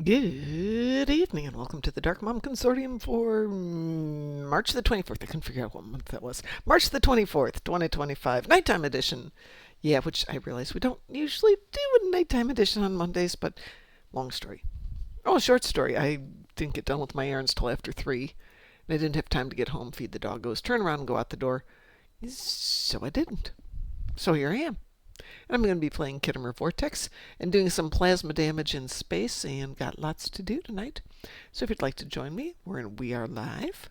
Good evening and welcome to the Darkmom Consortium for March the 24th. I couldn't figure out what month that was. March the 24th, 2025, nighttime edition. Yeah, which I realize we don't usually do a nighttime edition on Mondays, but long story. Oh, short story. I didn't get done with my errands till after 3, and I didn't have time to get home, feed the doggos, turn around and go out the door. So I didn't. So here I am. And I'm going to be playing Kittimer Vortex and doing some plasma damage in space, and got lots to do tonight. So if you'd like to join me, we are live,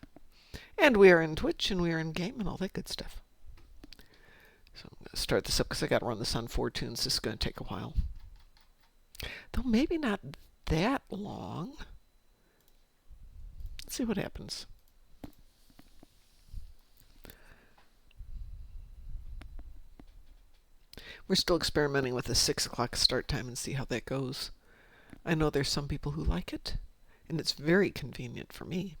and we are in Twitch, and we are in game, and all that good stuff. So I'm going to start this up because I got to run this on 4 tunes. This is going to take a while, though maybe not that long. Let's see what happens. We're still experimenting with a 6 o'clock start time and see how that goes. I know there's some people who like it, and it's very convenient for me.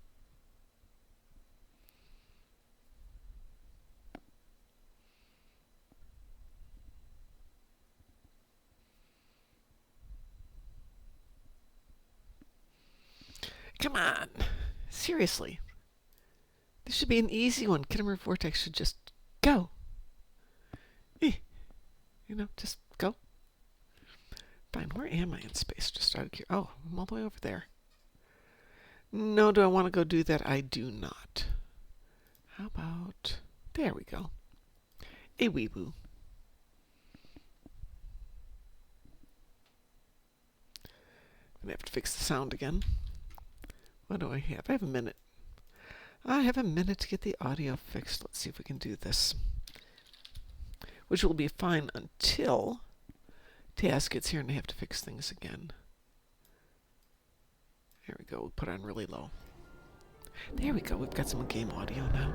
Come on! Seriously. This should be an easy one. Kittimer Vortex should just go. Just go. Fine, where am I in space? Just out of here. Oh, I'm all the way over there. No, do I want to go do that? I do not. How about... There we go. A weeboo. I'm going to have to fix the sound again. What do I have? I have a minute. I have a minute to get the audio fixed. Let's see if we can do this. Which will be fine until Taz gets here and I have to fix things again. There we go. We'll put on really low. There we go. We've got some game audio now.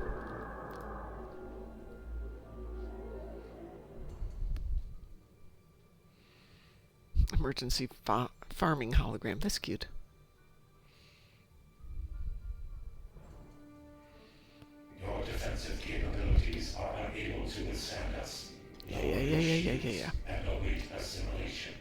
Emergency farming hologram. That's cute. Your defensive capabilities are unable to withstand us. Yeah. And await assimilation.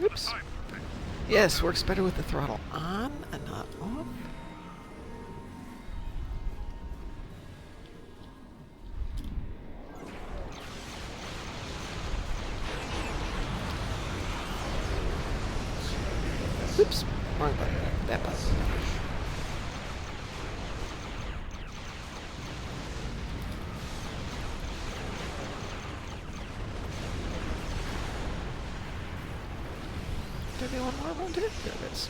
Oops. Yes, works better with the throttle on and not off. Oops, wrong button. That button. One more around here? There it is.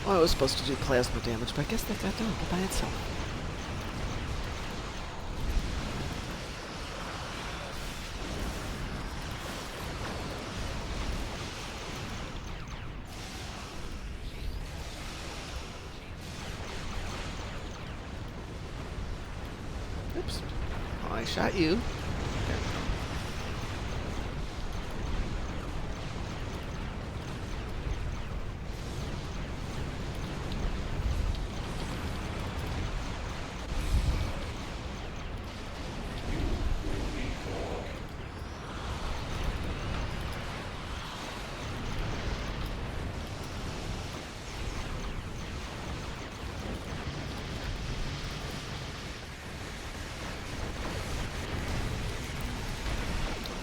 Well, I was supposed to do plasma damage, but I guess that got done all by itself. Oops. Oh, I shot you. There we go.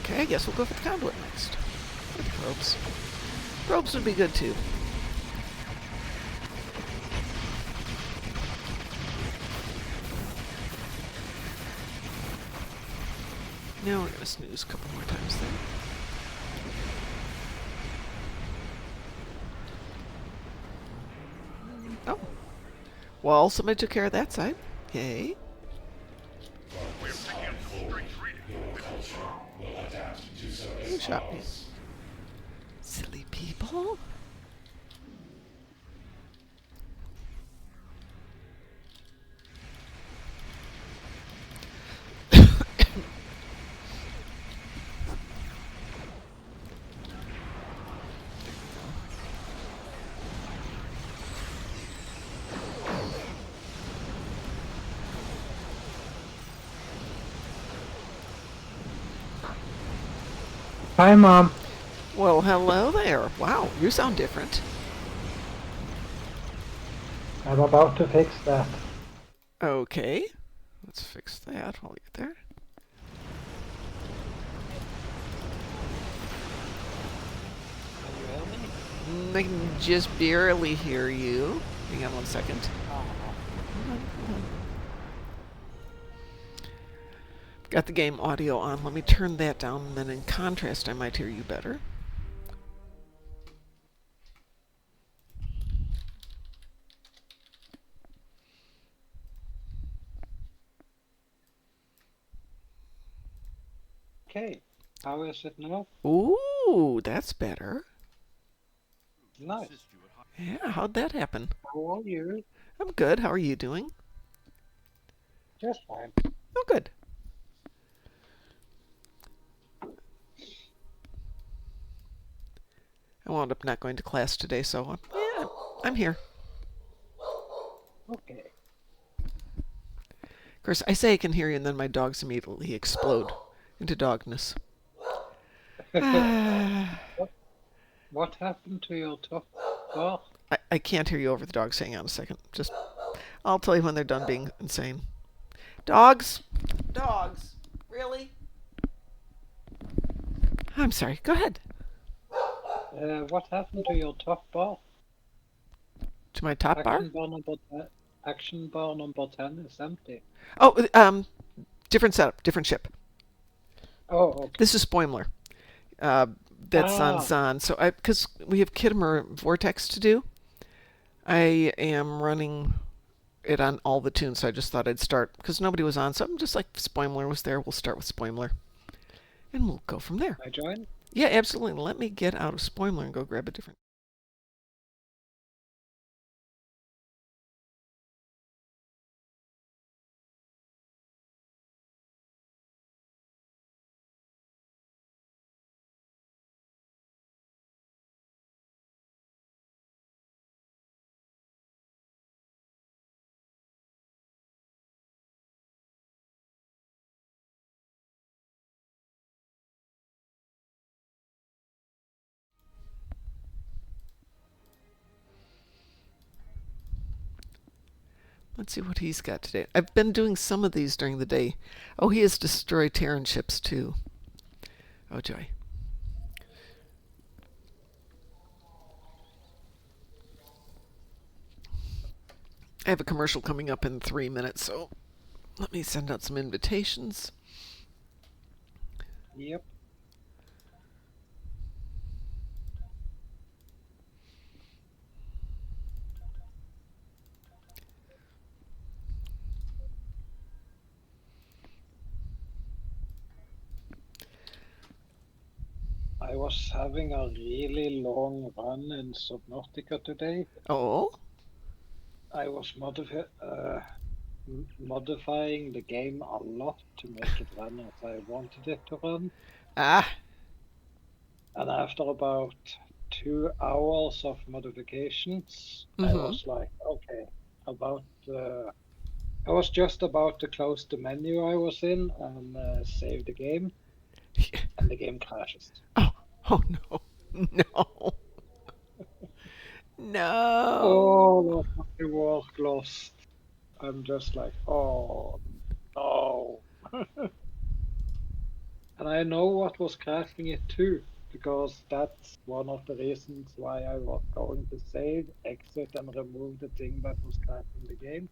Okay, I guess we'll go for the conduit next. Or the probes. Probes would be good too. Now we're gonna snooze a couple more times there. Oh. Well, somebody took care of that side. Yay. Your culture will adapt to Who service shot me? laws. Silly people. Hi, Mom. Well, hello there. Wow, you sound different. I'm about to fix that. Okay. Let's fix that while we get there. Can you hear me? I can just barely hear you. Hang on 1 second. Oh, Hold on. Got the game audio on. Let me turn that down, and then in contrast, I might hear you better. okay. How is it now? Ooh, that's better. Nice. Yeah, how'd that happen? How are you? I'm good. How are you doing? Just fine. Oh, good. I wound up not going to class today, so yeah, I'm here. Okay. Of course, I say I can hear you, and then my dogs immediately explode into dogness. I, What happened to your top bar? I can't hear you over the dogs. Hang on a second. Just, I'll tell you when they're done being insane. Dogs! Dogs! Really? I'm sorry. Go ahead. What happened to your top bar? To my top bar? Action bar number 10 is empty. Oh, different setup, different ship. Oh, okay. This is Spoimler. That's on Ah, Zon. So because we have Kittimer Vortex to do, I am running it on all the tunes. So I just thought I'd start because nobody was on. So I'm just like Spoimler was there. We'll start with Spoimler, and we'll go from there. I join. Yeah, absolutely. Let me get out of Spoimler and go grab a different. Let's see what he's got today. I've been doing some of these during the day. Oh, he has destroyed Terran ships too. Oh joy. I have a commercial coming up in 3 minutes, so let me send out some invitations. Yep. I was having a really long run in Subnautica today. Oh, I was modifying the game a lot to make it run as I wanted it to run. ah, And after about 2 hours of modifications, I mm-hmm. was like, okay, I was just about to close the menu I was in and save the game, and the game crashes. Oh, oh no, no, no. Oh, my work lost. I'm just like, oh no. And I know what was crashing it too, because that's one of the reasons why I was going to save, exit, and remove the thing that was crashing the game.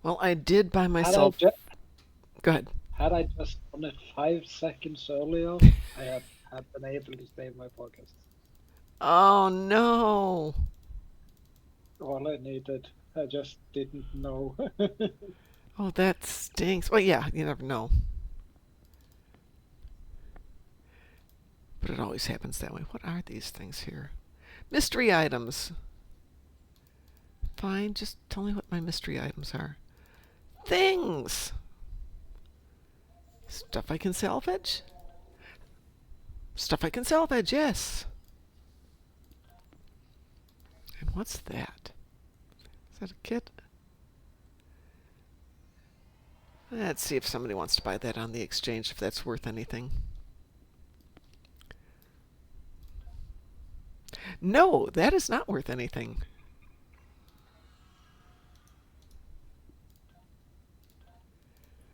Well, I did buy Had I, myself. ju- Go ahead. had I just done it 5 seconds earlier, I had been able to save my podcast. Oh no. All I needed. I just didn't know. Oh, that stinks. Well, yeah, you never know. But it always happens that way. What are these things here? Mystery items. Fine, just tell me what my mystery items are. Things. Stuff I can salvage? Stuff I can salvage, yes. And what's that? Is that a kit? Let's see if somebody wants to buy that on the exchange, if that's worth anything. No, that is not worth anything.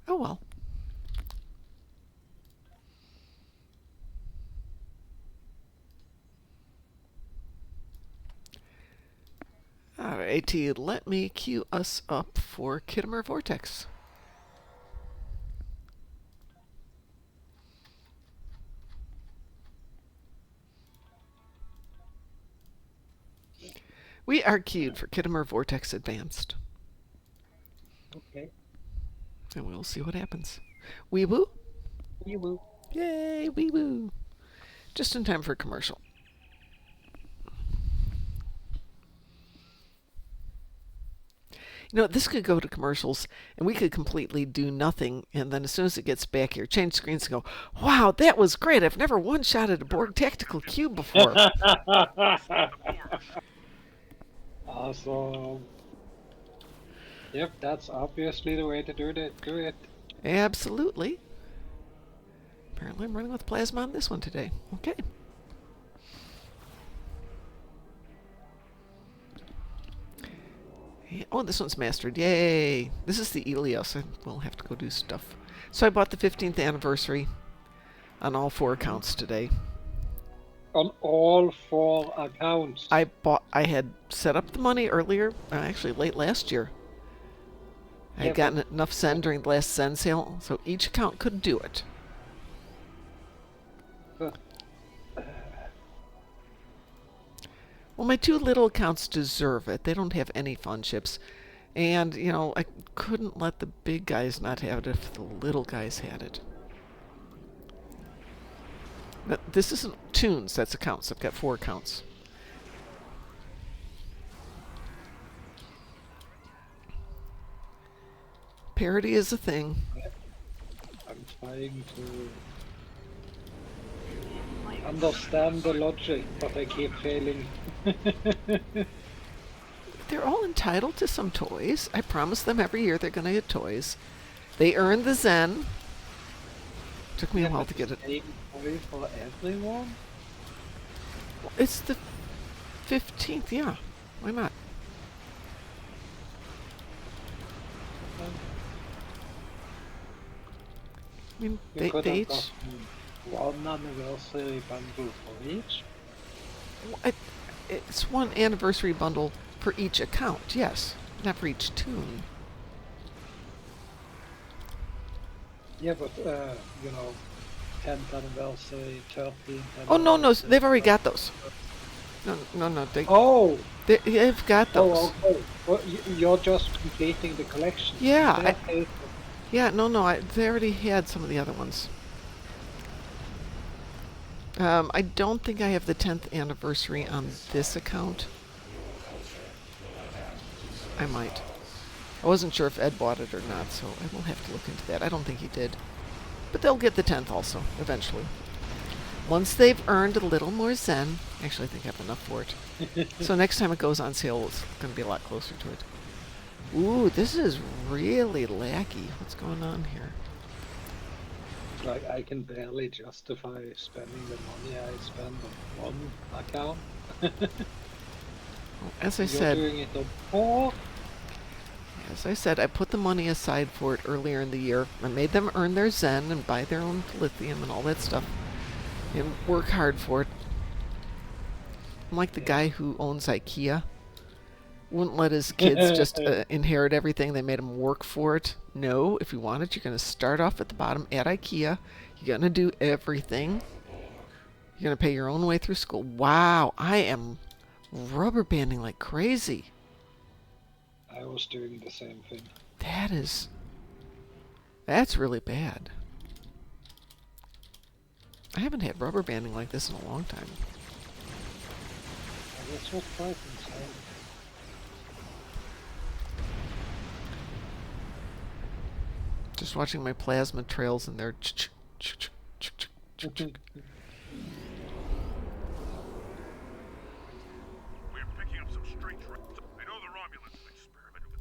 Oh well. Alrighty, let me queue us up for Kittimer Vortex. We are queued for Kittimer Vortex Advanced. Okay. And we'll see what happens. Wee woo? You will. Yay, wee woo. Just in time for a commercial. You know, this could go to commercials and we could completely do nothing. And then as soon as it gets back here, change screens and go, wow, that was great. I've never one-shotted a Borg Tactical Cube before. Awesome. Yep, that's obviously the way to do it. Absolutely. Apparently I'm running with plasma on this one today. Okay. Oh, this one's mastered. Yay. This is the Elios. We'll have to go do stuff. So I bought the 15th anniversary on all 4 accounts today. On all 4 accounts. I had set up the money earlier, actually late last year. I had gotten enough Zen during the last Zen sale, so each account could do it. Well, my 2 little accounts deserve it. They don't have any fun chips. And, you know, I couldn't let the big guys not have it if the little guys had it. But this isn't tunes, that's accounts. I've got 4 accounts. Parity is a thing. I'm trying to understand the logic, but I keep failing. They're all entitled to some toys. I promise them every year they're going to get toys. They earn the Zen. Took me a while to get it. Same toy for everyone? It's the 15th, yeah. Why not? I mean, You they could have each... gotten one anniversary bundle for each. It's one anniversary bundle for each account, yes. Not for each tune. Yeah, but, 10th anniversary, 13th Oh, no, anniversary. they've already got those. No, Oh! they've got those. Oh, okay. Well, you're just completing the collection. Yeah, In that case, Yeah, no, they already had some of the other ones. I don't think I have the 10th anniversary on this account. I might. I wasn't sure if Ed bought it or not, so I will have to look into that. I don't think he did. But they'll get the 10th also, eventually. Once they've earned a little more Zen, actually I think I have enough for it. So next time it goes on sale, it's going to be a lot closer to it. Ooh, this is really laggy. What's going on here? like, I can barely justify spending the money I spend on one account. Well, as I You're said, doing it on 4? I put the money aside for it earlier in the year. I made them earn their Zen and buy their own lithium and all that stuff. And work hard for it. I'm like the guy who owns IKEA. Wouldn't let his kids just inherit everything. They made him work for it. No, if you want it, you're going to start off at the bottom at IKEA. You're going to do everything. You're going to pay your own way through school. Wow, I am rubber banding like crazy. I was doing the same thing. That's really bad. I haven't had rubber banding like this in a long time. That's what quite insane. Just watching my plasma trails in there. We're picking up some strange reports. I know the Romulans have experimented with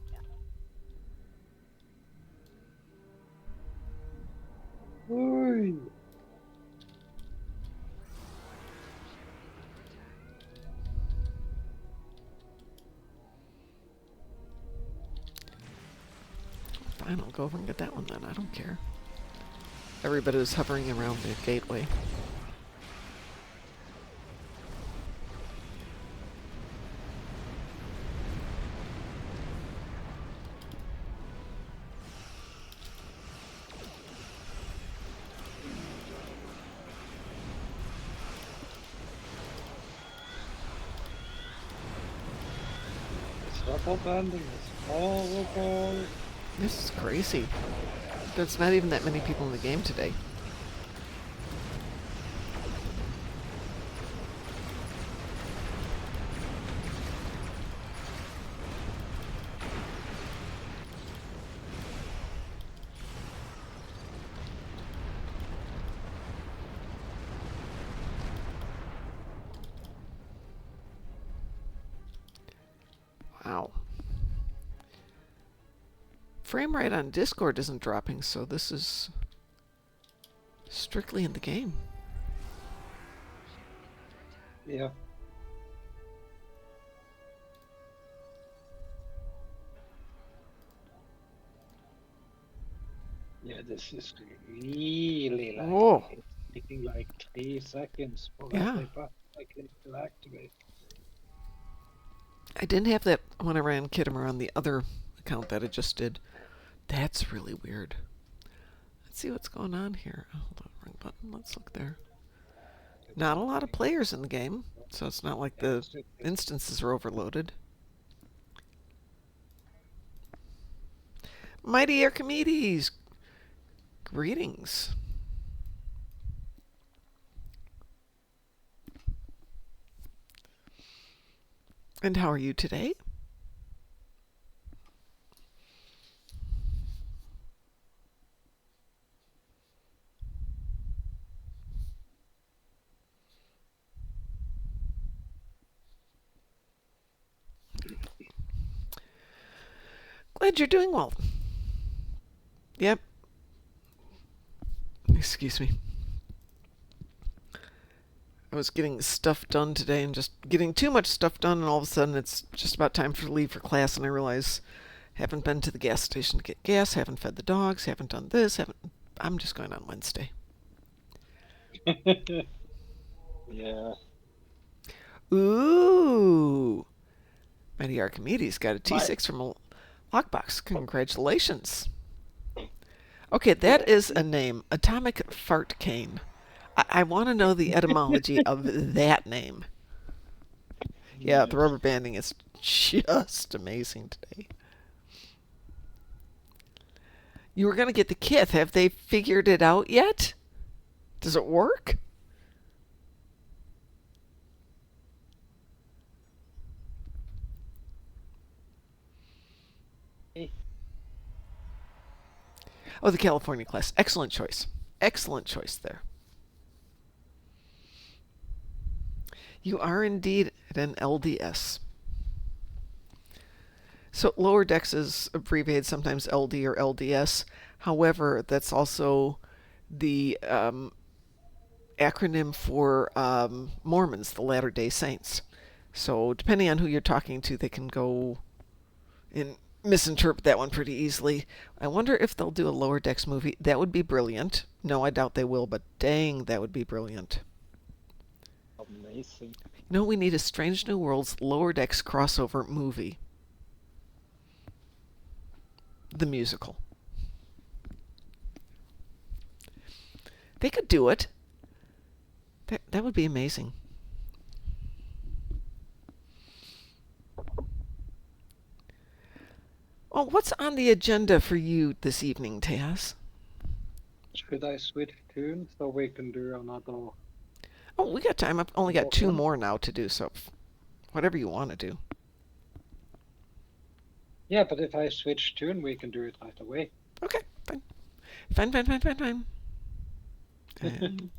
portals. Oi. Fine, I'll go over and get that one then. I don't care. Everybody was hovering around the gateway. It's rubber banding is horrible. This is crazy. There's not even that many people in the game today. Wow. Frame rate on Discord isn't dropping, so this is strictly in the game. Yeah. Yeah, this is really like Whoa. it's taking like 3 seconds for Yeah. every button I click to activate. I didn't have that when I ran Kittimer on the other account that I just did. That's really weird. Let's see what's going on here. Oh, hold on, wrong button. Let's look there. Not a lot of players in the game, so it's not like the instances are overloaded. Mighty Archimedes! Greetings. And how are you today? Glad you're doing well. Yep. Excuse me. I was getting stuff done today and just getting too much stuff done, and all of a sudden it's just about time to leave for class, and I realize haven't been to the gas station to get gas, haven't fed the dogs, haven't done this, I'm just going on Wednesday. Yeah. Ooh. Mighty Archimedes got a T6 from a lockbox. Congratulations. Okay, that is a name. Atomic Fart Cane. I want to know the etymology of that name. Yeah, the rubber banding is just amazing today. You were going to get the kith. Have they figured it out yet? Does it work? Oh, the California class. Excellent choice. Excellent choice there. You are indeed at an LDS. So lower decks is abbreviated sometimes LD or LDS. However, that's also the acronym for Mormons, the Latter-day Saints. So depending on who you're talking to, they can go and misinterpret that one pretty easily. I wonder if they'll do a lower decks movie. That would be brilliant. No, I doubt they will, but dang, that would be brilliant. Amazing. You know, we need a Strange New Worlds lower decks crossover movie. the musical. They could do it. That would be amazing. Well, what's on the agenda for you this evening, Taz? Should I switch tune so we can do another? Oh, we got time. I've only got two one? more now to do, so whatever you want to do. Yeah, but if I switch tune, we can do it right away. Okay, fine. Fine. And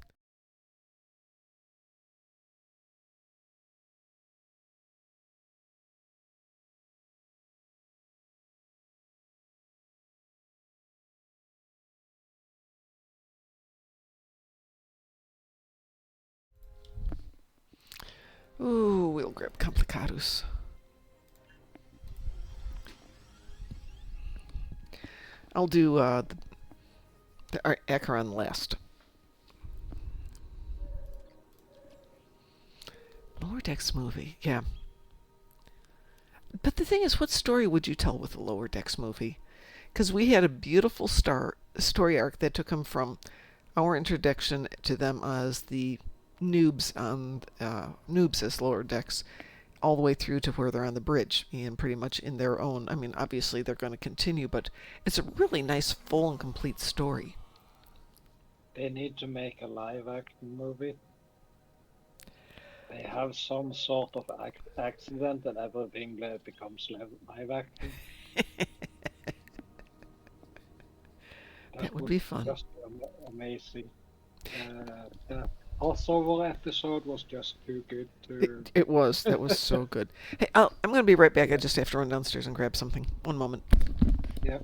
ooh, we'll grab complicados. I'll do the Acheron last. Lower Decks movie, yeah. But the thing is, what story would you tell with a Lower Decks movie? Because we had a beautiful story arc that took them from our introduction to them as the noobs on noobs as Lower Decks, all the way through to where they're on the bridge and pretty much in their own. I mean, obviously they're going to continue, but it's a really nice, full and complete story. They need to make a live action movie. They have some sort of accident and everything becomes live action. That would be fun. Just amazing. The crossover episode was just too good to. It was. That was so good. Hey, I'm going to be right back. I just have to run downstairs and grab something. One moment. Yeah.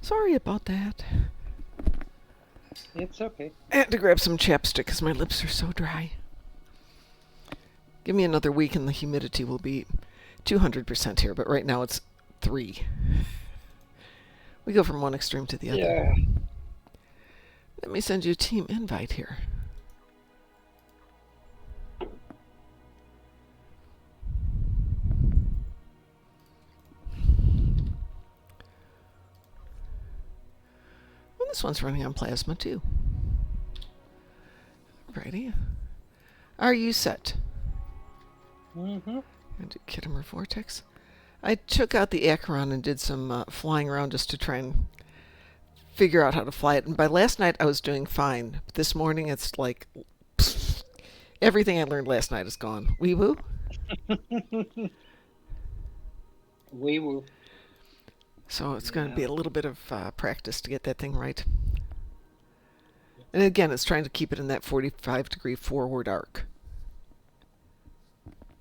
Sorry about that. It's okay. I had to grab some chapstick because my lips are so dry. Give me another week and the humidity will be 200% here, but right now it's 3. We go from one extreme to the other. Yeah. Let me send you a team invite here. Well, this one's running on plasma too. Alrighty. Are you set? Mm-hmm. I do Kittimer Vortex. I took out the Acheron and did some flying around just to try and figure out how to fly it. And by last night, I was doing fine. But this morning, it's like pfft, everything I learned last night is gone. Wee woo. We will. So it's going to be a little bit of practice to get that thing right. And again, it's trying to keep it in that 45-degree forward arc.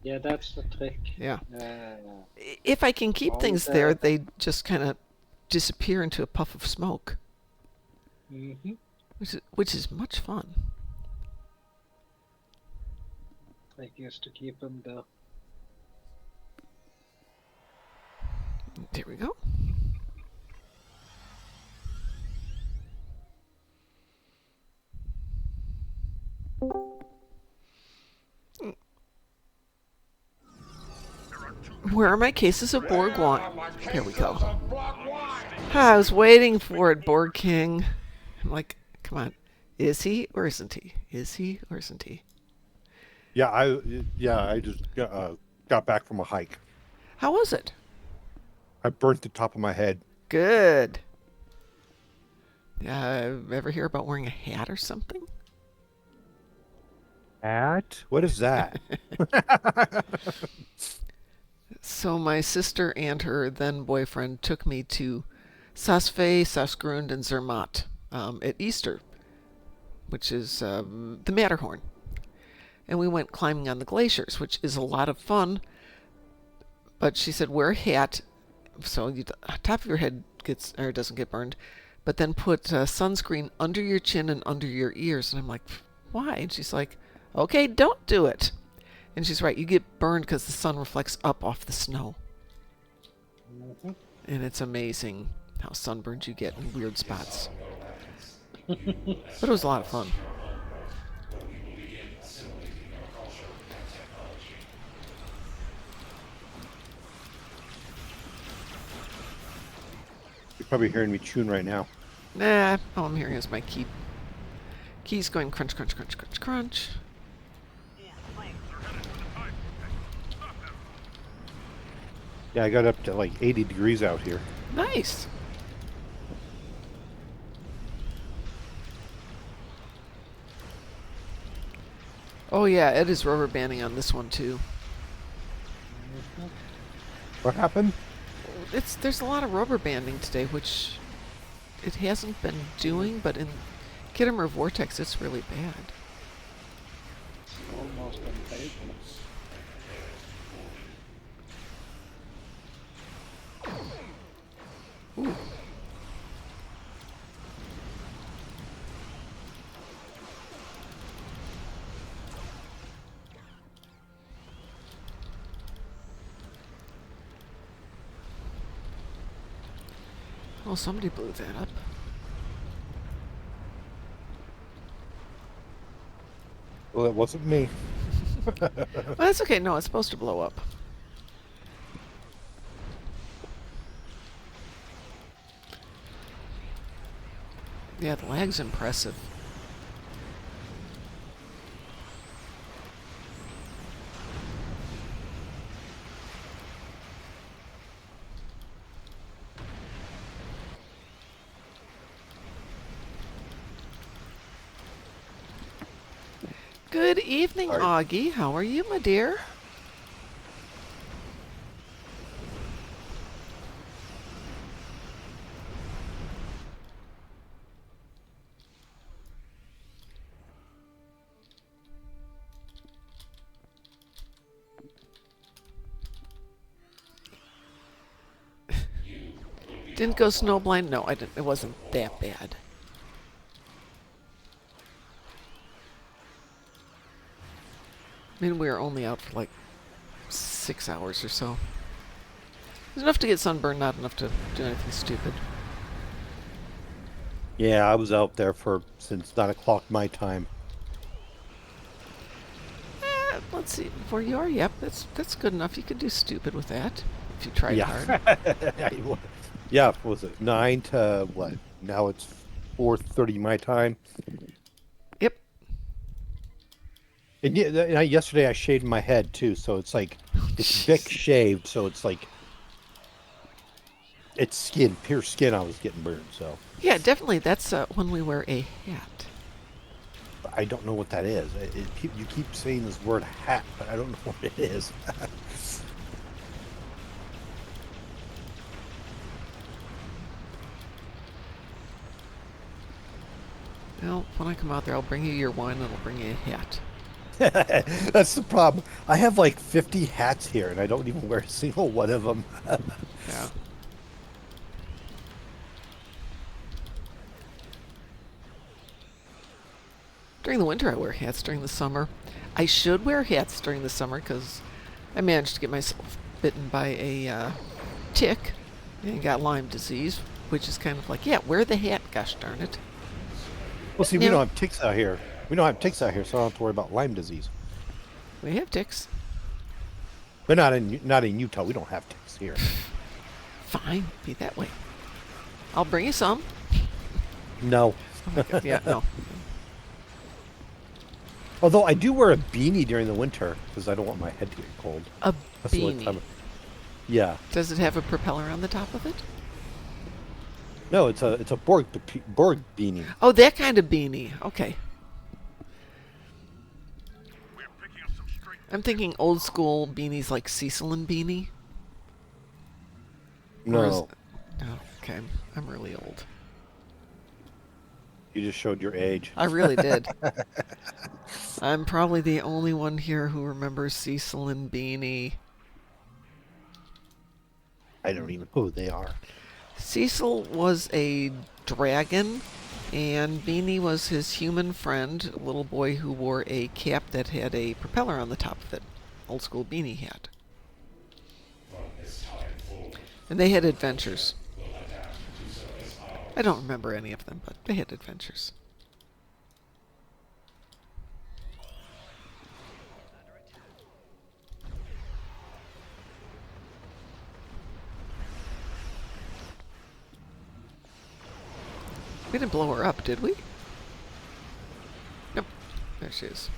Yeah, that's the trick. Yeah. Uh, If I can keep all things there, they just kind of disappear into a puff of smoke, mhm. which is much fun. Trick is to keep them there. There we go. Where are my cases of Borg wine? There we go. I was waiting for it, Borg King. I'm like, come on. Is he or isn't he? Is he or isn't he? I just got back from a hike. How was it? I burnt the top of my head. Good. Ever hear about wearing a hat or something? Hat? What is that? So my sister and her then boyfriend took me to Sasfe, Sasgrund, and Zermatt at Easter, which is the Matterhorn. And we went climbing on the glaciers, which is a lot of fun. But she said, wear a hat so the top of your head doesn't get burned, but then put sunscreen under your chin and under your ears. And I'm like, why? And she's like, okay, don't do it. And she's right, you get burned because the sun reflects up off the snow. Mhm. And it's amazing how sunburned you get in weird spots. But it was a lot of fun. You're probably hearing me chewing right now. Nah, all I'm hearing is my keys going crunch, crunch, crunch, crunch, crunch. Yeah, I got up to like 80 degrees out here. Nice. Oh yeah, it is rubber banding on this one too. What happened? There's a lot of rubber banding today, which it hasn't been doing, but in Kittimer Vortex it's really bad. Almost unplayable. Ooh. Well, somebody blew that up. Well, it wasn't me. Well, that's okay. No, it's supposed to blow up. Yeah, the lag's impressive. Good evening, Sorry. Augie. How are you, my dear? Didn't go snowblind? No, I didn't. It wasn't that bad. I mean, we were only out for like 6 hours or so. It was enough to get sunburned, not enough to do anything stupid. Yeah, I was out there since 9 o'clock my time. Let's see. Where you are, yep, that's good enough. You could do stupid with that if you tried hard. Yeah, what was it 9 to what? Now it's 4:30 my time. Yep. And yeah, yesterday I shaved my head too, so it's like it's Vic shaved, so it's like it's skin, pure skin. I was getting burned, so Yeah, definitely. That's when we wear a hat. I don't know what that is. You keep saying this word hat, but I don't know what it is. Well, when I come out there, I'll bring you your wine and I'll bring you a hat. That's the problem. I have like 50 hats here, and I don't even wear a single one of them. Yeah. During the winter, I wear hats. During the summer, I should wear hats during the summer because I managed to get myself bitten by a tick and got Lyme disease, which is kind of like, yeah, wear the hat. Gosh darn it. Well, see, we No. don't have ticks out here. We don't have ticks out here, so I don't have to worry about Lyme disease. We have ticks. But not in Utah. We don't have ticks here. Fine, be that way. I'll bring you some. No. Oh my god, yeah, no. Although I do wear a beanie during the winter because I don't want my head to get cold. A That's the only beanie. time. Yeah. Does it have a propeller on the top of it? No, it's a Borg beanie. Oh, that kind of beanie. Okay. We're picking up some straight. I'm thinking old school beanies like Cecil and Beanie. Or is- No, Oh, okay. I'm really old. you just showed your age. I really did. I'm probably the only one here who remembers Cecil and Beanie. I don't even know who they are. Cecil was a dragon, and Beanie was his human friend, a little boy who wore a cap that had a propeller on the top of it. Old school beanie hat. From this time forward, And they had adventures. will adapt to service our I don't remember any of them, but they had adventures. We didn't blow her up, did we? Nope. There she is.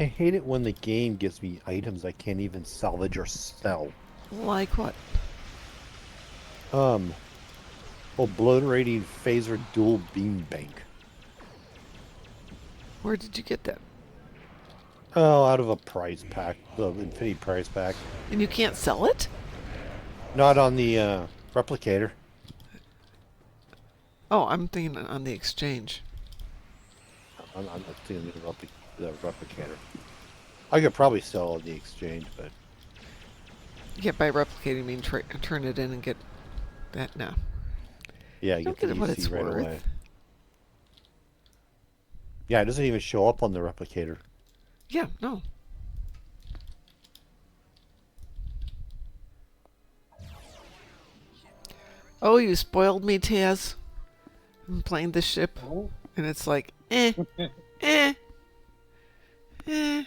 I hate it when the game gives me items I can't even salvage or sell. Like what? Obliterating phaser dual beam bank. Where did you get that? Oh, out of a prize pack, the Infinity prize pack. And you can't sell it? Not on the replicator. Oh, I'm thinking on the exchange. I'm not seeing the replicator. I could probably sell on the exchange, but Yeah, by replicating, you mean turn it in and get that now. yeah, you Don't get get the it what it's EC right worth. away. Yeah, it doesn't even show up on the replicator. Yeah, no. Oh, you spoiled me, Taz. I'm playing this ship, Oh, and it's like, eh, eh, eh.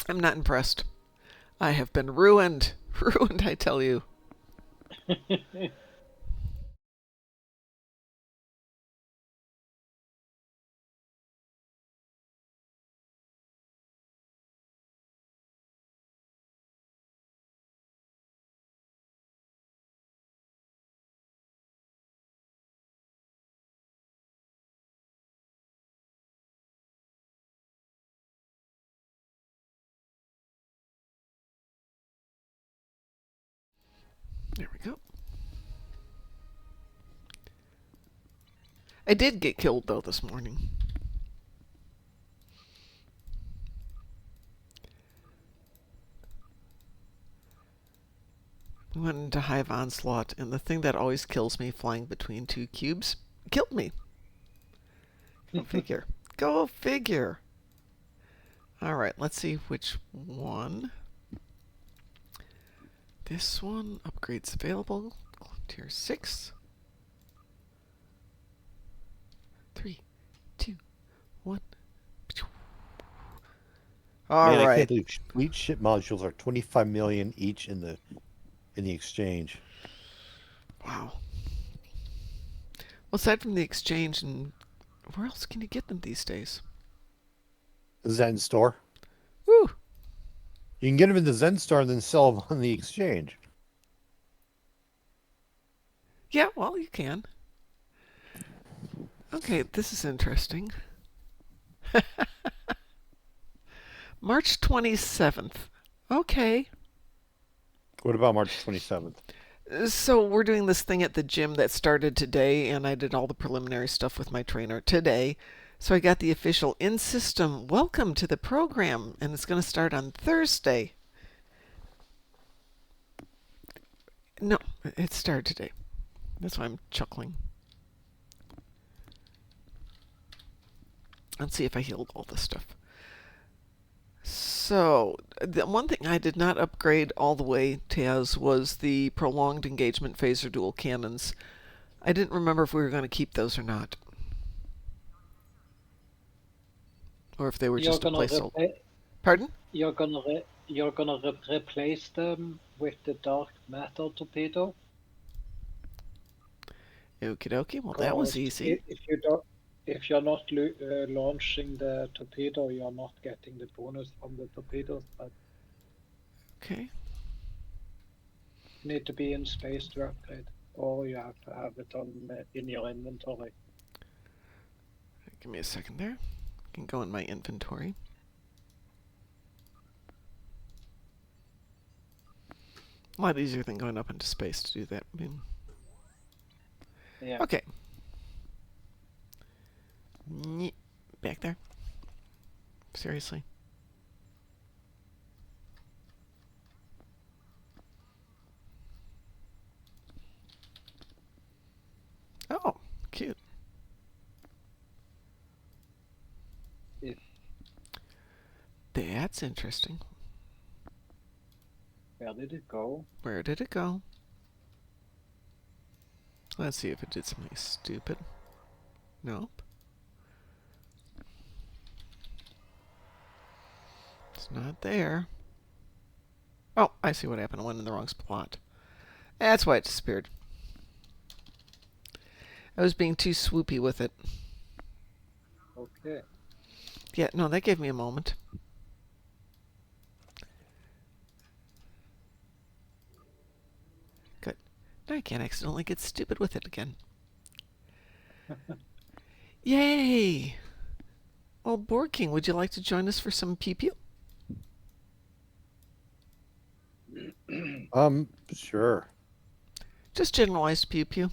I'm not impressed. I have been ruined. Ruined, I tell you. There we go. I did get killed, though, this morning. We went into Hive Onslaught, and the thing that always kills me flying between two cubes killed me. Go figure. Go figure. Alright, let's see which one. This one, upgrades available. Tier 6. 3, 2, 1. Man, I can't Alright. believe fleet ship modules are 25 million each in the exchange. Wow. Well, aside from the exchange, and where else can you get them these days? Is that in store? Woo! You can get them in the Zen Star and then sell them on the exchange. Yeah, well, you can. Okay, this is interesting. March 27th. Okay. What about March 27th? So we're doing this thing at the gym that started today, and I did all the preliminary stuff with my trainer today. So I got the official in-system welcome to the program, and it's going to start on Thursday. No, it started today. That's why I'm chuckling. Let's see if I healed all this stuff. So, the one thing I did not upgrade all the way, Taz, was the prolonged engagement phaser dual cannons. I didn't remember if we were going to keep those or not. Or if they were You're just a gonna placeholder. Pardon? you're gonna replace them with the dark matter torpedo. Okie dokie. Well, that was Because easy. if you're not launching the torpedo, you're not getting the bonus from the torpedoes. But Okay. you need to be in space to upgrade, or you have to have it on in your inventory. Give me a second there. I can go in my inventory. A lot easier than going up into space to do that. I mean, Yeah. okay. Back there. Seriously. Oh, cute. Yeah. That's interesting. Where did it go? Where did it go? Let's see if it did something stupid. Nope. It's not there. Oh, I see what happened. I went in the wrong spot. That's why it disappeared. I was being too swoopy with it. Okay. Yeah, no, that gave me a moment. Good. Now I can't accidentally get stupid with it again. Yay! Well, Board King, would you like to join us for some pew-pew? Sure. Just generalized pew-pew.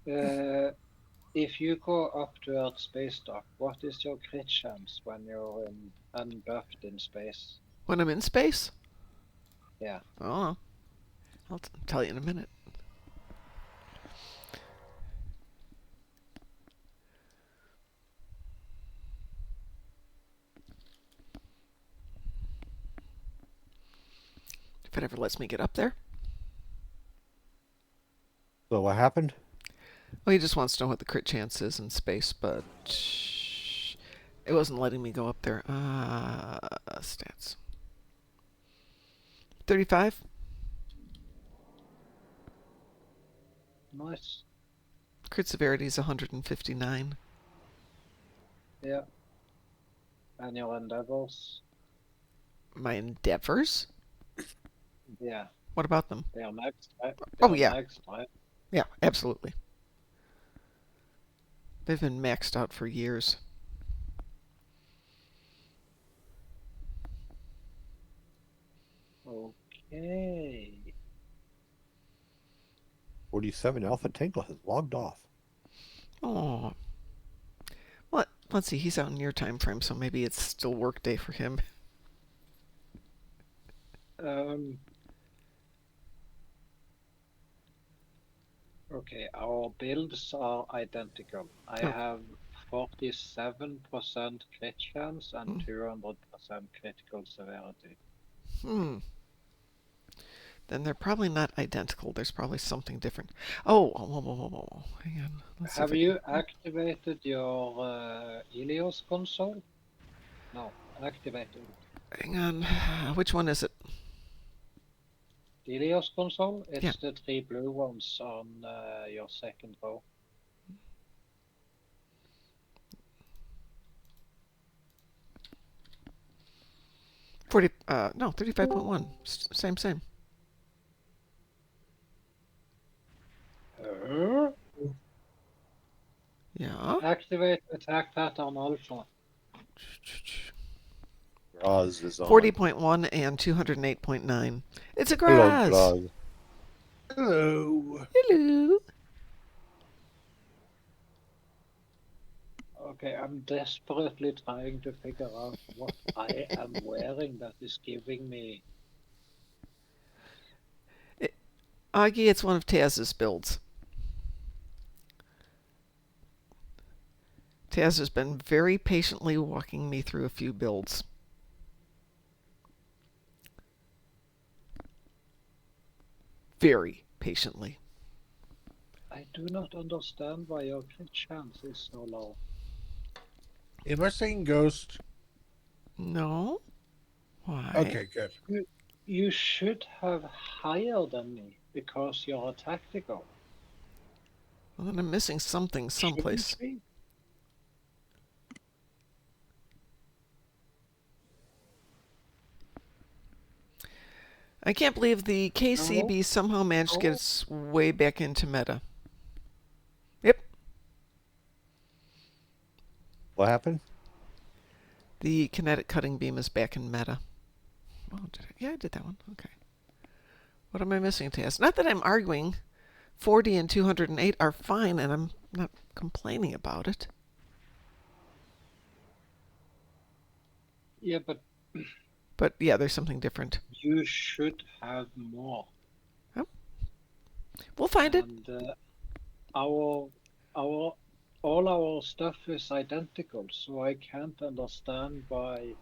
If you go up to Earth space dock, what is your crit chance when you're unbuffed in space? When I'm in space? Yeah. Oh, I'll tell you in a minute. If it ever lets me get up there. So what happened? Well, he just wants to know what the crit chance is in space, but it wasn't letting me go up there. Stats. 35. Nice. Crit severity is 159. Yeah. And your endeavors? My endeavors? Yeah. What about them? They are maxed, right? Oh, yeah. Maxed, right? Yeah, absolutely. They've been maxed out for years. Okay. 47 Alpha Tango has logged off. Oh. Well, let's see. He's out in your time frame, so maybe it's still work day for him. Okay, our builds are identical. I Oh. have 47% crit chance and 200% critical severity. Then they're probably not identical. There's probably something different. Oh, whoa. Hang on. Let's see if Have you activated your Helios console? No, activated. Hang on. Which one is it? Helios console? It's Yeah. the 3 blue ones on your second row. 40. No, 35.1. Same. Yeah. Activate attack pattern alpha. Graz is on. 40.1 and 208.9. It's a Hello, Graz. Graz. Hello. Hello. Okay, I'm desperately trying to figure out what I am wearing that is giving me. Augie, it's one of Taz's builds. Taz has been very patiently walking me through a few builds. Very patiently. I do not understand why your crit chance is so low. Am I saying ghost? No? Why? Okay, good. You should have higher than me because you're a tactical. Well, then I'm missing something someplace. Shouldn't we? I can't believe the KCB somehow managed to get No. its way back into meta. Yep. What happened? The kinetic cutting beam is back in meta. Oh, yeah, I did that one. Okay. What am I missing, Taz? Not that I'm arguing. 40 and 208 are fine, and I'm not complaining about it. Yeah, but But yeah, there's something different. you should have more. We'll find it. And all our stuff is identical, so I can't understand why.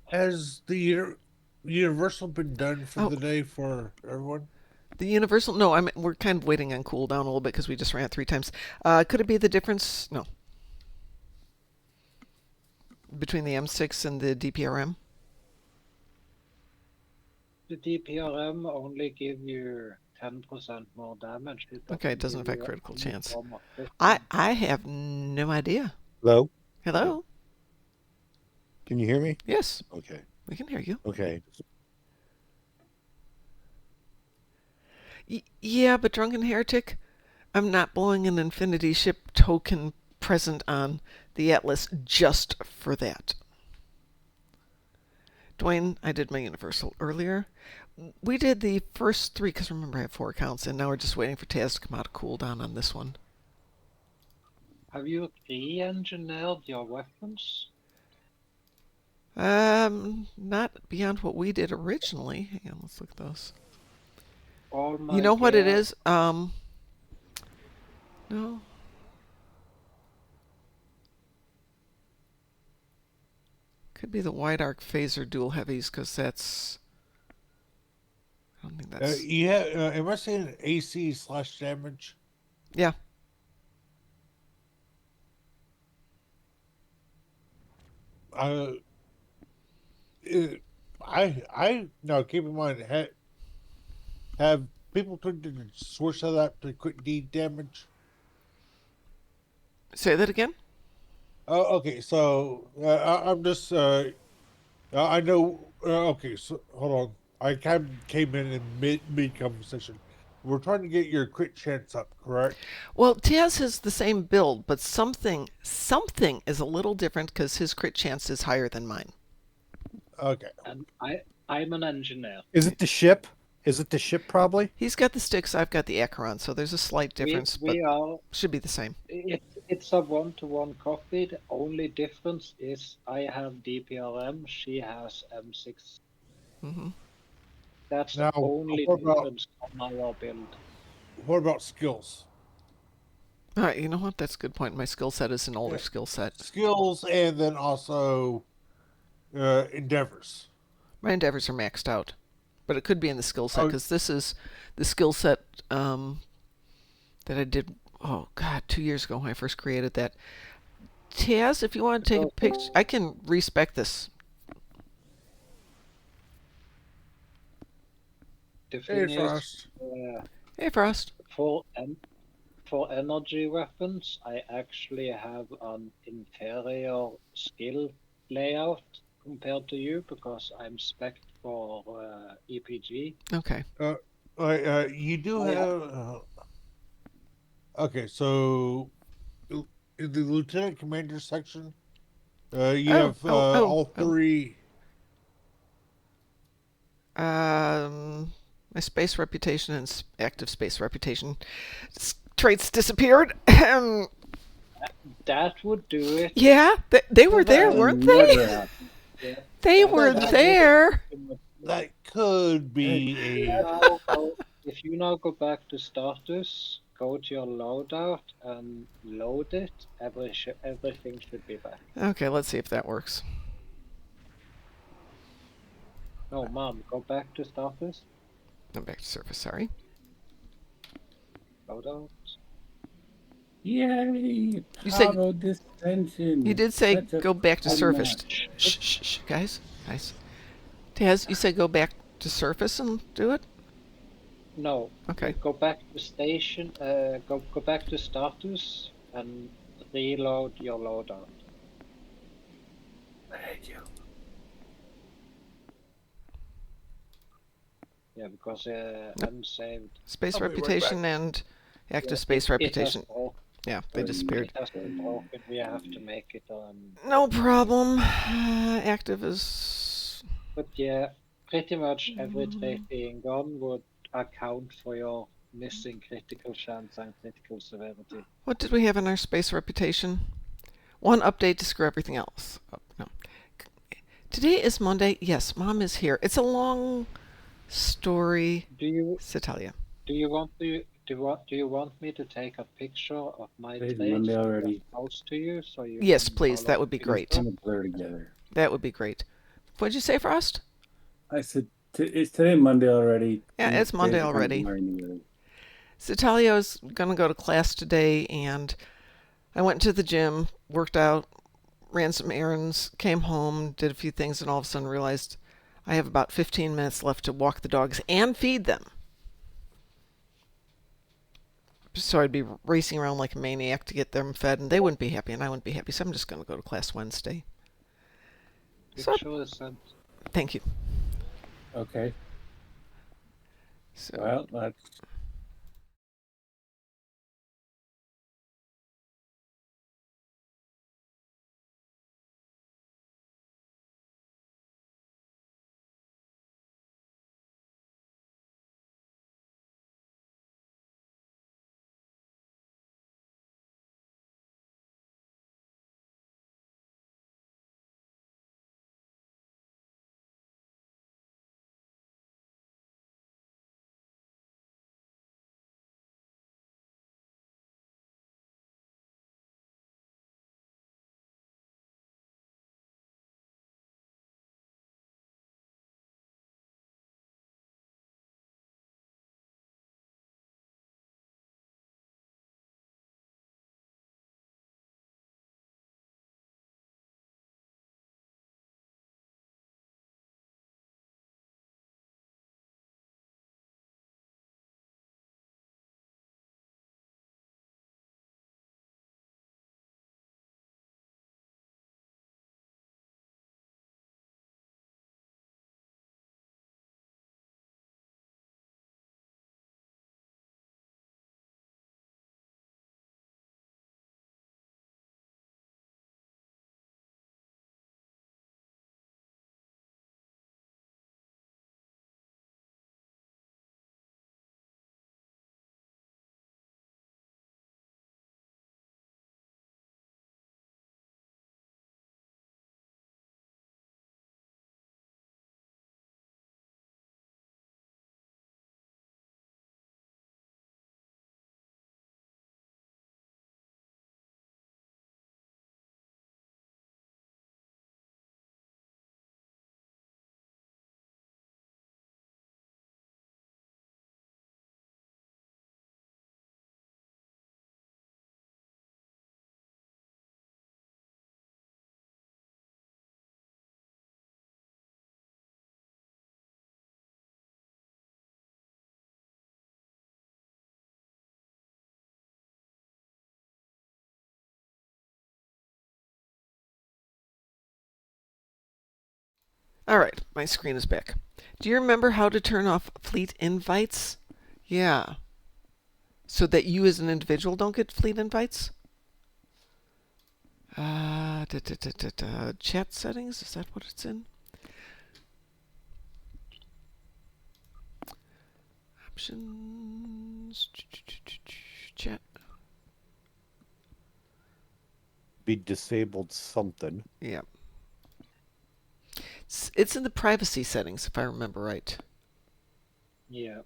Has the universal been done for Oh. the day for everyone? The universal. No, we're kind of waiting on cooldown a little bit because we just ran it 3 times. Could it be the difference? No. Between the M6 and the DPRM? The DPRM only give you 10% more damage. Okay, it doesn't give affect you critical any chance. form of crit I chance. have no idea. Hello? Hello? Can you hear me? Yes, Okay. we can hear you. Okay. Yeah, but Drunken Heretic, I'm not blowing an Infinity Ship token present on the Atlas just for that. Dwayne, I did my Universal earlier. We did the first 3, because remember I have 4 accounts, and now we're just waiting for Taz to come out of cooldown on this one. Have you re-engineered your weapons? Not beyond what we did originally. Hang on, let's look at those. All my You know what it gear- is? No. Could be the wide arc phaser dual heavies, because that's. I don't think that's. Yeah. Am I saying AC/damage? Yeah. Uh, I now keep in mind have people tried to switch to that to quick D damage? Say that again? Oh, okay. So I'm just I know. Okay, so hold on. I came in mid conversation. We're trying to get your crit chance up, correct? Well, Taz has the same build, but something is a little different because his crit chance is higher than mine. Okay. And I'm an engineer. Is it the ship? Is it the ship probably? He's got the sticks, I've got the Acheron, so there's a slight difference, We but are. should be the same. It's a one-to-one copy. The only difference is I have DPRM, she has M6. Hmm. That's Now, the only what about difference on our build. skills? All right, you know what? That's a good point. My skill set is an older Yeah. skill set. Skills and then also endeavors. My endeavors are maxed out, but it could be in the skill set Oh, because this is the skill set that I did. Oh God, 2 years ago when I first created that. Taz, if you want to take a picture, I can respec this. The hey, thing is, Frost. Hey, Frost. for energy weapons, I actually have an inferior skill layout compared to you because I'm spec for EPG. Okay. You do I have- have. Okay, so in the lieutenant commander section, you have all three. My space reputation and active space reputation traits disappeared. That would do it. Yeah, they were there, That weren't they? Never happened. Yeah. They That, were that there. would That could be a. now go, if you now go back to status, go to your loadout and load it, everything should be back. Okay, let's see if that works. No, Mom, go back to status, I'm back to surface, sorry. loadout. Yay! You said- Power dissension. You did say Such a go back to fun surface. match. Shh, shh, shh, guys. Taz, you said go back to surface and do it? No. Okay. Go back to station. Go back to status and reload your loadout. Thank you. Yeah, because unsaved. Space I'll be right reputation and active space reputation. Yeah, they disappeared. It has been broken. We have to make it on. No problem. Active is. But yeah, pretty much every trait being gone would account for your missing critical chance and critical severity. What did we have in our space reputation? One update to screw everything else up. No. Today is Monday. Yes, Mom is here. It's a long story. Do you Satalia. want me to take a picture of my Today's trait Monday and already. post to you so you Yes, can please. follow That would be the great. picture? Gonna blur together. That would be great. What'd you say, Frost? I said, it's today Monday already. Yeah, it's Monday already. Satalio's going to go to class today, and I went to the gym, worked out, ran some errands, came home, did a few things, and all of a sudden realized I have about 15 minutes left to walk the dogs and feed them. So I'd be racing around like a maniac to get them fed, and they wouldn't be happy, and I wouldn't be happy. So I'm just going to go to class Wednesday. So, Picture is sent. thank you. Okay. So, Well, that's All right, my screen is back. Do you remember how to turn off fleet invites? Yeah. So that you as an individual don't get fleet invites? Chat settings, is that what it's in? Options. Chat. Be disabled something. Yeah. It's in the privacy settings, if I remember right. Yeah.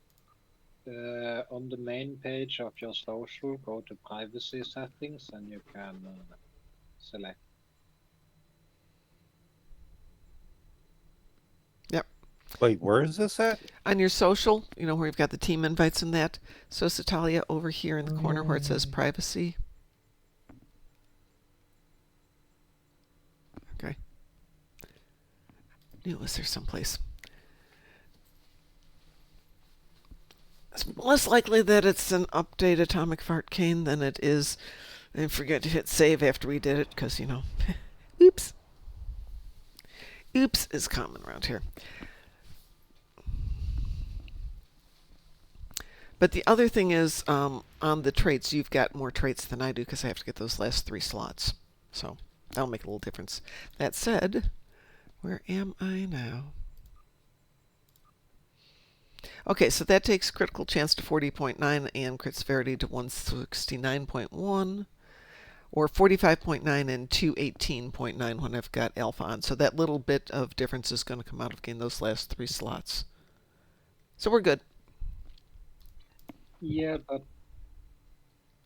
On the main page of your social, go to privacy settings and you can select. Yep. Wait, where is this at? On your social, you know, where you've got the team invites and that. So, Satalia, over here in the corner where it says privacy. Okay. I knew it was there someplace. It's less likely that it's an update Atomic Fart Cane than it is. And forget to hit save after we did it, because, you know, oops. Oops is common around here. But the other thing is, on the traits, you've got more traits than I do, because I have to get those last 3 slots. So that'll make a little difference. That said, where am I now? Okay, so that takes critical chance to 40.9 and crit severity to 169.1, or 45.9 and 218.9 when I've got alpha on. So that little bit of difference is going to come out of getting those last 3 slots. So we're good. Yeah, but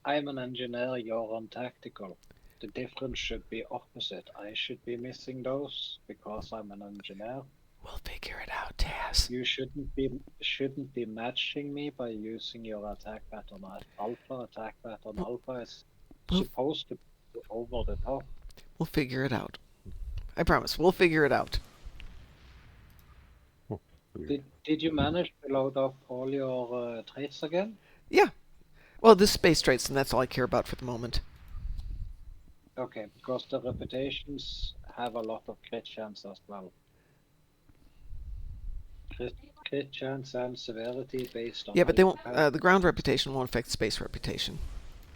I'm an engineer, you're on tactical. The difference should be opposite. I should be missing those because I'm an engineer. We'll figure it out, Taz. You shouldn't be matching me by using your attack pattern alpha. Attack pattern alpha is supposed to be over the top. We'll figure it out. I promise. We'll figure it out. Did you manage to load up all your traits again? Yeah. Well, the space traits, and that's all I care about for the moment. Okay, because the reputations have a lot of crit chance as well. Crit chance and severity based on. Yeah, but they won't. The ground reputation won't affect space reputation.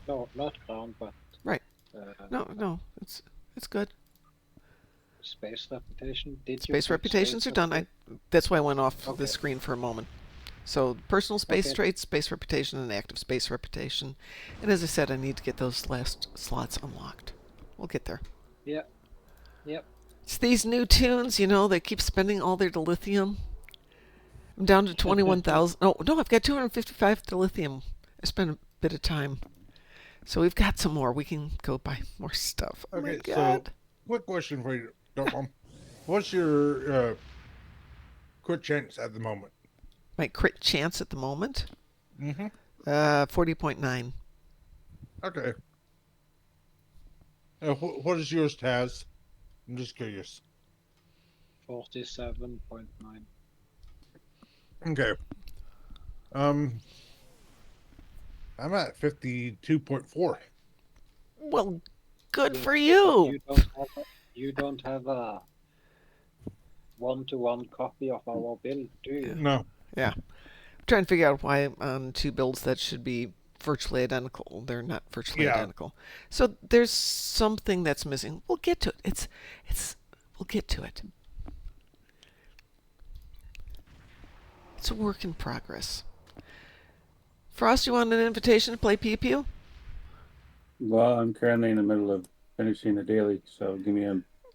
No, not ground, but. Right. No, it's good. Space reputation. Space reputations are done. That's why I went off the screen for a moment. So personal space traits, space reputation, and active space reputation. And as I said, I need to get those last slots unlocked. We'll get there. Yeah. Yep. It's these new tunes, you know, they keep spending all their dilithium. I'm down to 21,000. Oh, no, I've got 255 dilithium. I spent a bit of time. So we've got some more. We can go buy more stuff. Oh my God. So quick question for you, Darkmom. What's your crit chance at the moment? My crit chance at the moment? Mm-hmm. 40.9. Okay. What is yours, Taz? I'm just curious. 47.9. Okay. I'm at 52.4. Well, good for you. You don't have a one-to-one copy of our build, do you? No. Yeah. I'm trying to figure out why on 2 builds that should be virtually identical. They're not virtually identical. So there's something that's missing. We'll get to it. We'll get to it. It's a work in progress. Frost, you want an invitation to play Pew Pew? Well, I'm currently in the middle of finishing the daily, so give me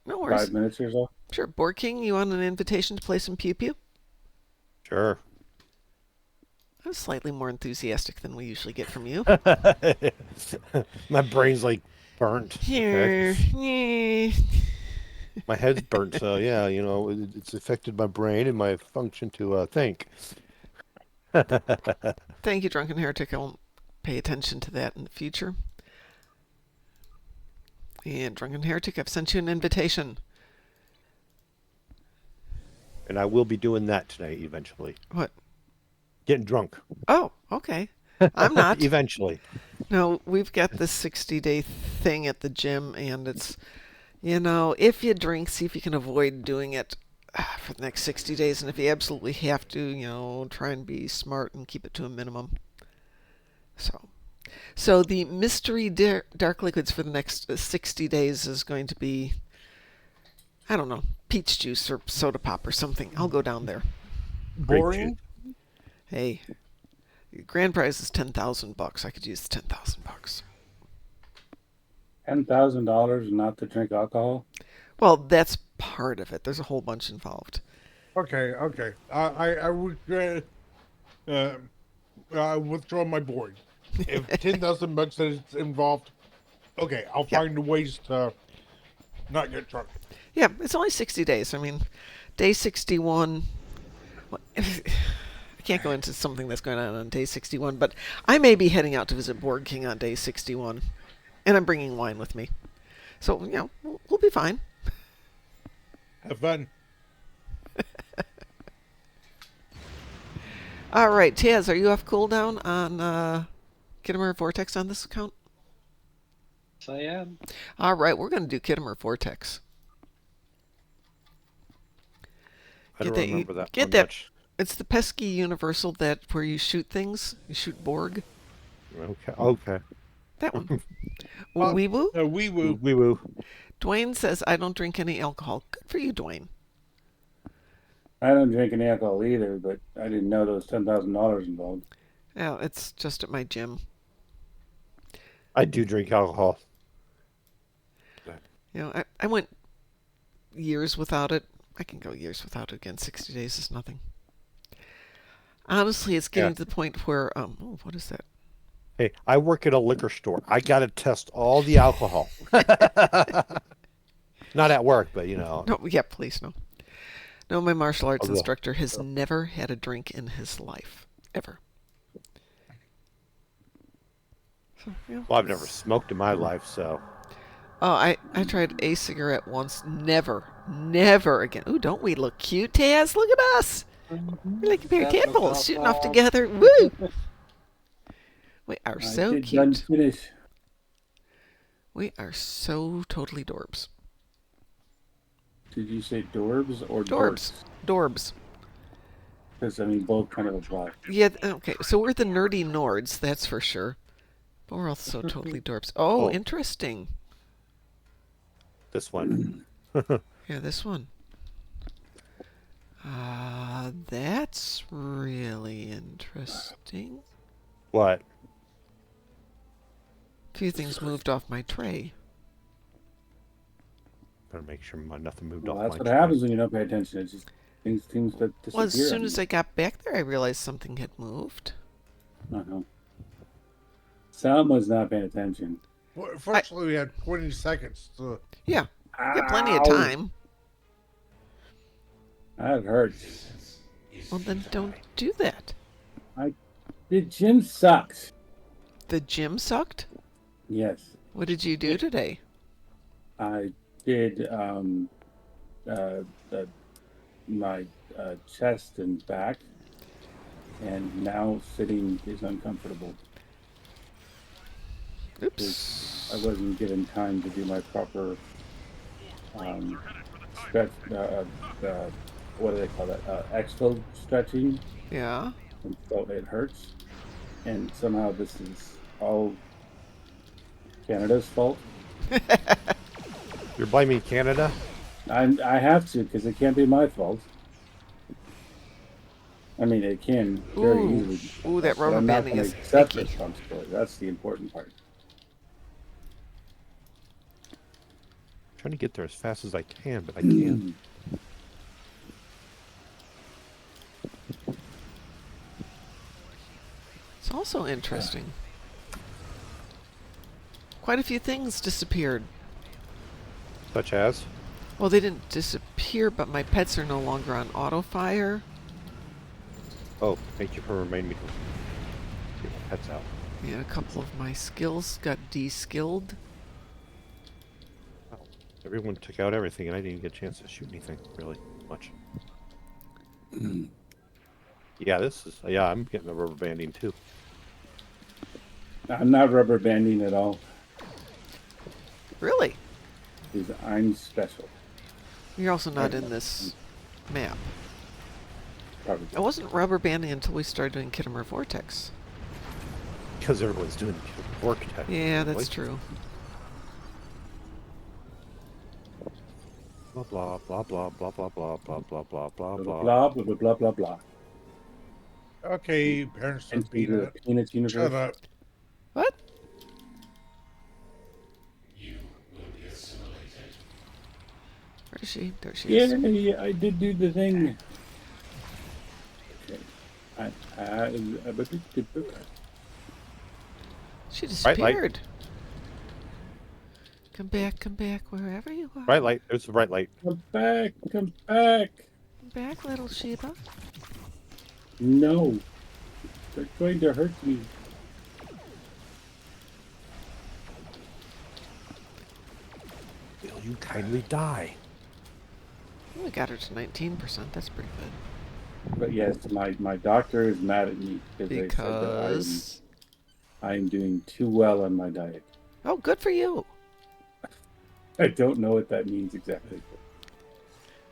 No worries. 5 minutes or so. Sure. Board King, you want an invitation to play some Pew Pew? Sure. I'm slightly more enthusiastic than we usually get from you. My brain's like burnt. Here. Okay. My head's burnt, so yeah, you know, it's affected my brain and my function to think. Thank you, Drunken Heretic. I'll pay attention to that in the future. And Drunken Heretic, I've sent you an invitation. And I will be doing that tonight eventually. What? Getting drunk. Oh, okay. I'm not. Eventually. No, we've got this 60-day thing at the gym, and it's, you know, if you drink, see if you can avoid doing it for the next 60 days. And if you absolutely have to, try and be smart and keep it to a minimum. So the mystery dark liquids for the next 60 days is going to be, I don't know, peach juice or soda pop or something. I'll go down there. Boring. Hey, grand prize is $10,000. I could use the $10,000. $10,000 not to drink alcohol? Well, that's part of it. There's a whole bunch involved. Okay. I regret. I withdraw my board. If $10,000 is involved, okay, I'll Yeah. find ways to not get drunk. Yeah, it's only 60 days. I mean, day 61. I can't go into something that's going on day 61, but I may be heading out to visit Borg King on day 61, and I'm bringing wine with me. So, we'll be fine. Have fun. All right, Taz, are you off cooldown on Kittimer Vortex on this account? So I am. All right, we're going to do Kittimer Vortex. I don't remember that Get one that. much. It's the pesky universal that where you shoot things. You shoot Borg. Okay. That one. Wee woo. Wee woo. Wee woo. Dwayne says, I don't drink any alcohol. Good for you, Dwayne. I don't drink any alcohol either, but I didn't know there was $10,000 involved. Yeah, it's just at my gym. I do drink alcohol. I went years without it. I can go years without it again. 60 days is nothing. Honestly, it's getting to the point where, what is that? Hey, I work at a liquor store. I got to test all the alcohol. Not at work, but No, yeah, please, no. No, my martial arts instructor has never had a drink in his life. Ever. So, Well, I've never smoked in my life, so. Oh, I tried a cigarette once. Never again. Ooh, don't we look cute, Taz? Look at us. We're like a pair of That tadpoles looks shooting off awesome. together. Woo! We are I so did done cute. finish. We are so totally dorbs. Did you say dorbs or Dorbs. Dorbs. Because, I mean, both kind of apply. Yeah, okay. So we're the nerdy Nords, that's for sure. But we're also totally dorbs. Oh, Oh. interesting. This one. Yeah, this one. That's really interesting. What? A few things moved off my tray. Better make sure nothing moved Well, off that's my what tray. happens when you don't pay attention. It's just things that disappear. Well, as soon as I got back there, I realized something had moved. Uh-huh. Sam was not paying attention. Well, fortunately, we had 20 seconds to. Yeah, we got plenty of Ow. time. That hurts. Well, then don't do that. The gym sucks. The gym sucked? Yes. What did you do today? I did my chest and back, and now sitting is uncomfortable. Oops. I wasn't given time to do my proper stretch. What do they call that? Expo stretching, Yeah. and so it hurts. And somehow this is all Canada's fault. You're blaming Canada? I have to, because it can't be my fault. I mean, it can very Ooh. easily. Ooh, that but rubber I'm not banding gonna is accept icky. responsibility. That's the important part. Trying to get there as fast as I can, but I can't. It's also interesting. Quite a few things disappeared. Such as? Well, they didn't disappear, but my pets are no longer on auto fire. Oh, thank you for reminding me to get my pets out. Yeah, a couple of my skills got de-skilled. Oh, everyone took out everything, and I didn't get a chance to shoot anything, really, much. Yeah, I'm getting the rubber banding, too. I'm not rubber banding at all. Really? Because I'm special. You're also not in this map. Probably. I wasn't rubber banding until we started doing Kittimer Vortex. Because everyone's doing vortex. Yeah, that's true. Blah blah blah blah blah blah blah blah blah blah blah Blah blah. blah blah blah blah blah blah. Okay, parents of Entering the Peanut. Peanuts universe. Shut up. What? You will be assimilated. Where is she? There she is. Yeah, I did do the thing. Okay. She Bright light. disappeared. Come back, wherever you are. Bright light. There's the bright light. Come back, come back. Come back, little Sheba. No. They're going to hurt me. Will you kindly die? We got her to 19%. That's pretty good. But yes, my doctor is mad at me because they said Because. that I'm doing too well on my diet. Oh, good for you. I don't know what that means exactly.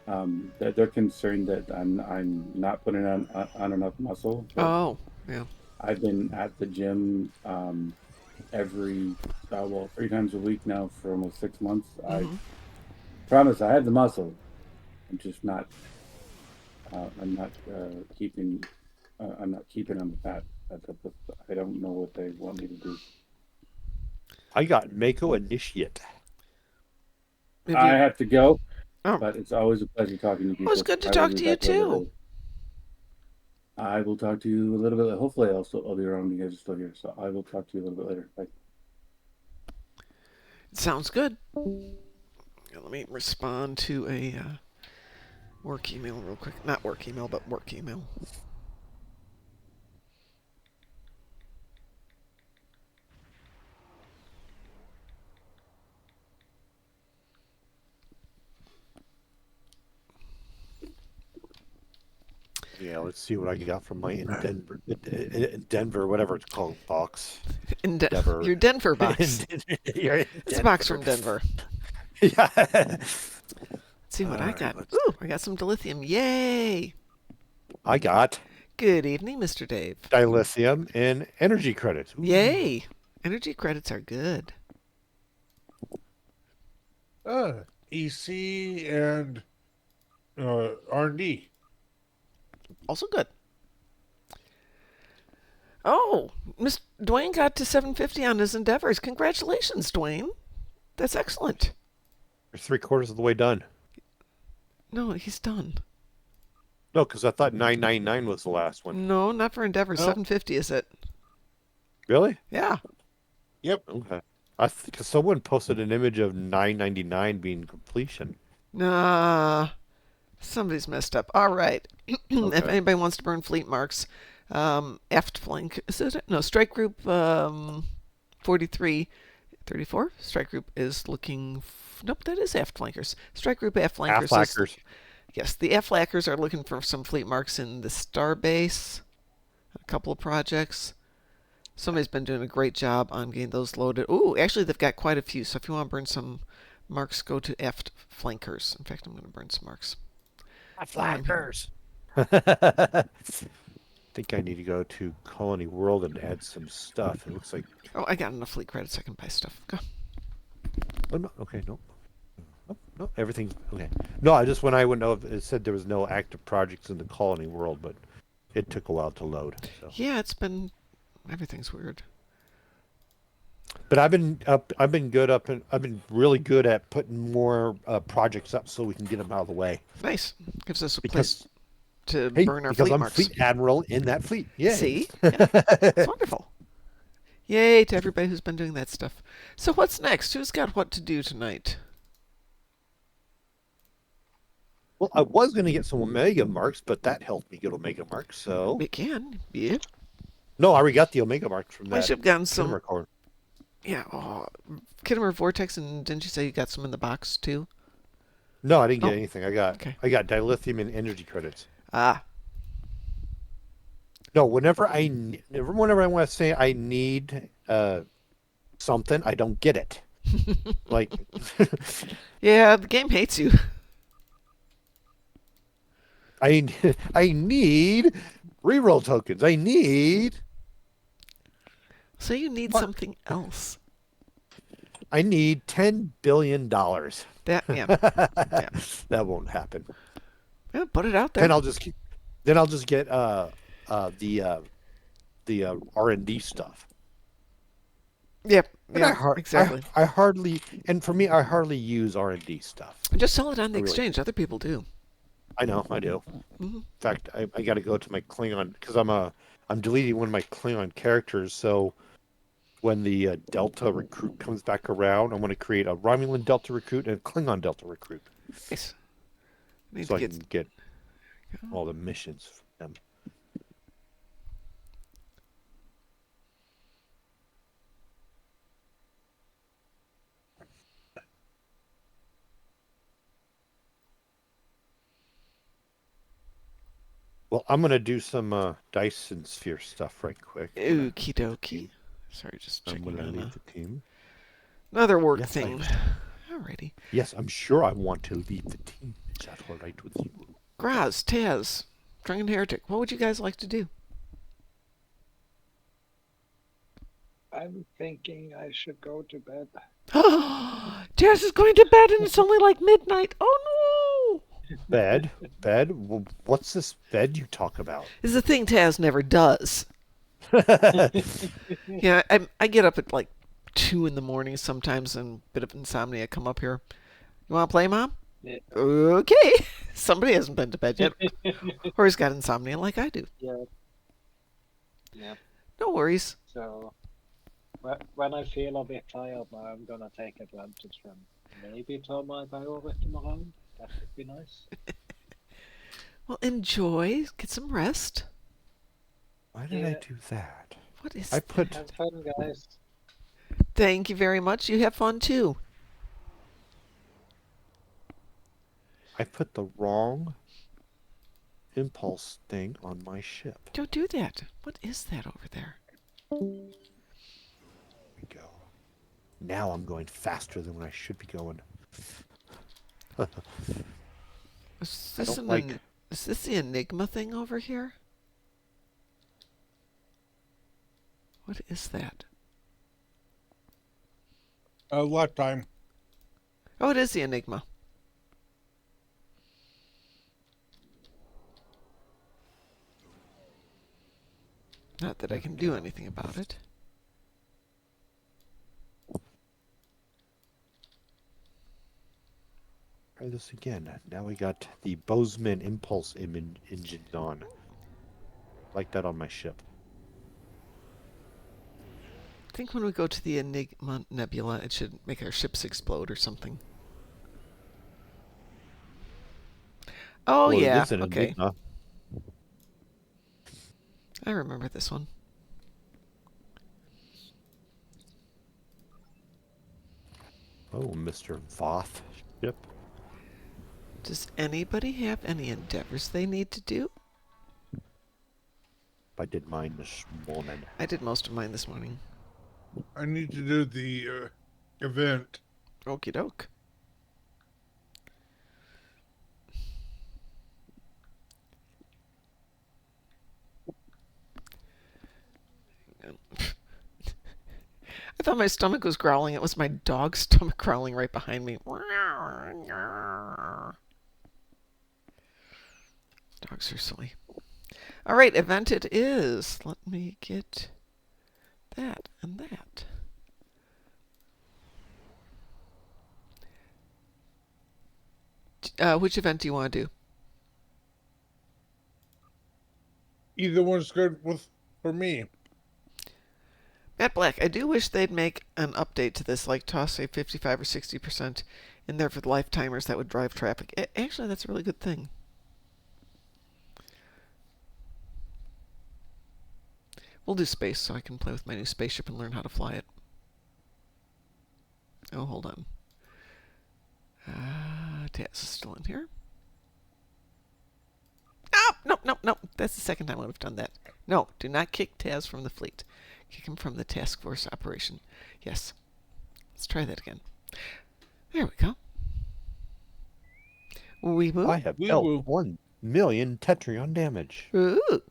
They're concerned that I'm not putting on enough muscle. Oh, yeah. I've been at the gym every 3 times a week now for almost 6 months. I promise I have the muscle. I'm just not. I'm not keeping. I'm not keeping on the fat. I don't know what they want me to do. I got Mako Initiate. Maybe I have to go, Oh. but it's always a pleasure talking to you. It was good to talk to you too. I will talk to you a little bit. Hopefully, I'll be around. You guys are still here, so I will talk to you a little bit later. Bye. Sounds good. Let me respond to a work email real quick. Not work email, but work email. Yeah, let's see what I got from my in Denver, whatever it's called, box. Denver. Your Denver box. It's a box from Denver. Yeah. Let's see what I Alright, got. let's- Ooh, I got some dilithium. Yay! I got Good evening, Mr. Dave. dilithium and energy credits. Ooh. Yay! Energy credits are good. EC and R&D. Also good. Oh, Miss Dwayne got to 750 on his endeavors. Congratulations, Dwayne. That's excellent. You're 3/4 of the way done. No, he's done. No, because I thought 999 was the last one. No, not for endeavors. No. 750 is it? Really? Yeah. Yep. Okay. Because someone posted an image of 999 being completion. Nah. Somebody's messed up. All right. If anybody wants to burn fleet marks, aft flank. Is it? No, strike group 43, 34. Strike group is looking. Nope, that is aft flankers. Strike group aft flankers. Afflackers. Yes, the aft flankers are looking for some fleet marks in the star base. A couple of projects. Somebody's been doing a great job on getting those loaded. Ooh, actually, they've got quite a few. So if you want to burn some marks, go to aft flankers. In fact, I'm going to burn some marks. Afflackers. I think I need to go to Colony World and add some stuff. It looks like. Oh, I got enough fleet credits. I can buy stuff. Go. Oh, no. Okay, no. No, everything's okay. No, I just when I went over, it said there was no active projects in the Colony World, but it took a while to load. So. Yeah, it's been. Everything's weird. But I've been good up, and I've been really good at putting more projects up so we can get them out of the way. Nice. Gives us a Because place to hey, burn our because fleet I'm marks. fleet admiral in that fleet. Yeah. See? Yeah. It's wonderful. Yay to everybody who's been doing that stuff. So what's next? Who's got what to do tonight? Well, I was going to get some Omega marks, but that helped me get Omega marks. So We can. Yeah. no, I already got the Omega marks from I that. should have gotten some. Cinema core. Yeah. Oh, Kittimer Vortex, and didn't you say you got some in the box too? No, I didn't get Oh, anything. I got dilithium and energy credits. Ah. No, whenever I want to say I need something, I don't get it. Like Yeah, the game hates you. I need reroll tokens. I need So you need something else. $10 billion. That yeah. That won't happen. Yeah, put it out there. Then I'll just get the R&D stuff. Yep. But Yeah. Exactly. I hardly, and for me, I hardly use R&D stuff. Just sell it on the I really exchange. Other people do. I know, I do. Mhm. In fact, I got to go to my Klingon because I'm deleting one of my Klingon characters. So when the Delta recruit comes back around, I want to create a Romulan Delta recruit and a Klingon Delta recruit, Nice. Need so to I can get all the missions from them. Well, I'm gonna do some Dyson Sphere stuff right quick. Okie dokie. Sorry, just I'm checking gonna on leave the team. another work Yes, thing. Alrighty. Yes, I'm sure I want to leave the team. Is that all right with you? Graz, Taz, Drunken Heretic. What would you guys like to do? I'm thinking I should go to bed. Taz is going to bed and it's only like midnight. Oh no! Bed? Well, what's this bed you talk about? Is the thing Taz never does. Yeah, I get up at like 2 in the morning sometimes and a bit of insomnia come up here. You want to play, Mom? Yeah. Okay. Somebody hasn't been to bed yet. Or he's got insomnia like I do. Yeah. Yeah. No worries. So when I feel a bit tired now, I'm gonna take advantage and maybe turn my biorhythm around. That would be nice. Well, enjoy. Get some rest. Why did I do that? What is I put Have fun, guys. Thank you very much. You have fun too. the wrong impulse thing on my ship. Don't do that. What is that over there? There we go. Now I'm going faster than when I should be going. Is I this, don't like- is this the Enigma thing over here? What is that? Lifetime. Oh, it is the Enigma. Not that I can do anything about it. Try this again. Now we got the Bozeman impulse engine on. Like that on my ship. I think when we go to the Enigma Nebula, it should make our ships explode or something. Oh, Well, it yeah. is an Okay. Enigma. I remember this one. Oh, Mr. Voth ship. Does anybody have any endeavors they need to do? I did mine this morning. I did most of mine this morning. I need to do the event. Okie doke. I thought my stomach was growling. It was my dog's stomach growling right behind me. Dogs are silly. All right, event it is. Let me get that and that. Which event do you want to do? Either one's good for me. Matt Black, I do wish they'd make an update to this, like toss say 55 or 60% in there for the lifetimers that would drive traffic. Actually, that's a really good thing. We'll do space so I can play with my new spaceship and learn how to fly it. Oh, hold on. Taz is still in here. Oh, no. That's the second time I would have done that. No, do not kick Taz from the fleet. Kick him from the task force operation. Yes. Let's try that again. There we go. We move. I have We dealt will. one million Tetrion damage. Ooh.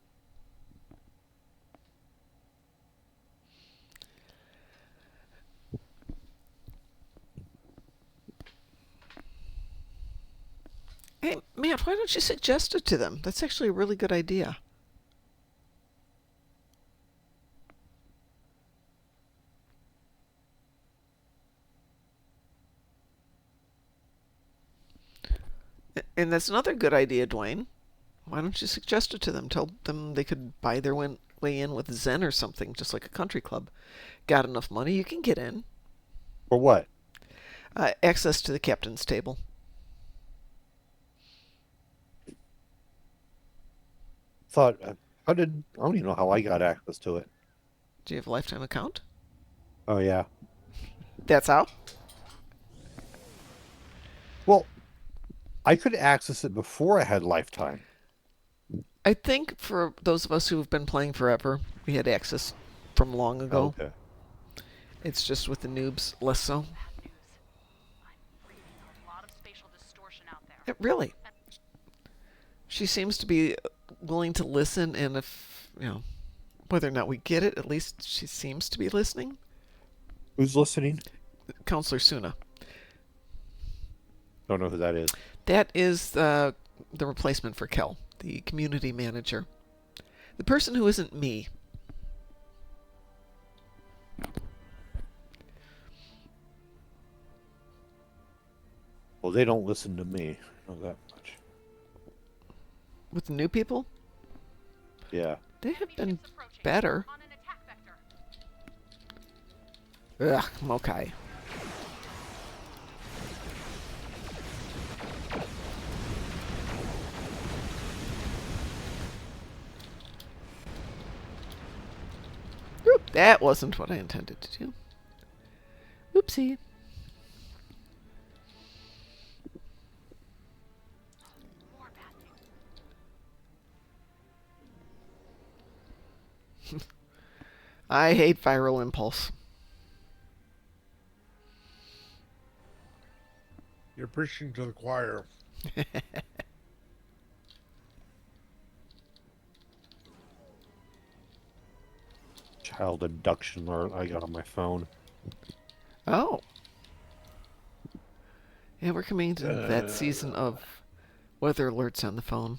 Hey, Matt, why don't you suggest it to them? That's actually a really good idea. And that's another good idea, Dwayne. Why don't you suggest it to them? Tell them they could buy their way in with Zen or something, just like a country club. Got enough money, you can get in. For what? Access to the captain's table. Thought, I don't even know how I got access to it. Do you have a lifetime account? Oh, yeah. That's how? Well, I could access it before I had Lifetime. I think for those of us who have been playing forever, we had access from long ago. Okay. It's just with the noobs, less so. Really. She seems to be willing to listen, and if, whether or not we get it, at least she seems to be listening. Who's listening? Counselor Suna. Don't know who that is. That is the replacement for Kel, the community manager. The person who isn't me. Well, they don't listen to me. I know that much. With the new people? Yeah. They have been better. Ugh, Mokai. Oop, that wasn't what I intended to do. Oopsie. I hate viral impulse. You're preaching to the choir. Child abduction alert I got on my phone. Oh. Yeah, we're coming to that season of weather alerts on the phone.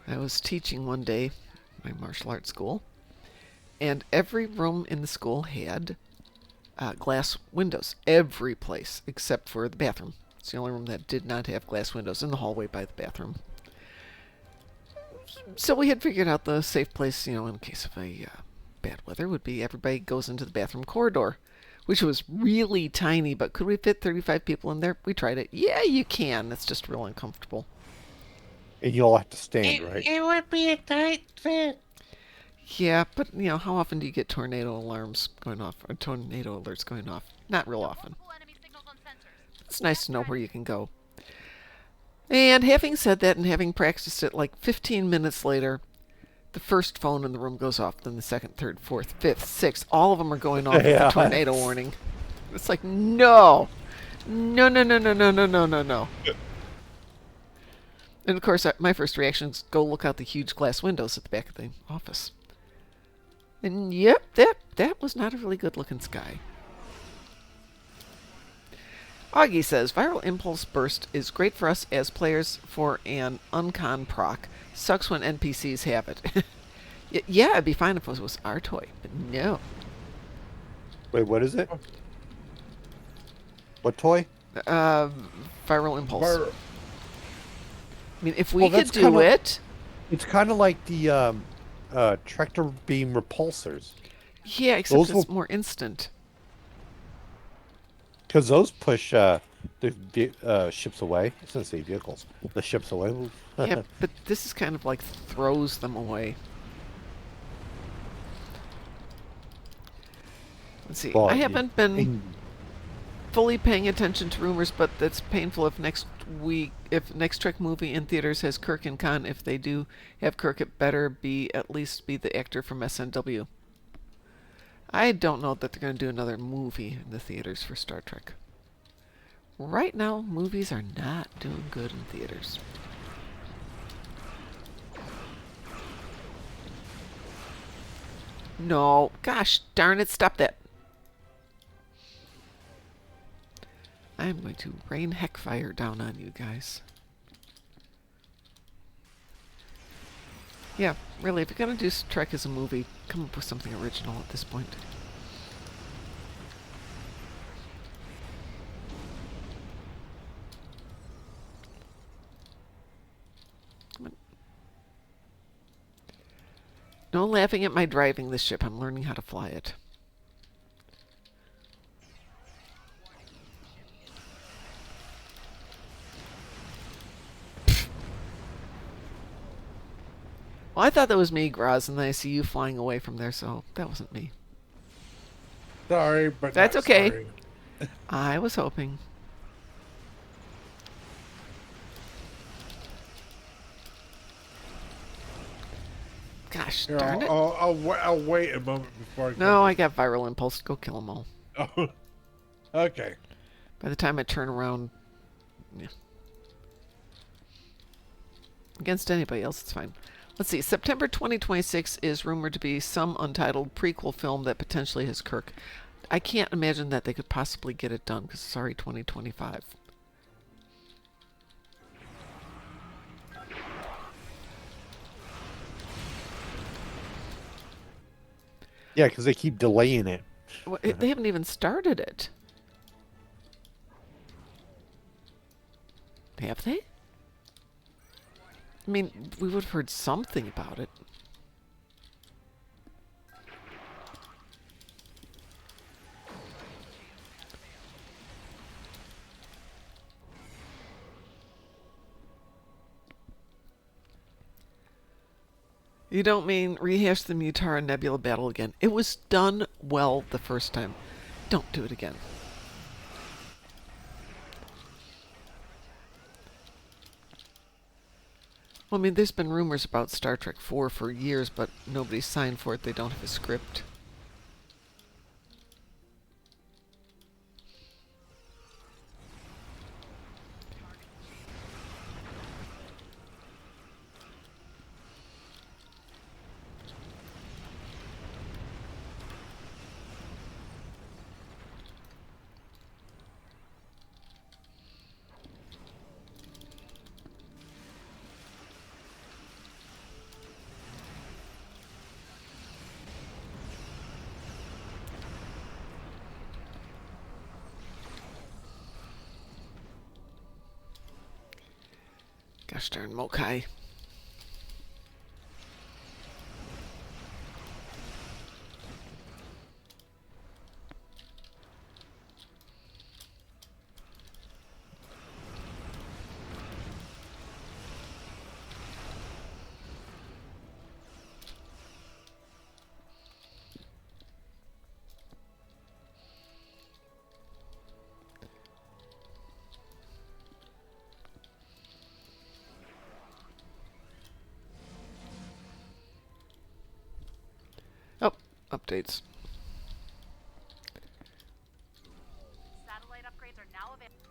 I was teaching one day, my martial arts school, and every room in the school had glass windows. Every place, except for the bathroom. It's the only room that did not have glass windows, in the hallway by the bathroom. So we had figured out the safe place, in case of a bad weather, would be everybody goes into the bathroom corridor, which was really tiny, but could we fit 35 people in there? We tried it. Yeah, you can. It's just real uncomfortable. And you all have to stand, right? It would be a tight fit. Yeah, but, how often do you get tornado alarms going off, or tornado alerts going off? Not real often. It's nice to know where you can go. And having said that, and having practiced it like 15 minutes later, the first phone in the room goes off, then the second, third, fourth, fifth, sixth, all of them are going off with a tornado warning. It's like, no. No, no, no, no, no, no, no, no, no. And of course, my first reaction is go look out the huge glass windows at the back of the office. And yep, that was not a really good looking sky. Augie says, Viral Impulse Burst is great for us as players for an uncon proc. Sucks when NPCs have it. Yeah, it'd be fine if it was our toy, but no. Wait, what is it? What toy? Viral Impulse. I mean, if we Well, could that's do kinda- it... It's kind of like the tractor beam repulsors. Yeah, except Those it's will- more instant. Because those push the ships away. I was going to say vehicles. The ships away. Yeah, but this is kind of like throws them away. Let's see. Well, I haven't been in- fully paying attention to rumors, but that's painful if next Trek movie in theaters has Kirk and Khan. If they do have Kirk, it better at least be the actor from SNW. I don't know that they're going to do another movie in the theaters for Star Trek. Right now, movies are not doing good in theaters. No, gosh darn it, stop that. I am going to rain heckfire down on you guys. Yeah, really, if you're going to do Trek as a movie, come up with something original at this point. Come on. No laughing at my driving this ship. I'm learning how to fly it. Well, I thought that was me, Graz, and then I see you flying away from there, so that wasn't me. Sorry, but That's not okay. sorry. I was hoping. Gosh Here, darn it. I'll wait a moment before I No, I got viral impulse. Go kill them all. Oh, okay. By the time I turn around, yeah. Against anybody else, it's fine. Let's see. September 2026 is rumored to be some untitled prequel film that potentially has Kirk. I can't imagine that they could possibly get it done because it's already 2025. Yeah, because they keep delaying it. Well, they haven't even started it. Have they? I mean, we would have heard something about it. You don't mean rehash the Mutara Nebula battle again. It was done well the first time. Don't do it again. Well, I mean, there's been rumors about Star Trek 4 for years, but nobody's signed for it. They don't have a script. Gosh darn Mokai. Oh, updates. Satellite upgrades are now available.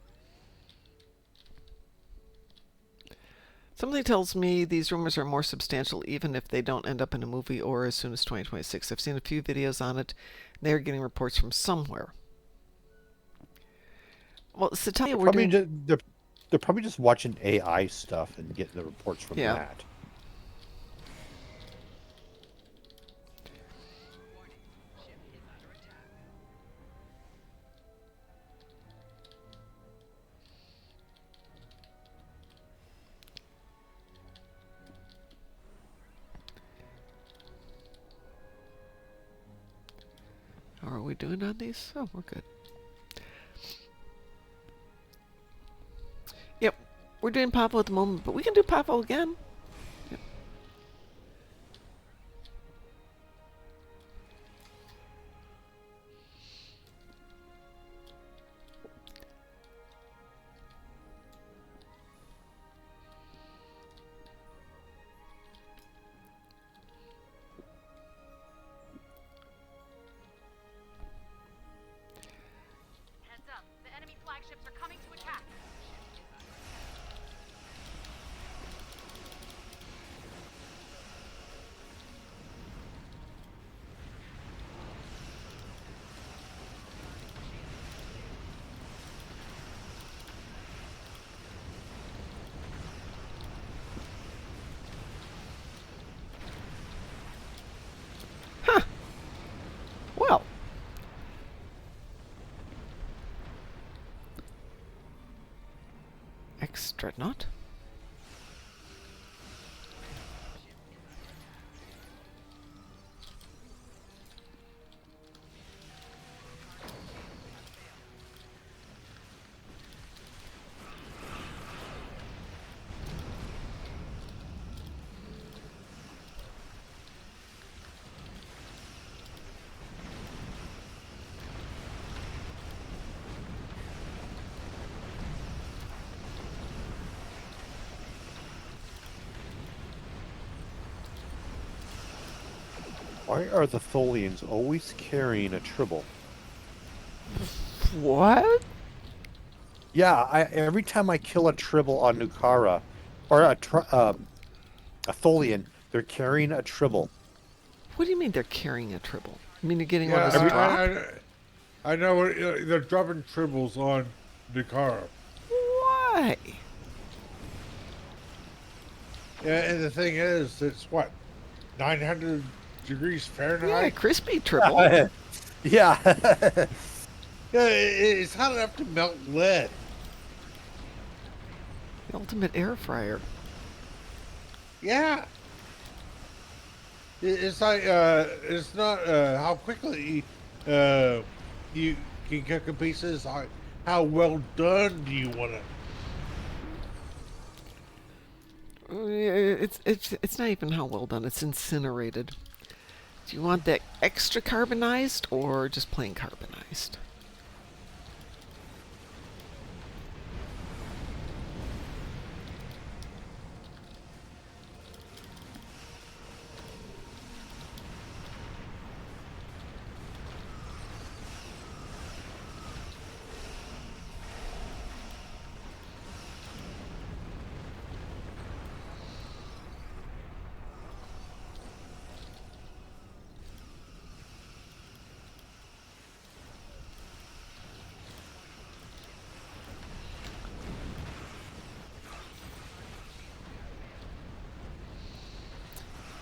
Something tells me these rumors are more substantial even if they don't end up in a movie or as soon as 2026. I've seen a few videos on it. They're getting reports from somewhere. Well, Satalia, we're doing... They're probably just watching AI stuff and getting the reports from Yeah. that. How are we doing on these? Oh, we're good. Yep, we're doing Pavo at the moment, but we can do Pavo again. Yep. Well. Dreadnought. Why are the Tholians always carrying a tribble? What? Yeah, every time I kill a tribble on Nukara, or a Tholian, they're carrying a tribble. What do you mean they're carrying a tribble? You mean you're getting Yeah, one of those drop? I know what, they're dropping tribbles on Nukara. Why? Yeah, and the thing is, it's what, 900 degrees Yeah, Fahrenheit? crispy tribble. Yeah. Yeah, it's hot enough to melt lead. The ultimate air fryer. Yeah. It's like, it's not how quickly you can cook a piece. It's like, how well done do you want it? It's not even how well done. It's incinerated. Do you want that extra carbonized or just plain carbonized?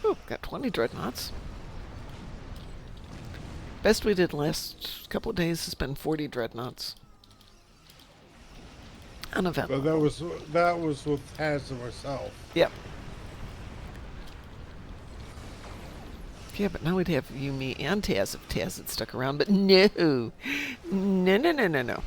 Oh, got 20 dreadnoughts. Best we did last couple of days has been 40 dreadnoughts. Uneventful. But that was with Taz and myself. Yep. Yeah, but now we'd have you, me, and Taz if Taz had stuck around. But no. No, no, no, no, no.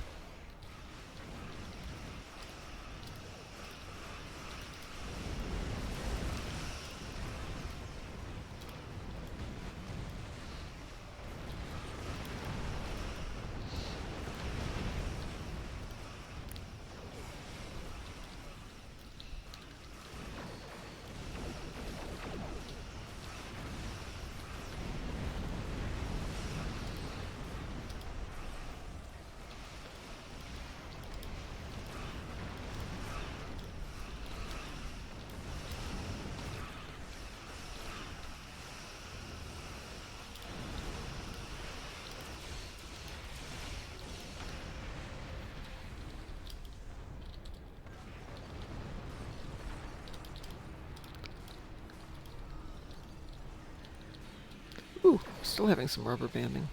Ooh, still having some rubber banding.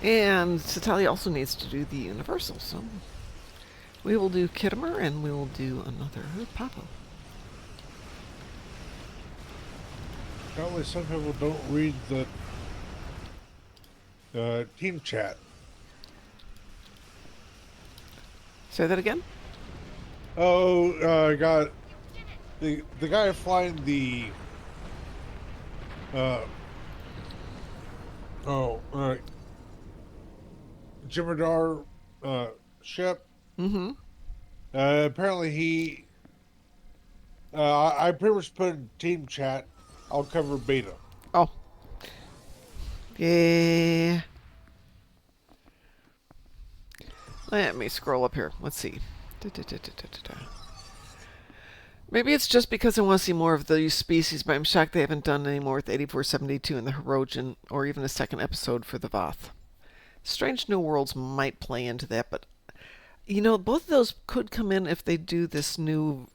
And Satalia also needs to do the universal, so we will do Kittimer and we will do another Papo. Apparently, some people don't read the team chat. Say that again? Oh, I got the guy flying the uh oh Jemadar ship. Mm-hmm. Apparently he I pretty much put in team chat. I'll cover beta. Oh. Yeah. Let me scroll up here. Let's see. Da-da-da-da-da-da. Maybe it's just because I want to see more of these species, but I'm shocked they haven't done any more with 8472 and the Hirogen, or even a second episode for the Voth. Strange New Worlds might play into that, but you know, both of those could come in if they do this new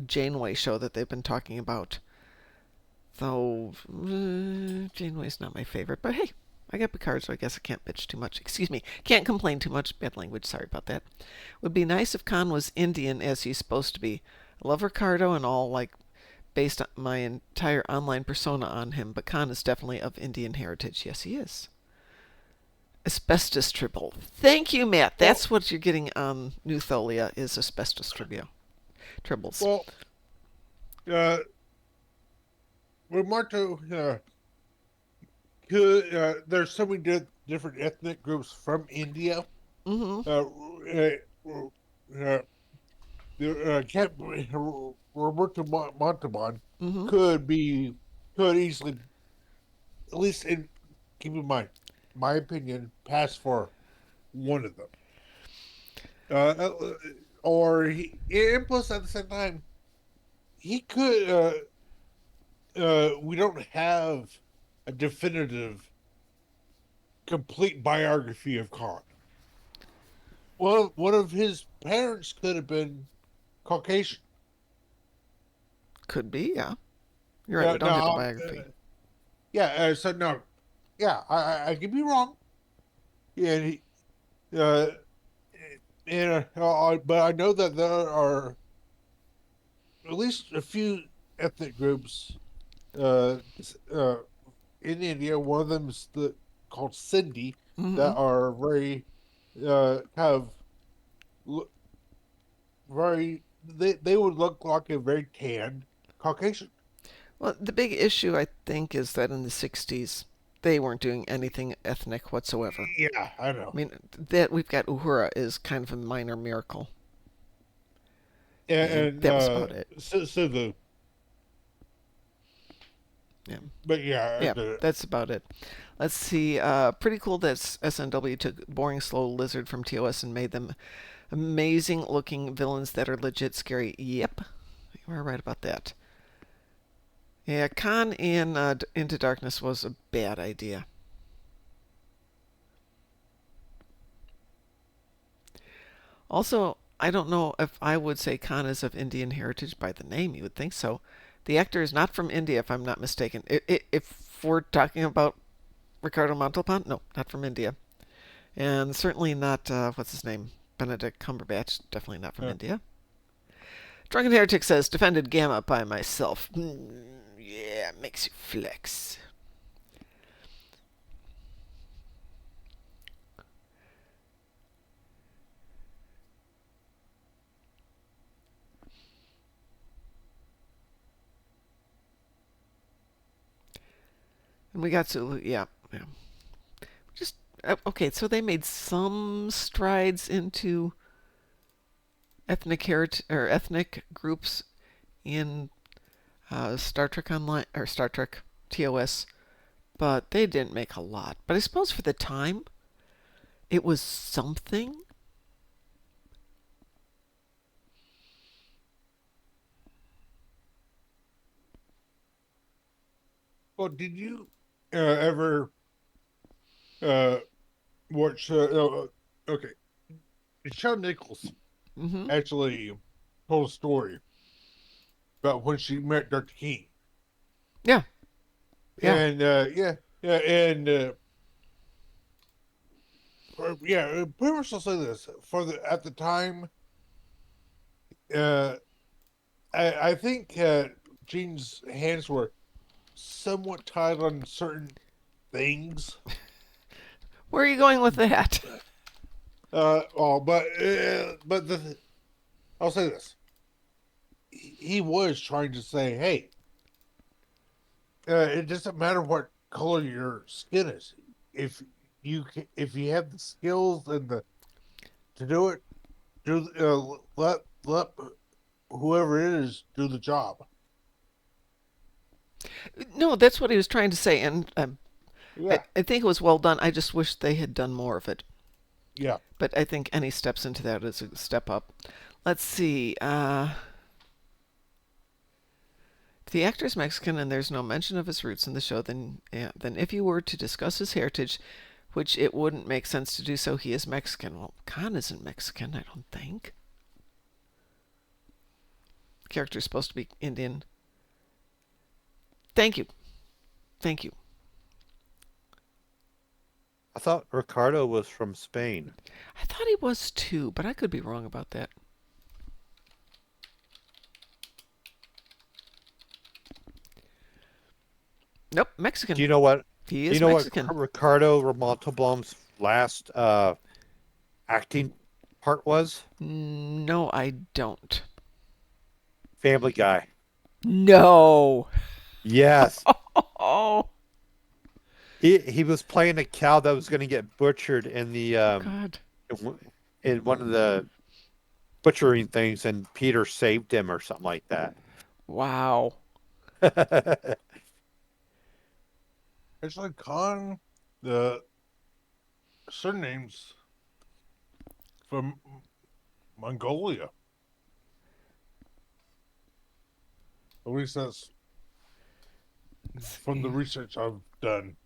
Janeway show that they've been talking about. Though Janeway's not my favorite, but hey, I got Picard, so I guess I can't bitch too much. Excuse me, can't complain too much. Bad language, sorry about that. Would be nice if Khan was Indian as he's supposed to be. I love Ricardo and all, like, based my entire online persona on him, but Khan is definitely of Indian heritage. Yes, he is. Asbestos Tribble. Thank you, Matt. That's what you're getting on New Tholia is asbestos tribbles. Well, with Marto, there's so many different ethnic groups from India. Mm-hmm. Roberto Montalban Mm-hmm. could easily, at least keep in mind, my opinion, pass for one of them. And plus at the same time, he could. We don't have a definitive, complete biography of Khan. Well, one of his parents could have been Caucasian. Could be, yeah. You're right, we don't have a biography. So no, yeah, I could be wrong. Yeah, uh, but I know that there are at least a few ethnic groups in India. One of them is called Sindhi that are very kind of very. They would look like a very tanned Caucasian. Well, the big issue, I think, is that in the 60s, they weren't doing anything ethnic whatsoever. Yeah, I know. I mean, that we've got Uhura is kind of a minor miracle. And that was about it. So the Yeah. But yeah, that's about it. Let's see. Pretty cool that SNW took boring slow lizard from TOS and made them amazing looking villains that are legit scary. Yep, you were right about that. Yeah, Khan in Into Darkness was a bad idea. Also, I don't know if I would say Khan is of Indian heritage by the name. You would think so. The actor is not from India, if I'm not mistaken. If we're talking about Ricardo Montalban, no, not from India. And certainly not, what's his name? Benedict Cumberbatch, definitely not from India. Drunken Heretic says, defended Gamma by myself. Yeah, makes you flex. And we got to, yeah. Just, okay, so they made some strides into ethnic groups in Star Trek Online, or Star Trek TOS, but they didn't make a lot. But I suppose for the time, it was something. Well, did you ever watch? Okay, Michelle Nichols actually told a story about when she met Dr. King. Yeah. And and pretty much I'll say this at the time. I think Gene's hands were somewhat tied on certain things. Where are you going with that? But I'll say this: he was trying to say, hey, it doesn't matter what color your skin is. If if you have the skills and the to do it, let whoever it is do the job. No, that's what he was trying to say, and Yeah, I think it was well done. I just wish they had done more of it. yeah. But I think any steps into that is a step up. Let's see. If the actor is Mexican and there's no mention of his roots in the show, then if you were to discuss his heritage, which it wouldn't make sense to do so, he is Mexican. Well, Khan isn't Mexican, I don't think. Character is supposed to be Indian. Thank you. Thank you. I thought Ricardo was from Spain. I thought he was too, but I could be wrong about that. Nope, Mexican. Do you know what? He Do you is know Mexican. what Ricardo Montalban's last acting part was? No, I don't. Family Guy. No. Yes. Oh, He was playing a cow that was going to get butchered in the God. in one of the butchering things, and Peter saved him or something like that. Wow. Actually, Khan, the surname's from Mongolia. At least that's from the research I've done.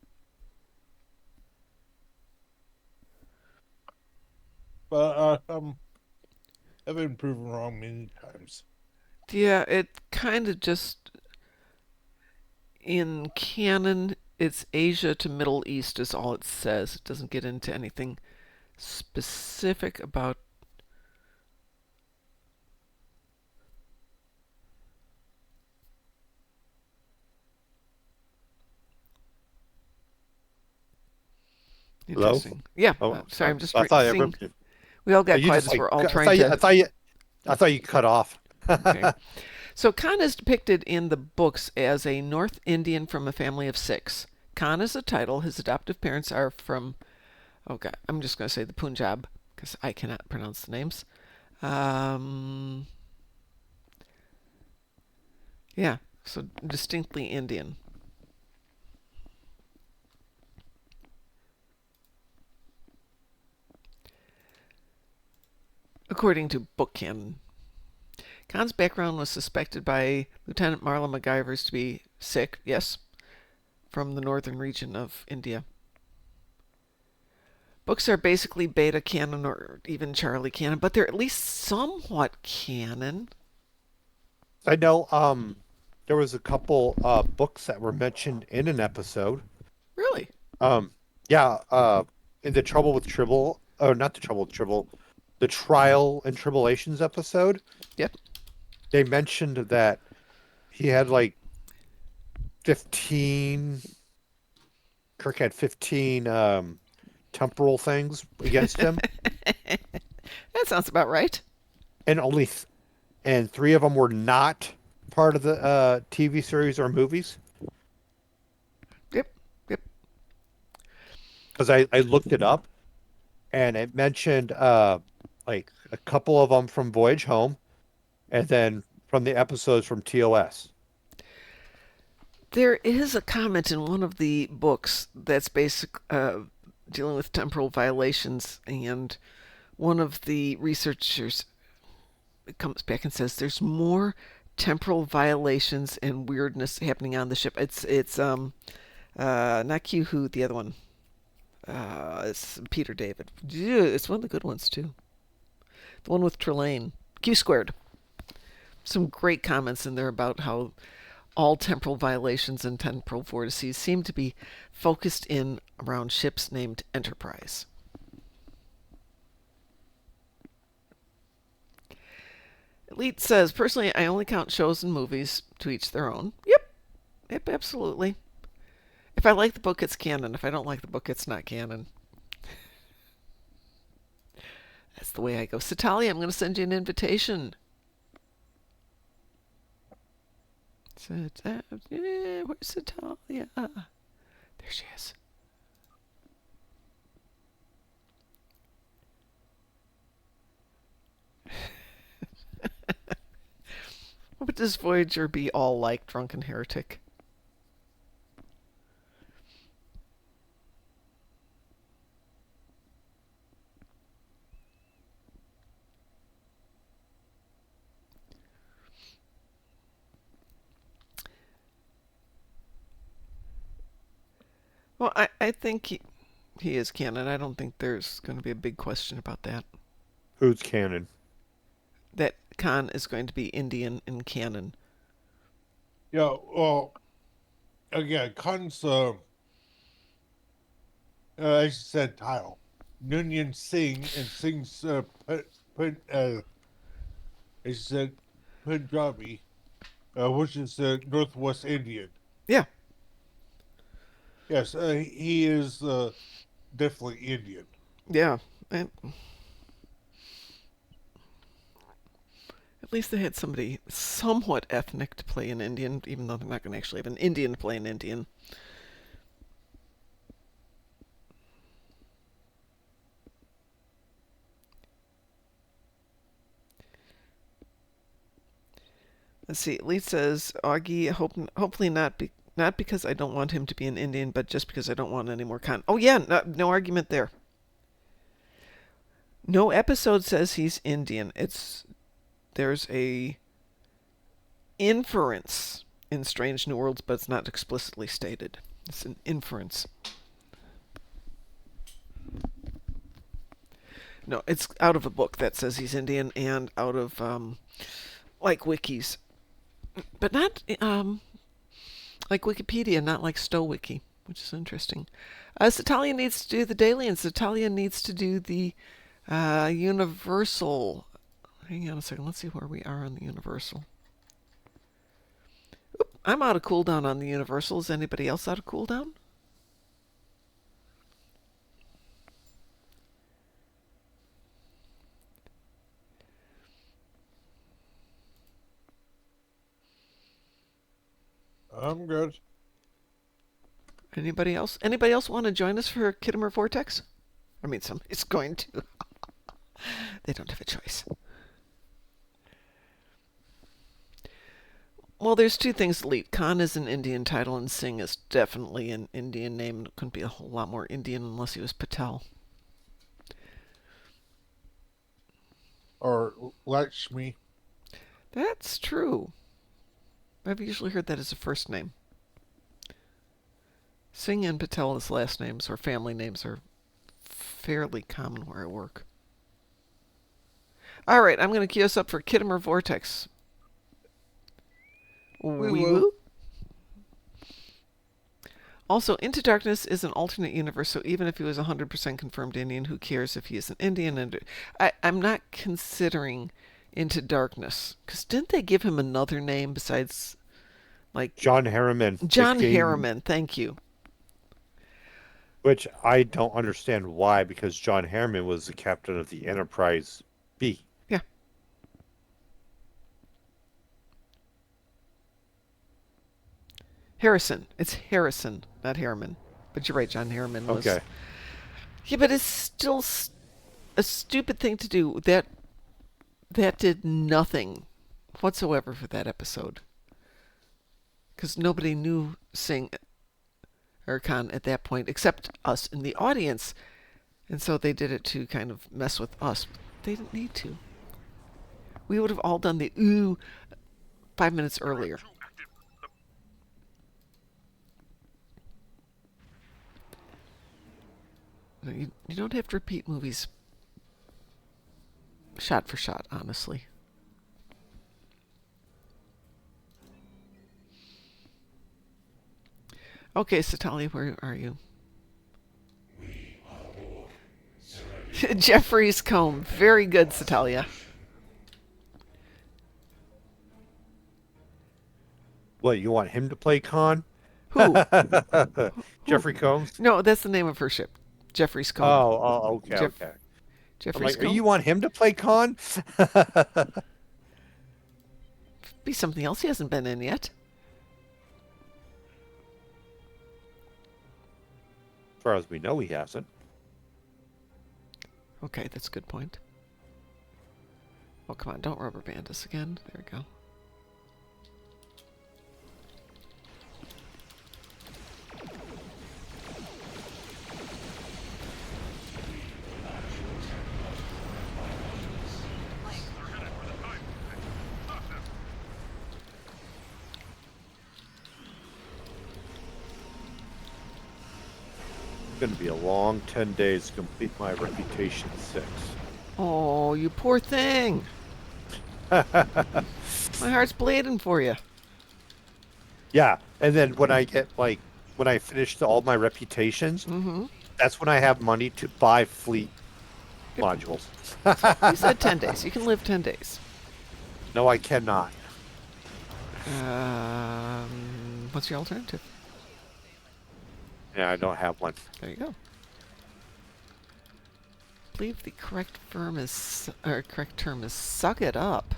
But I've been proven wrong many times. Yeah, it kind of just in canon, it's Asia to Middle East is all it says. It doesn't get into anything specific about. Hello? Interesting. Yeah. Oh, Sorry, I'm just I thought seeing. We all got you quiet just as like we're all trying to. I thought you cut off. Okay. So Khan is depicted in the books as a North Indian from a family of 6. Khan is a title. His adoptive parents are from, oh God, I'm just going to say the Punjab because I cannot pronounce the names. Um, yeah, so distinctly Indian. According to book canon. Khan's background was suspected by Lieutenant Marla MacGyvers to be Sikh, yes, from the northern region of India. Books are basically beta canon or even Charlie canon, but they're at least somewhat canon. I know there was a couple books that were mentioned in an episode. Really? Um yeah, in the Trouble with Tribble, oh not the Trouble with Tribble, the Trial and Tribulations episode, Yep. they mentioned that he had like 15 Kirk had 15 temporal things against him, That sounds about right. and and 3 of them were not part of the TV series or movies. Yep. Yep. Because I looked it up, and it mentioned like a couple of them from Voyage Home, and then from the episodes from TOS. There is a comment in one of the books that's dealing with temporal violations, and one of the researchers comes back and says there's more temporal violations and weirdness happening on the ship. It's not Q Who, the other one. It's Peter David. Yeah, it's one of the good ones too. The one with Trelane. Q squared. Some great comments in there about how all temporal violations and temporal vortices seem to be focused in around ships named Enterprise. Elite says, personally, I only count shows and movies, to each their own. Yep. Yep, absolutely. If I like the book, it's canon. If I don't like the book, it's not canon. That's the way I go. Satalia, I'm going to send you an invitation. Where's Natalia? There she is. What does Voyager be all like, drunken heretic? Well, I think he is canon. I don't think there's going to be a big question about that. Who's canon? That Khan is going to be Indian in canon. Yeah, well, again, Khan's, as you said, title. Noonien Singh, and Singh's, as you said, Punjabi, which is Northwest Indian. Yeah. Yes, he is definitely Indian. Yeah. At least they had somebody somewhat ethnic to play an Indian, even though they're not going to actually have an Indian to play an Indian. Let's see. Lee says, Augie, hopefully not because I don't want him to be an Indian, but just because I don't want any more Khan. Oh yeah, no argument there. No episode says he's Indian. There's a inference in Strange New Worlds, but it's not explicitly stated. It's an inference. No, it's out of a book that says he's Indian and out of like wikis, but not like Wikipedia, not like StoWiki, which is interesting. Satalia needs to do the daily, and Satalia needs to do the Universal. Hang on a second. Let's see where we are on the Universal. Oop, I'm out of cooldown on the Universal. Is anybody else out of cooldown? I'm good. Anybody else? Anybody else want to join us for Kittimer Vortex? I mean, somebody's going to. They don't have a choice. Well, there's two things, Elite. Khan is an Indian title, and Singh is definitely an Indian name. It couldn't be a whole lot more Indian unless he was Patel. Or Lakshmi. That's true. I've usually heard that as a first name. Singh and Patel as last names or family names are fairly common where I work. All right, I'm going to queue us up for Kittimer Vortex. Wee woo. Also, Into Darkness is an alternate universe, so even if he was 100% confirmed Indian, who cares if he is an Indian? And I'm not considering Into Darkness, because didn't they give him another name besides, like... John Harriman. John Harriman, thank you. Which I don't understand why, because John Harriman was the captain of the Enterprise B. Yeah. Harrison. It's Harrison, not Harriman. But you're right, John Harriman was... Okay. Yeah, but it's still a stupid thing to do. That did nothing whatsoever for that episode. Because nobody knew Singh or Khan at that point, except us in the audience. And so they did it to kind of mess with us. They didn't need to. We would have all done the ooh 5 minutes earlier. You don't have to repeat movies shot for shot, honestly. Okay, Satali, where are you? We are aboard. Surrender. Jeffrey's comb. Very good, Satalia. What, you want him to play Khan? Who? Jeffrey Combs? No, that's the name of her ship. Jeffrey's comb. Oh, okay, okay. I'm Jeffrey's like, comb. you want him to play Khan? Be something else he hasn't been in yet. far as we know, he hasn't. Okay, that's a good point. Oh, come on, don't rubber band us again. There we go. It's going to be a long 10 days to complete my Reputation 6. Oh, you poor thing. My heart's bleeding for you. Yeah, and then when I get, like, when I finish all my reputations, that's when I have money to buy fleet modules. You said 10 days. You can live 10 days. No, I cannot. What's your alternative? Yeah, I don't have one. There you go. I believe the correct term is suck it up.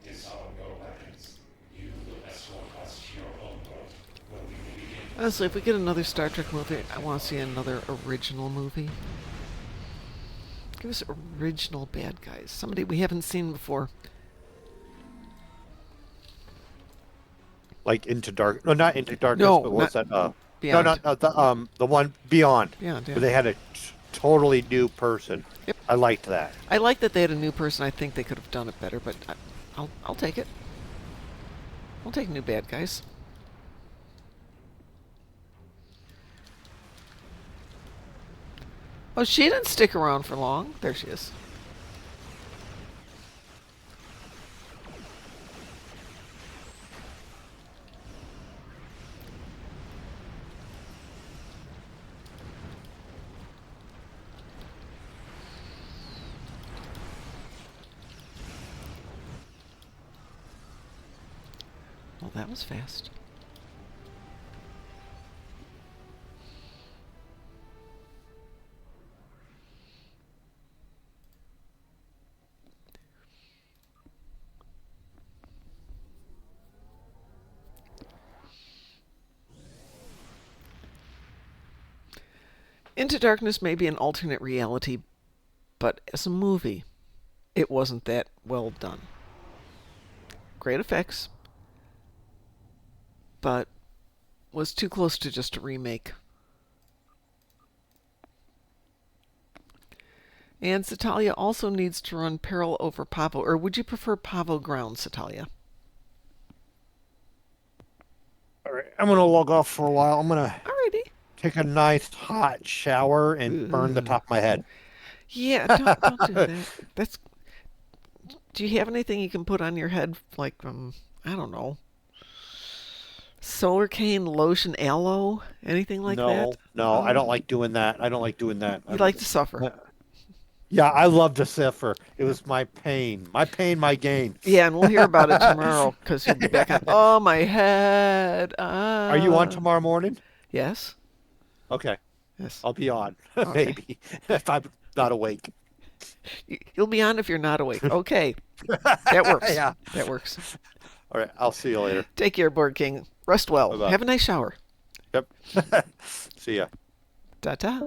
Disarm your weapons. You will escort us to your own world, where we will begin. Honestly, if we get another Star Trek movie, I want to see another original movie. Give us original bad guys. Somebody we haven't seen before. Like Into Dark. No, not Into Darkness, No, but what's that? Beyond. The one Beyond. Beyond, yeah. Where they had a totally new person. Yep. I liked that. I like that they had a new person. I think they could have done it better, but I'll take it. I'll take new bad guys. Oh, she didn't stick around for long. There she is. Well, that was fast. Into Darkness may be an alternate reality, but as a movie, it wasn't that well done. Great effects, but was too close to just a remake. And Satalia also needs to run Peril over Pavo. Or would you prefer Pavo Ground, Satalia? All right, I'm going to log off for a while. I'm going to Alrighty. take a nice hot shower and burn the top of my head. Yeah, don't do that. That's. Do you have anything you can put on your head, like I don't know, solar cane lotion, aloe, anything like that? No, I don't like doing that. I don't like doing that. You like to suffer. Yeah, I love to suffer. It was my pain, my gain. Yeah, and we'll hear about it tomorrow because you'll be back on. Oh, my head. Are you on tomorrow morning? Yes. Okay. Yes. I'll be on, Okay. maybe, if I'm not awake. You'll be on if you're not awake. Okay. That works. Yeah. That works. All right, I'll see you later. Take care, Board King. Rest well. Bye-bye. Have a nice shower. Yep. See ya. Ta-ta.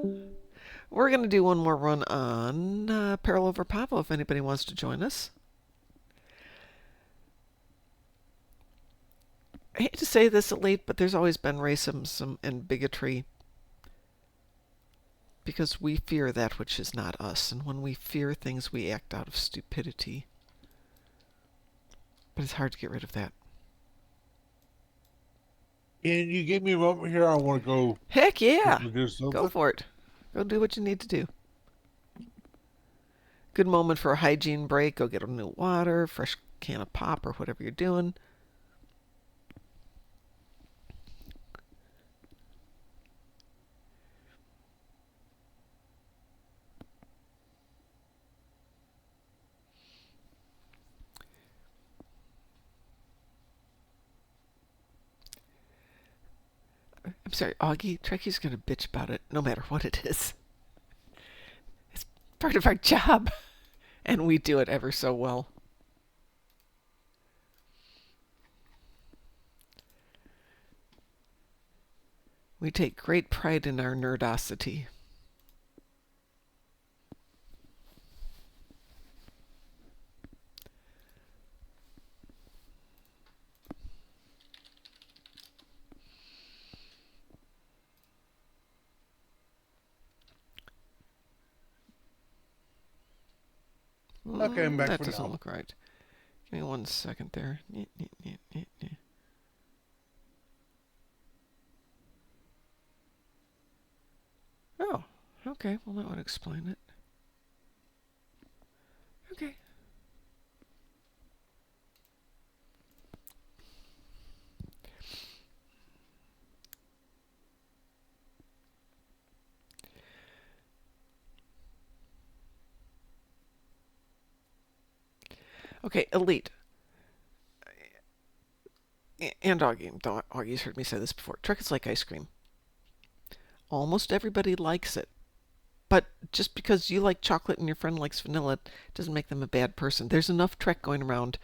We're going to do one more run on Peril over Pavo if anybody wants to join us. I hate to say this, Elite, but there's always been racism and bigotry because we fear that which is not us. And when we fear things, we act out of stupidity. But it's hard to get rid of that. And you gave me a moment here. I want to go. Heck yeah. Do something. Go for it. Go do what you need to do. Good moment for a hygiene break. Go get a new water, fresh can of pop, or whatever you're doing. I'm sorry, Augie. Trekkie's gonna bitch about it, no matter what it is. It's part of our job, and we do it ever so well. We take great pride in our nerdosity. Okay, I'm back That for doesn't now. look right. Give me 1 second there. Oh, okay. Well, that would explain it. Okay. Okay, Elite. And Augie. Augie's heard me say this before. Trek is like ice cream. Almost everybody likes it. But just because you like chocolate and your friend likes vanilla doesn't make them a bad person. There's enough Trek going around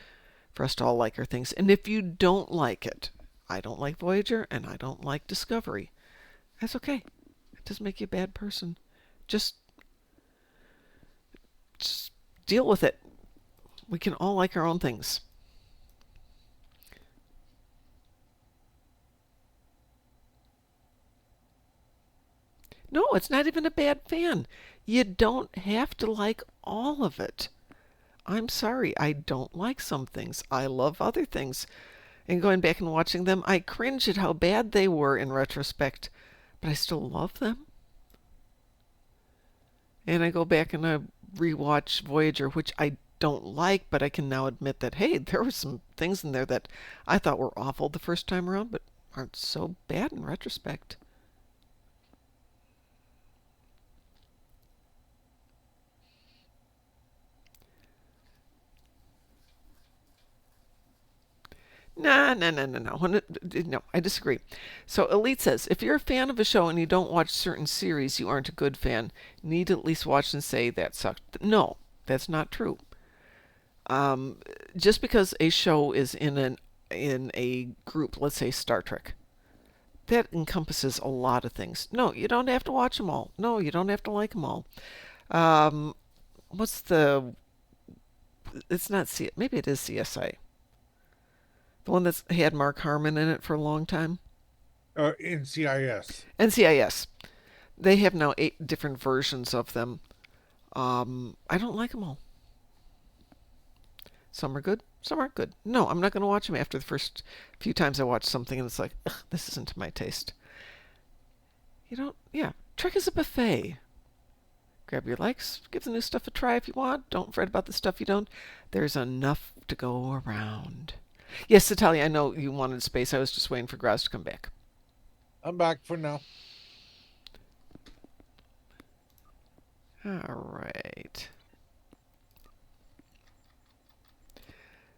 for us to all like our things. And if you don't like it, I don't like Voyager and I don't like Discovery. That's okay. It doesn't make you a bad person. Just deal with it. We can all like our own things. No, it's not even a bad fan. You don't have to like all of it. I'm sorry, I don't like some things. I love other things. And going back and watching them, I cringe at how bad they were in retrospect, but I still love them. And I go back and I rewatch Voyager, which I don't like, but I can now admit that, hey, there were some things in there that I thought were awful the first time around, but aren't so bad in retrospect. No, I disagree. So Elite says, if you're a fan of a show and you don't watch certain series, you aren't a good fan. You need to at least watch and say that sucked. No, that's not true. Just because a show is in a group, let's say Star Trek, that encompasses a lot of things. No, you don't have to watch them all. No, you don't have to like them all. What's the? It's not C. Maybe it is CSI. The one that's had Mark Harmon in it for a long time. NCIS. NCIS. They have now 8 different versions of them. I don't like them all. Some are good, some aren't good. No, I'm not going to watch them after the first few times I watch something and it's like, ugh, this isn't to my taste. Yeah, Trek is a buffet. Grab your likes, give the new stuff a try if you want. Don't fret about the stuff you don't. There's enough to go around. Yes, Natalia, I know you wanted space. I was just waiting for Grouse to come back. I'm back for now. All right.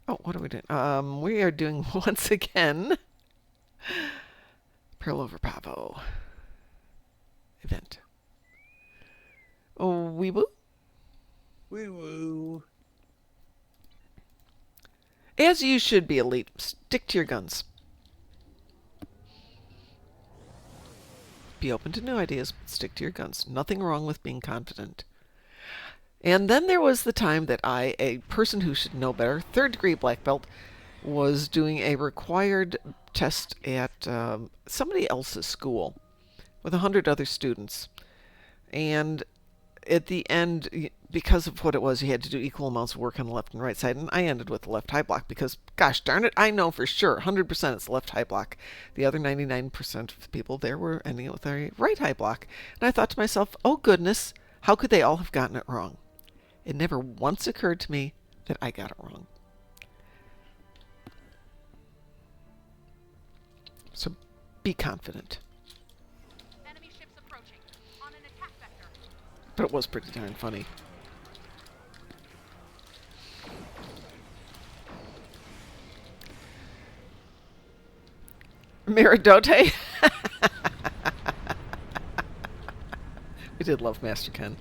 Oh, what are we doing? We are doing once again Pearl over Pavo event. Oh, wee woo. Wee woo. As you should be, Elite. Stick to your guns. Be open to new ideas, but stick to your guns. Nothing wrong with being confident. And then there was the time that I, a person who should know better, 3rd degree black belt, was doing a required test at somebody else's school with 100 other students. And at the end, because of what it was, you had to do equal amounts of work on the left and right side. And I ended with the left high block because, gosh darn it, I know for sure 100% it's the left high block. The other 99% of the people there were ending with a right high block. And I thought to myself, oh goodness, how could they all have gotten it wrong? It never once occurred to me that I got it wrong. So be confident. Enemy ships approaching on an attack vector. But it was pretty darn funny. Miradote? did love Master Ken.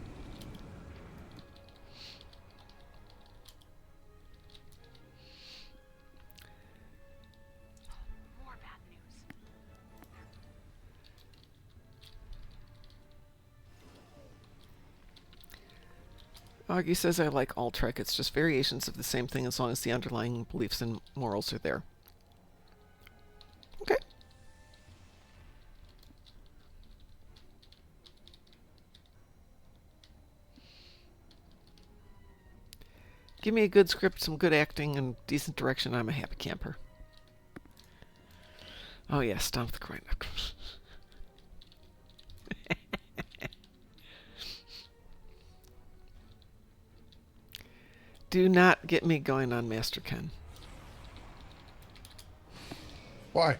More bad news. Augie says, I like all Trek. It's just variations of the same thing as long as the underlying beliefs and morals are there. Okay. Give me a good script, some good acting, and decent direction. I'm a happy camper. Oh, yeah, Stomp the Groin. Do not get me going on Master Ken. Why?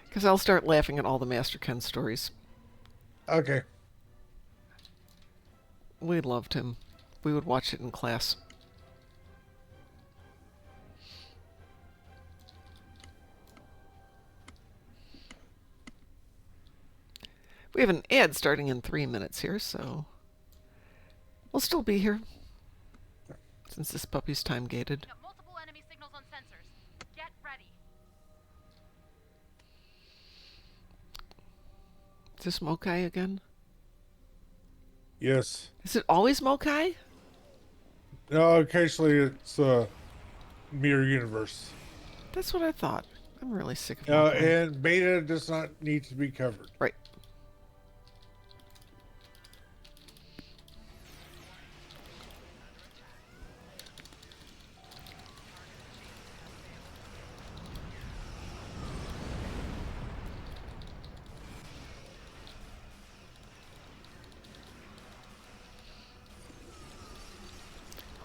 Because I'll start laughing at all the Master Ken stories. Okay. We loved him. We would watch it in class. We have an ad starting in 3 minutes here, so we'll still be here since this puppy's time gated. Got multiple enemy signals on sensors. Get ready. Is this Mokai again? Yes. Is it always Mokai? No, occasionally it's Mirror Universe. That's what I thought. I'm really sick of Mokai. And Beta does not need to be covered. Right.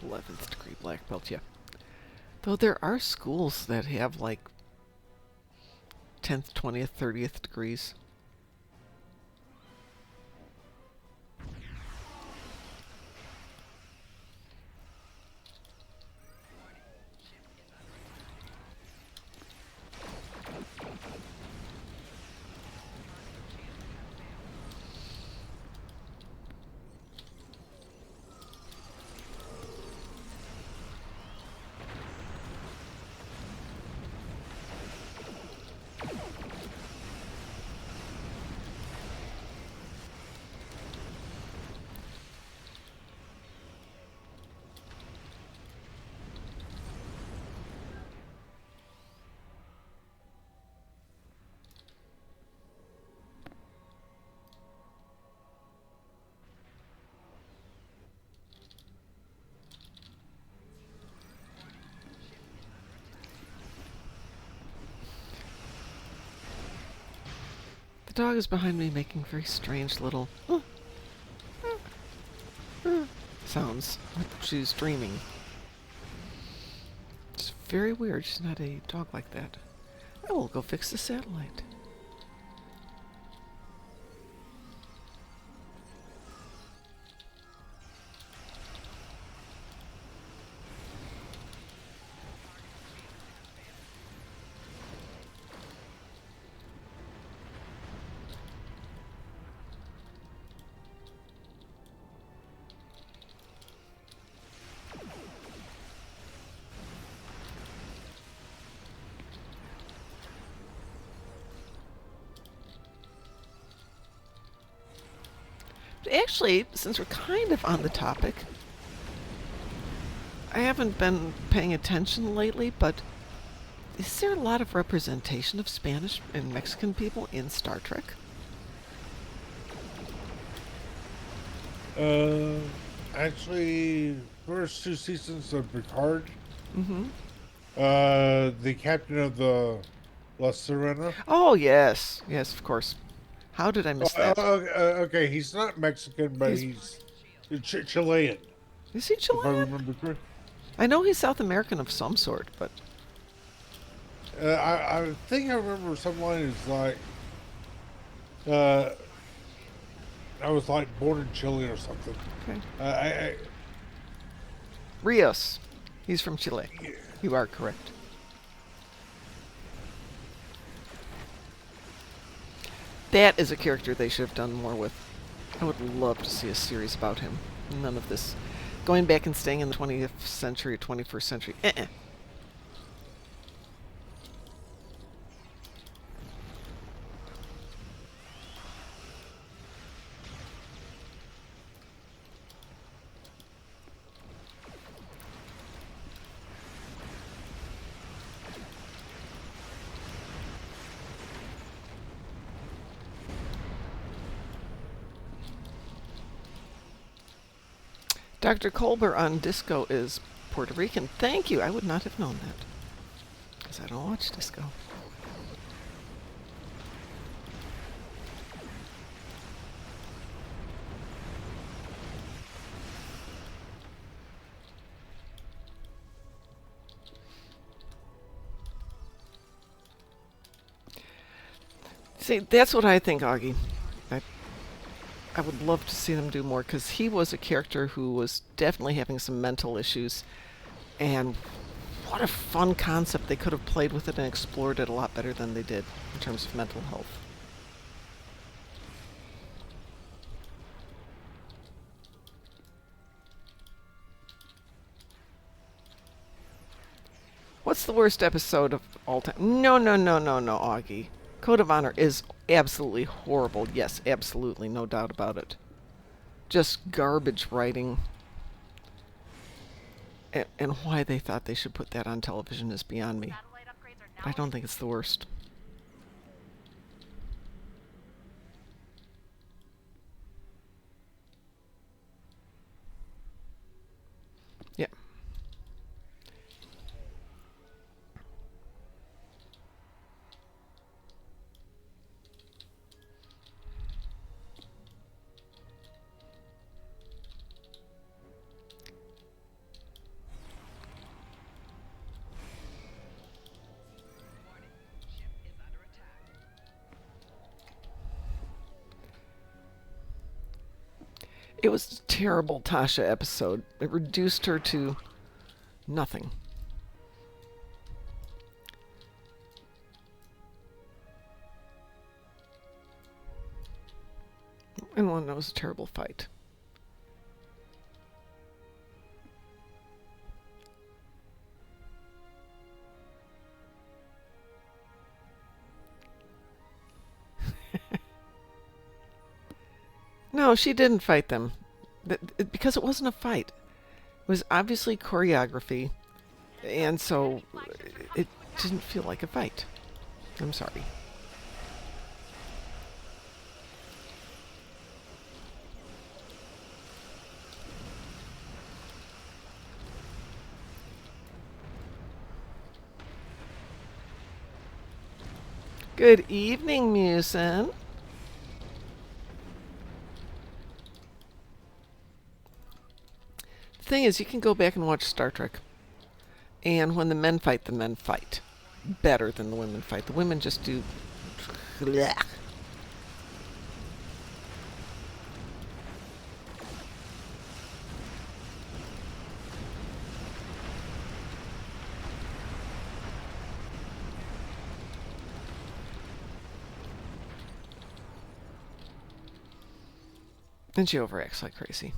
'11th degree black belt, yeah. Though there are schools that have like 10th, 20th, 30th degrees. The dog is behind me making very strange little sounds like she's dreaming. It's very weird. She's not a dog like that. I will go fix the satellite. Actually, since we're kind of on the topic, I haven't been paying attention lately, but is there a lot of representation of Spanish and Mexican people in Star Trek? Actually, first 2 seasons of Picard. Mm-hmm. The captain of the La Serena. Oh, yes. Yes, of course. How did I miss that? Okay, he's not Mexican, but he's Chilean. Is he If I Chilean? remember correctly. I know he's South American of some sort, but I think I remember some line is like, I was like born in Chile or something. okay. Rios. He's from Chile. You are correct. That is a character they should have done more with. I would love to see a series about him. None of this going back and staying in the 20th century or 21st century. Dr. Colbert on Disco is Puerto Rican. Thank you. I would not have known that. Because I don't watch Disco. See, that's what I think, Augie. I would love to see them do more, because he was a character who was definitely having some mental issues. And what a fun concept. They could have played with it and explored it a lot better than they did in terms of mental health. What's the worst episode of all time? No, Augie. Code of Honor is absolutely horrible. Yes, absolutely, no doubt about it. Just garbage writing. And why they thought they should put that on television is beyond me. I don't think it's the worst. Yeah. It was a terrible Tasha episode. It reduced her to nothing. And one that was a terrible fight. No, she didn't fight them. Because it wasn't a fight. It was obviously choreography. And so it didn't feel like a fight. I'm sorry. Good evening, Musin. The thing is, you can go back and watch Star Trek. And when the men fight better than the women fight. The women just do... Blech. And she overacts like crazy.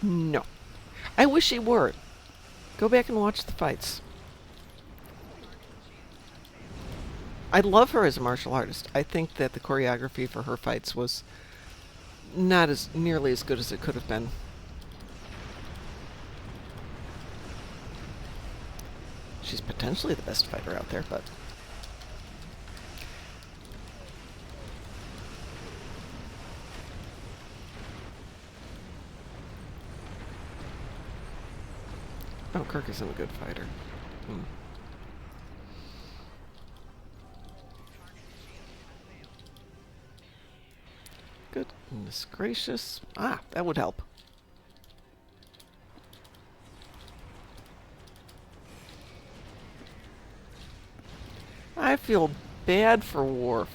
No. I wish she were. Go back and watch the fights. I love her as a martial artist. I think that the choreography for her fights was not as nearly as good as it could have been. She's potentially the best fighter out there, but... Oh, Kirk isn't a good fighter. Goodness gracious. Ah, that would help. I feel bad for Worf.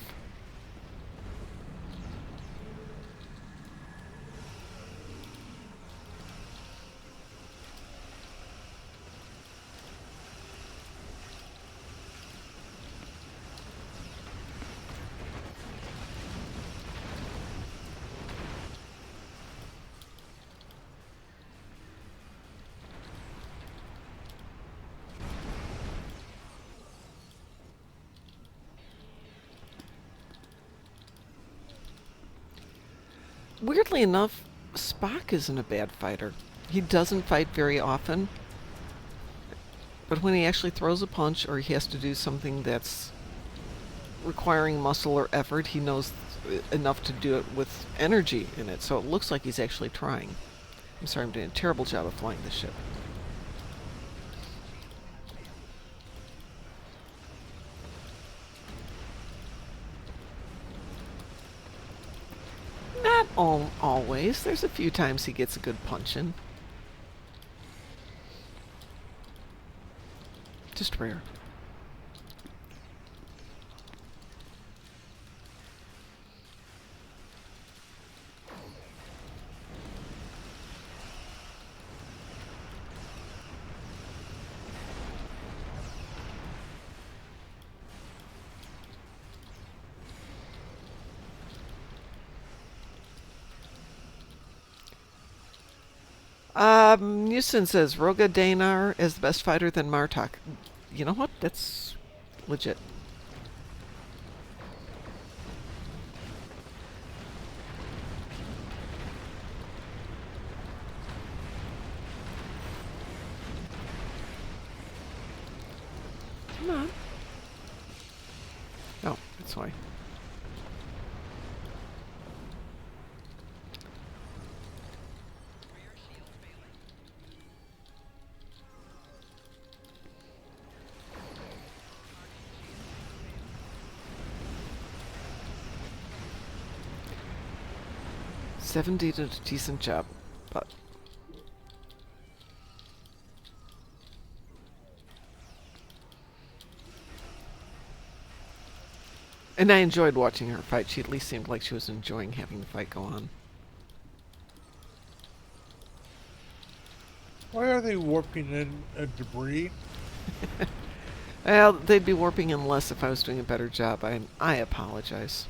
weirdly enough, Spock isn't a bad fighter. He doesn't fight very often, but when he actually throws a punch or he has to do something that's requiring muscle or effort, he knows enough to do it with energy in it. So it looks like he's actually trying. I'm sorry, I'm doing a terrible job of flying this ship. Not always. There's a few times he gets a good punch in. Just rare. Newson says Roga Danar is the best fighter than Martok. You know what? That's legit. Come on. Oh, that's why. $70 did a decent job, but and I enjoyed watching her fight. She at least seemed like she was enjoying having the fight go on. Why are they warping in debris? Well, they'd be warping in less if I was doing a better job. I apologize.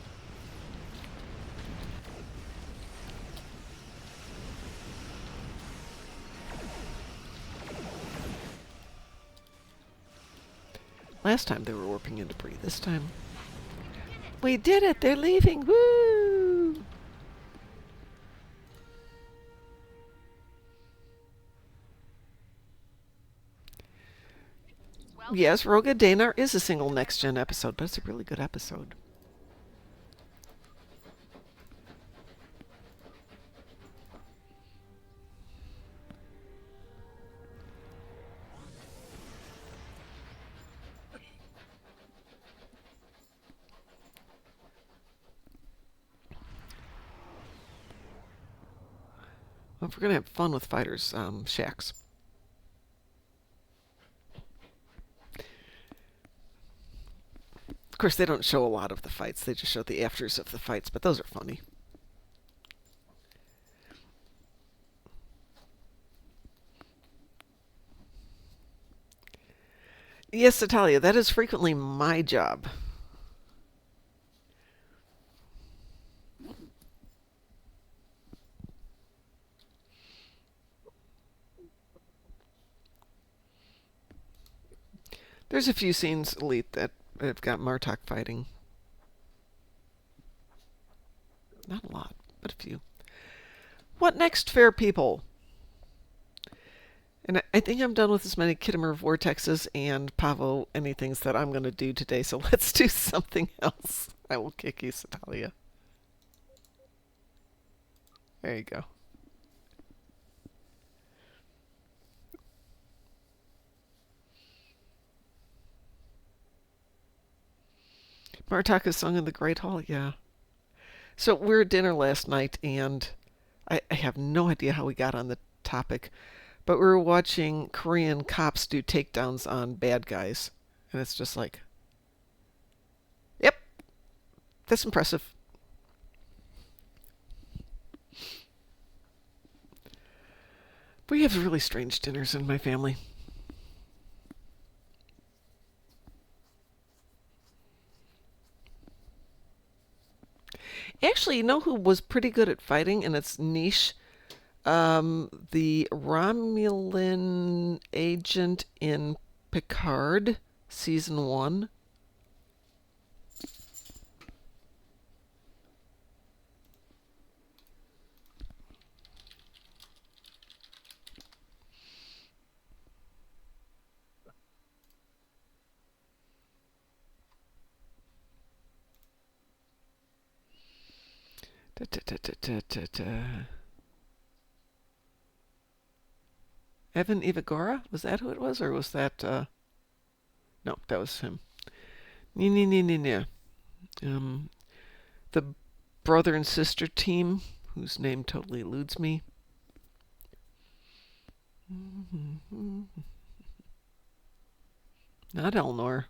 Last time they were warping in debris. This time, we did it! They're leaving! Woo! Well, Yes, Roga Danar is a single next-gen episode, but it's a really good episode. Well, if we're going to have fun with fighters, Shax. Of course, they don't show a lot of the fights. They just show the afters of the fights, but those are funny. Yes, Natalia, that is frequently my job. There's a few scenes, Elite, that have got Martok fighting. Not a lot, but a few. What next, fair people? And I think I'm done with as many Kittimer vortexes and Pavo anythings that I'm going to do today, so let's do something else. I will kick you, Natalia. There you go. Martok is sung in the Great Hall, yeah. So we were at dinner last night, and I have no idea how we got on the topic, but we were watching Korean cops do takedowns on bad guys, and it's just like, yep, that's impressive. We have really strange dinners in my family. Actually, you know who was pretty good at fighting, and it's niche? The Romulan agent in Picard, season 1. Da, da, da, da, da, da, da. Evan Ivagora? Was that who it was? Or was that... No, that was him. The brother and sister team, whose name totally eludes me. Not Elnor.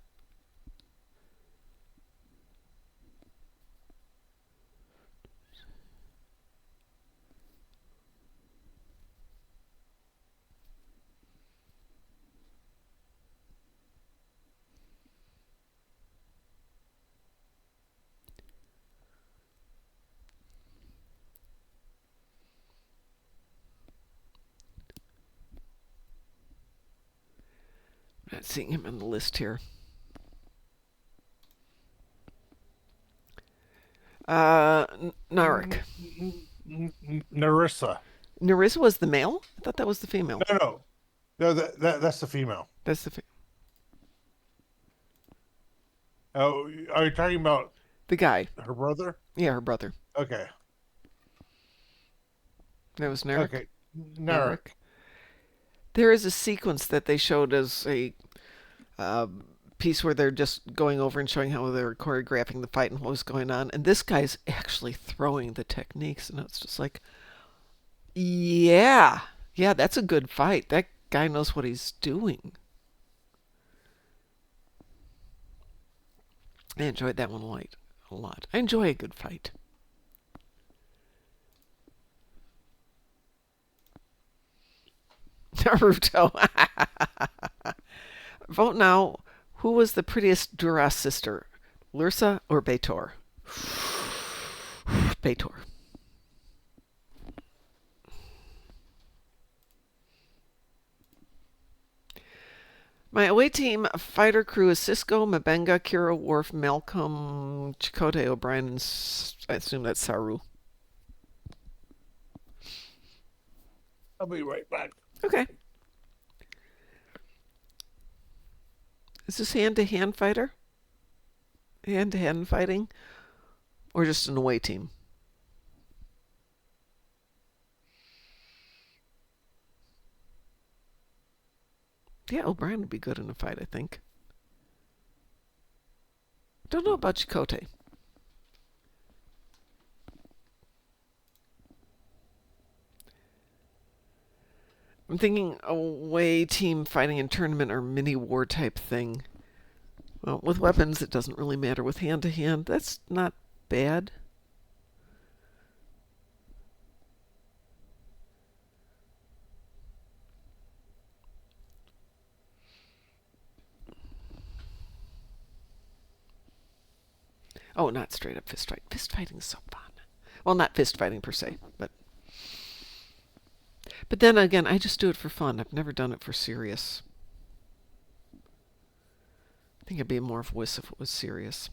Not seeing him on the list here. Narek. Narissa. Narissa was the male? I thought that was the female. No, that's the female. That's the Oh, are you talking about the guy? her brother? Yeah, her brother. Okay. That was Narek. Okay. Narek. There is a sequence that they showed as a piece where they're just going over and showing how they're choreographing the fight and what was going on. And this guy's actually throwing the techniques. And it's just like, yeah, that's a good fight. That guy knows what he's doing. I enjoyed that one a lot. I enjoy a good fight. Naruto. Vote now. Who was the prettiest Duras sister? Lursa or Beitor? Beitor. My away team fighter crew is Cisco, Mabenga, Kira, Worf, Malcolm, Chakotay, O'Brien, and I assume that's Saru. I'll be right back. Okay. Is this hand-to-hand fighter? Hand-to-hand fighting? Or just an away team? Yeah, O'Brien would be good in a fight, I think. Don't know about Chakotay. I'm thinking away team fighting in tournament or mini war type thing. Well, with weapons, it doesn't really matter. With hand-to-hand, that's not bad. Oh, not straight up fist fight. Fist fighting is so fun. Well, not fist fighting per se, but then again, I just do it for fun. I've never done it for serious. I think I'd be more of a wuss if it was serious.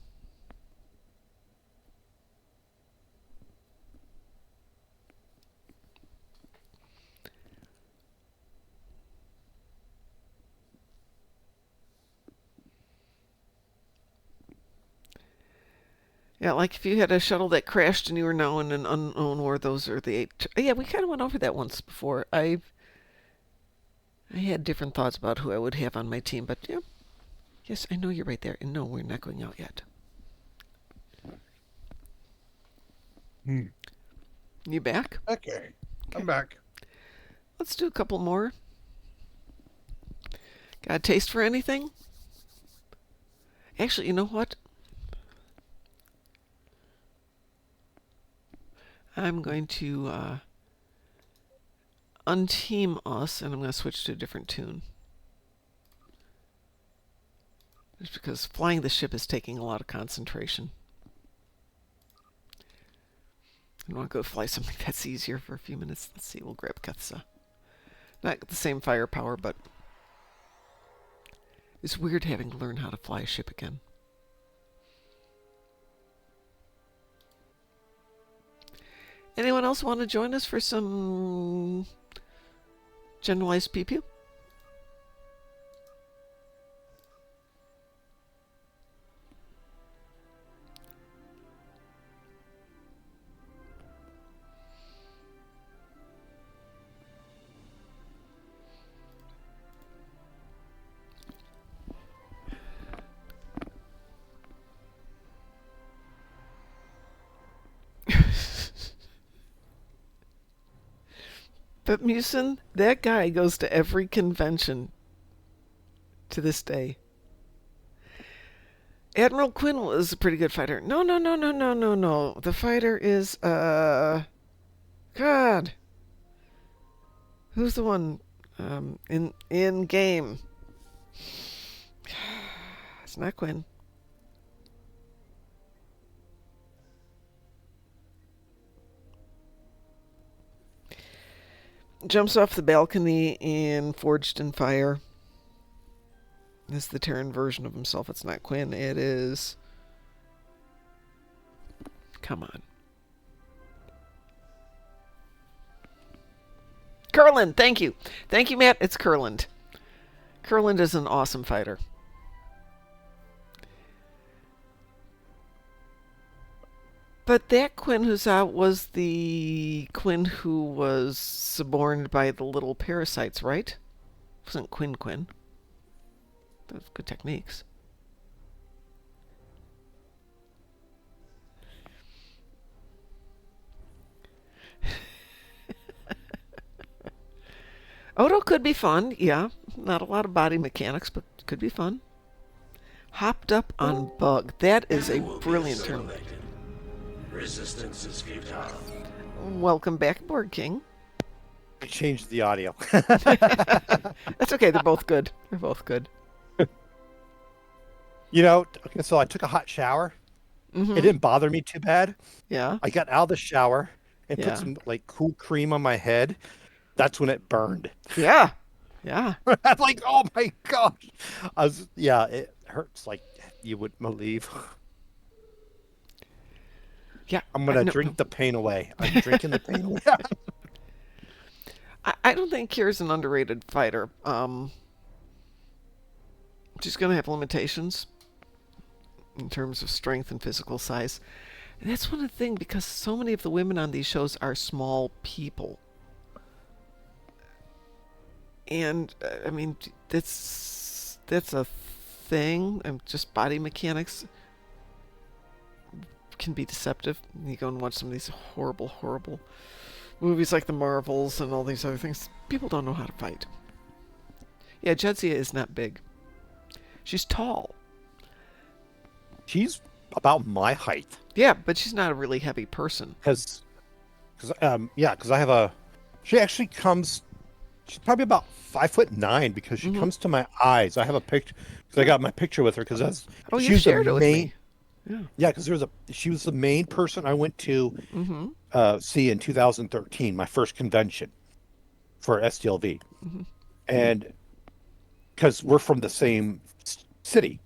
Yeah, like if you had a shuttle that crashed and you were now in an unknown war, those are the 8. Yeah, we kind of went over that once before. I had different thoughts about who I would have on my team, but yeah. Yes, I know you're right there. And no, we're not going out yet. You back? Okay. I'm back. Let's do a couple more. Got a taste for anything? Actually, you know what? I'm going to unteam us, and I'm going to switch to a different tune. Just because flying the ship is taking a lot of concentration. I want to go fly something that's easier for a few minutes. Let's see, we'll grab Kutsa. Not the same firepower, but it's weird having to learn how to fly a ship again. Anyone else want to join us for some generalized pew-pew? But Musin, that guy goes to every convention to this day. Admiral Quinn was a pretty good fighter. No, no, no, no, no, no, no. The fighter is, God. Who's the one, in game? It's not Quinn. Jumps off the balcony in Forged in Fire. This is the Terran version of himself. It's not Quinn. It is... Come on. Kurland, thank you. Thank you, Matt. It's Kurland. Kurland is an awesome fighter. But that Quinn who's out was the Quinn who was suborned by the little parasites, right? It wasn't Quinn. Those good techniques. Odo could be fun, yeah. Not a lot of body mechanics, but could be fun. Hopped up on bug. That is a brilliant term. Resistance is futile. Welcome back aboard, King. I changed the audio. That's okay. They're both good. They're both good. Okay, so I took a hot shower. Mm-hmm. It didn't bother me too bad. Yeah. I got out of the shower and Yeah. put some cool cream on my head. That's when it burned. Yeah. Yeah. I'm like, oh my gosh. It hurts like you wouldn't believe. Yeah. I'm going to drink the pain away. I'm drinking the pain away. I don't think Kira's an underrated fighter. She's going to have limitations in terms of strength and physical size. And that's one of the things, because so many of the women on these shows are small people. And, I mean, that's a thing. Just body mechanics can be deceptive. You go and watch some of these horrible, horrible movies like The Marvels and all these other things. People don't know how to fight. Yeah, Jadzia is not big. She's tall. She's about my height. Yeah, but she's not a really heavy person. Because I have a... She actually comes... She's probably about 5'9" because she comes to my eyes. I have a picture... Because I got my picture with her because that's... Oh, you shared it with me. Yeah, because she was the main person I went to see in 2013, my first convention for STLV. Mm-hmm. And because we're from the same city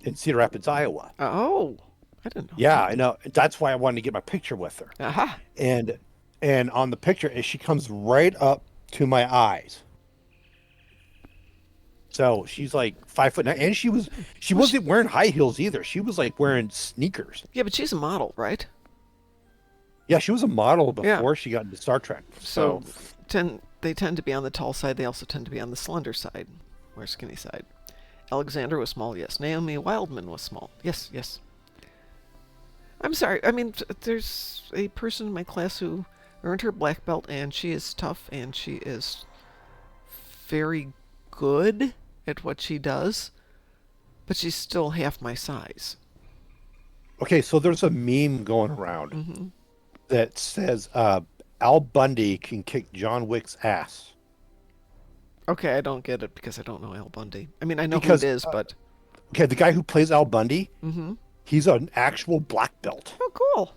in Cedar Rapids, Iowa. Oh, I didn't know. Yeah, I know. That's why I wanted to get my picture with her. Aha. And on the picture, she comes right up to my eyes. So she's like 5'9", and she wasn't wearing high heels either. She was like wearing sneakers. Yeah, but she's a model, right? Yeah, she was a model before she got into Star Trek. So they tend to be on the tall side. They also tend to be on the slender side, or skinny side. Alexander was small, yes. Naomi Wildman was small, yes, yes. I'm sorry. I mean, there's a person in my class who earned her black belt, and she is tough, and she is very good at what she does, but she's still half my size. Okay, so there's a meme going around that says Al Bundy can kick John Wick's ass. Okay, I don't get it because I don't know Al Bundy. I mean, I know who it is, but... Okay, the guy who plays Al Bundy, he's an actual black belt. Oh, cool.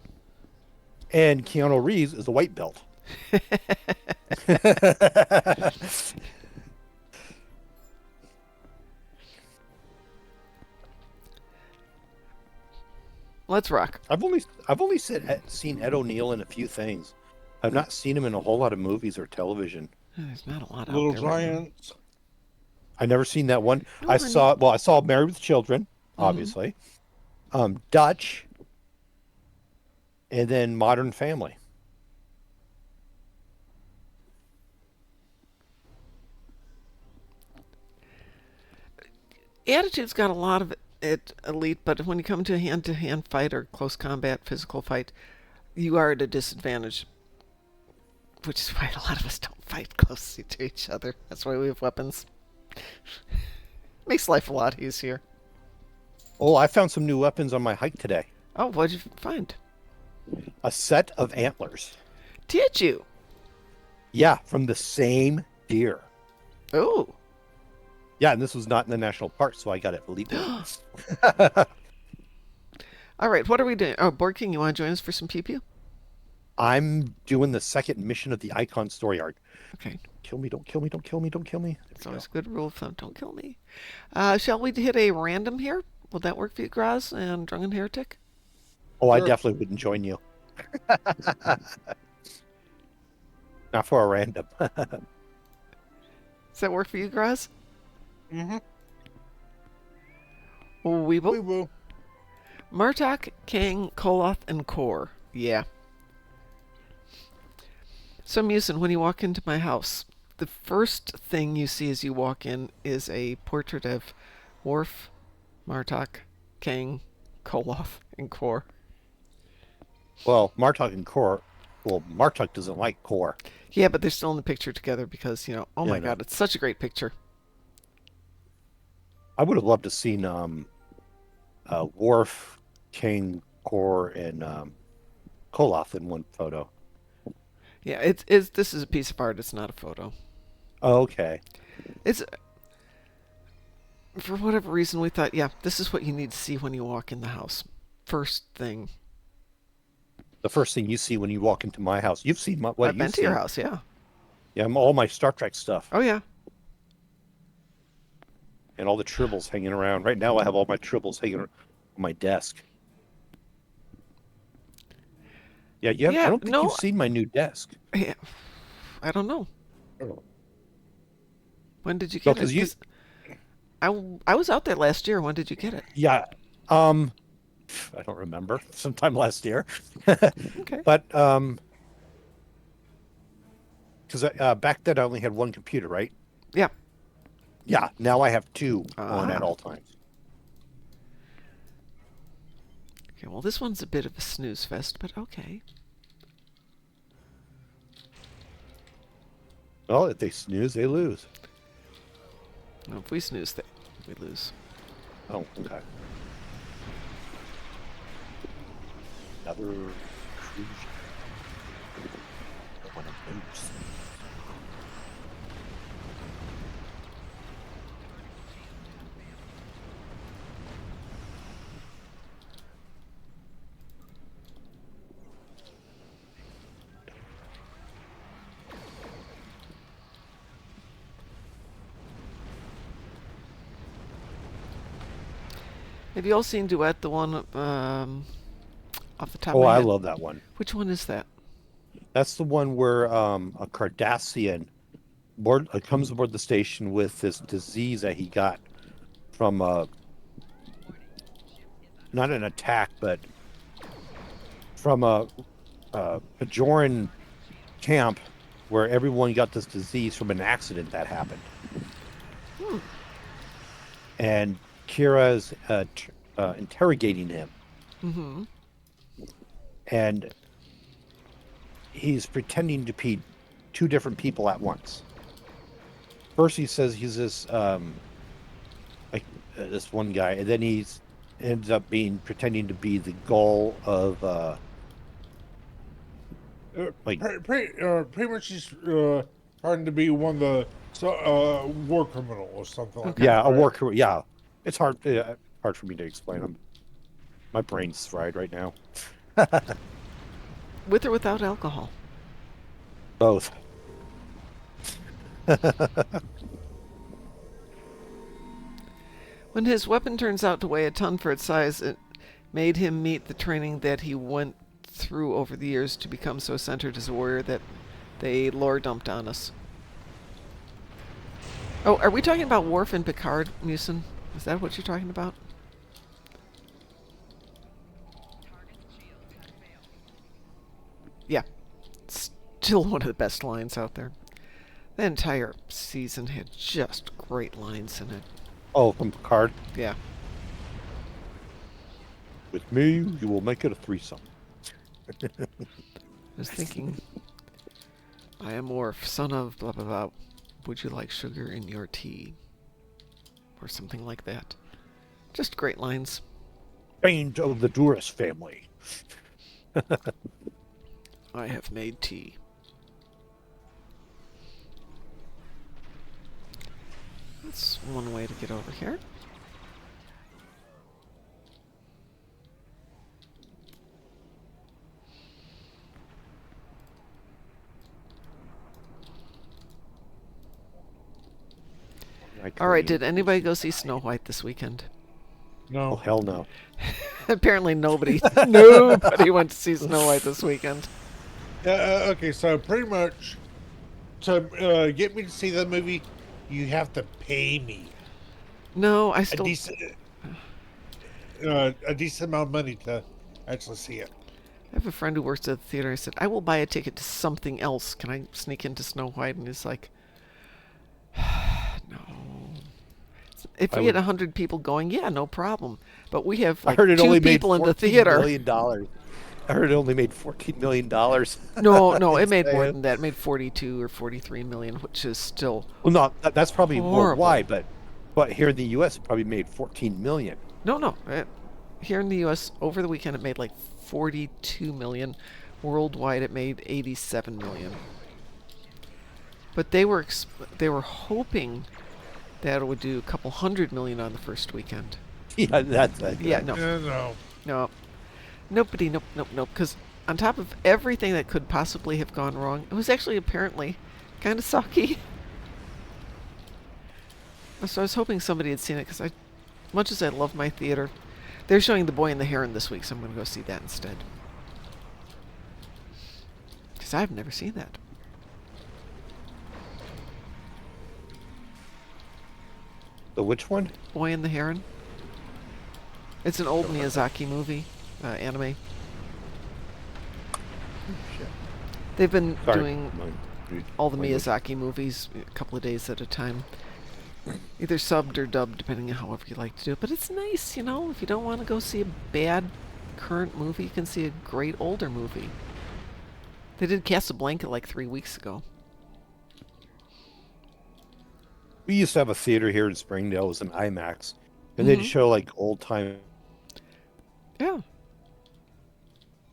And Keanu Reeves is a white belt. Let's rock. I've only seen Ed O'Neill in a few things. I've not seen him in a whole lot of movies or television. There's not a lot out Little there. Right now. Giants. I never seen that one. No, I saw Married with Children, obviously. Dutch, and then Modern Family. Attitude's got a lot of it elite, but when you come to a hand-to-hand fight or close combat, physical fight, you are at a disadvantage. which is why a lot of us don't fight closely to each other. That's why we have weapons. Makes life a lot easier. Oh, I found some new weapons on my hike today. Oh, what'd you find? A set of antlers. Did you? Yeah, from the same deer. Oh. Yeah, and this was not in the national park, so I got it illegally. All right, what are we doing? Oh, Board King, you want to join us for some pew-pew? I'm doing the second mission of the Icon story arc. Okay. Kill me, don't kill me, don't kill me, don't kill me. It's always a good rule of thumb. Don't kill me. Shall we hit a random here? Will that work for you, Graz and Drunken Heretic? Oh, I Sure. definitely wouldn't join you. Not for a random. Does that work for you, Graz? Mm-hmm. We We will. will. Murtok, King, Koloth, and Kor. Yeah. So, Musin, when you walk into my house, the first thing you see as you walk in is a portrait of Worf, Martok, King, Koloth, and Kor. Well, Martok and Kor. Well, Martok doesn't like Kor. Yeah, but they're still in the picture together because, oh Yeah, my I know. god, it's such a great picture. I would have loved to seen Worf, King, Kor, and Koloth in one photo. Yeah, this is a piece of art, it's not a photo. Oh, okay. It's for whatever reason we thought, yeah, this is what you need to see when you walk in the house. First thing. The first thing you see when you walk into my house. You've seen what I've you've been to seen. your house, yeah. Yeah, all my Star Trek stuff. Oh yeah. And all the tribbles hanging around. Right now I have all my tribbles hanging on my desk. Yeah, I don't think you've seen my new desk. Yeah, I don't know. Oh. When did you get it? 'Cause I was out there last year. When did you get it? Yeah. I don't remember. Sometime last year. Okay. But because back then I only had one computer, right? Yeah. Yeah. Now I have two on at all times. Okay, well, this one's a bit of a snooze fest, but okay. Well, if they snooze, they lose. Well, if we snooze, we lose. Oh, okay. Another cruise. One of those. Have you all seen Duet, the one off the top of Oh, my I head? love that one. Which one is that? That's the one where a Cardassian comes aboard the station with this disease that he got from not an attack, but from a Bajoran camp where everyone got this disease from an accident that happened. And Kira's interrogating him. Mm-hmm. And he's pretending to be two different people at once. First he says he's this this one guy, and then he's ends up pretending to be the goal of pretty much he's trying to be one of the war criminal or something like that. Yeah, a right? war career. Yeah, it's hard for me to explain. My brain's fried right now. With or without alcohol? Both. When his weapon turns out to weigh a ton for its size, it made him meet the training that he went through over the years to become so centered as a warrior that they lore dumped on us. Oh, are we talking about Worf and Picard, Musin? Is that what you're talking about? Yeah. Still one of the best lines out there. The entire season had just great lines in it. Oh, from Picard. Yeah. With me, you will make it a threesome. I was thinking, I am Worf, son of blah blah blah. Would you like sugar in your tea? Or something like that. Just great lines. Bane of the Duras family. I have made tea. That's one way to get over here. All right, did anybody go see Snow White this weekend? No. Oh, hell no. Apparently nobody went to see Snow White this weekend. Okay, so pretty much to get me to see the movie, you have to pay me No, I a still... decent amount of money to actually see it. I have a friend who works at the theater. I said, I will buy a ticket to something else. Can I sneak into Snow White? And he's like, no. If we had 100 people going, yeah, no problem. But we have like I heard it 2 only people made in the $14 theater. million. I heard it only made $14 million. No, it made more than that. It made 42 or 43 million, which is still Well, no, that's probably horrible. worldwide, but here in the U.S. it probably made 14 million. No. Here in the U.S., over the weekend, it made like 42 million. Worldwide, it made 87 million. But they were hoping that it would do a couple hundred million on the first weekend. Yeah, that's that. Yeah, no. No. Nope. Because on top of everything that could possibly have gone wrong, it was actually apparently kind of sucky. So I was hoping somebody had seen it, because much as I love my theater, they're showing The Boy and the Heron this week, so I'm going to go see that instead. Because I've never seen that. The which one? Boy and the Heron. It's an old Miyazaki movie, anime. They've been doing all the Miyazaki movies a couple of days at a time. Either subbed or dubbed, depending on however you like to do it. But it's nice, you know, if you don't want to go see a bad current movie, you can see a great older movie. They did Casablanca like 3 weeks ago. We used to have a theater here in Springdale. It was an IMAX. And they'd show like old time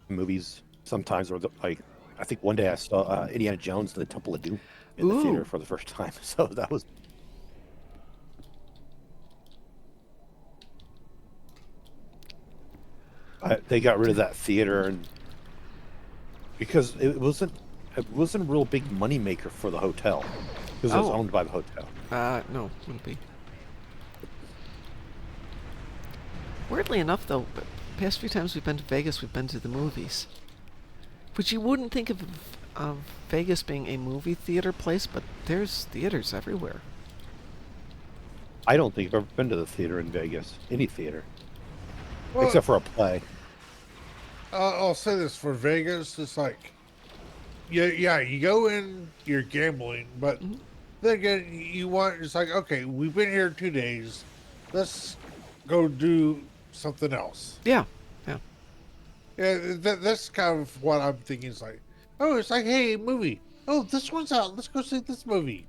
movies sometimes. Or like, I think one day I saw Indiana Jones and the Temple of Doom in the theater for the first time. So that was... they got rid of that theater, and because it wasn't a real big money maker for the hotel, because it was owned by the hotel. No, wouldn't be. Weirdly enough, though, the past few times we've been to Vegas, we've been to the movies. Which you wouldn't think of Vegas being a movie theater place, but there's theaters everywhere. I don't think I've ever been to the theater in Vegas, any theater, Well, except for a play. I'll say this for Vegas, it's like, yeah, you go in, you're gambling, but then again, you want, it's like, okay, we've been here 2 days, let's go do something else. Yeah. Yeah, that's kind of what I'm thinking. It's like, oh, it's like, hey, movie. Oh, this one's out. Let's go see this movie.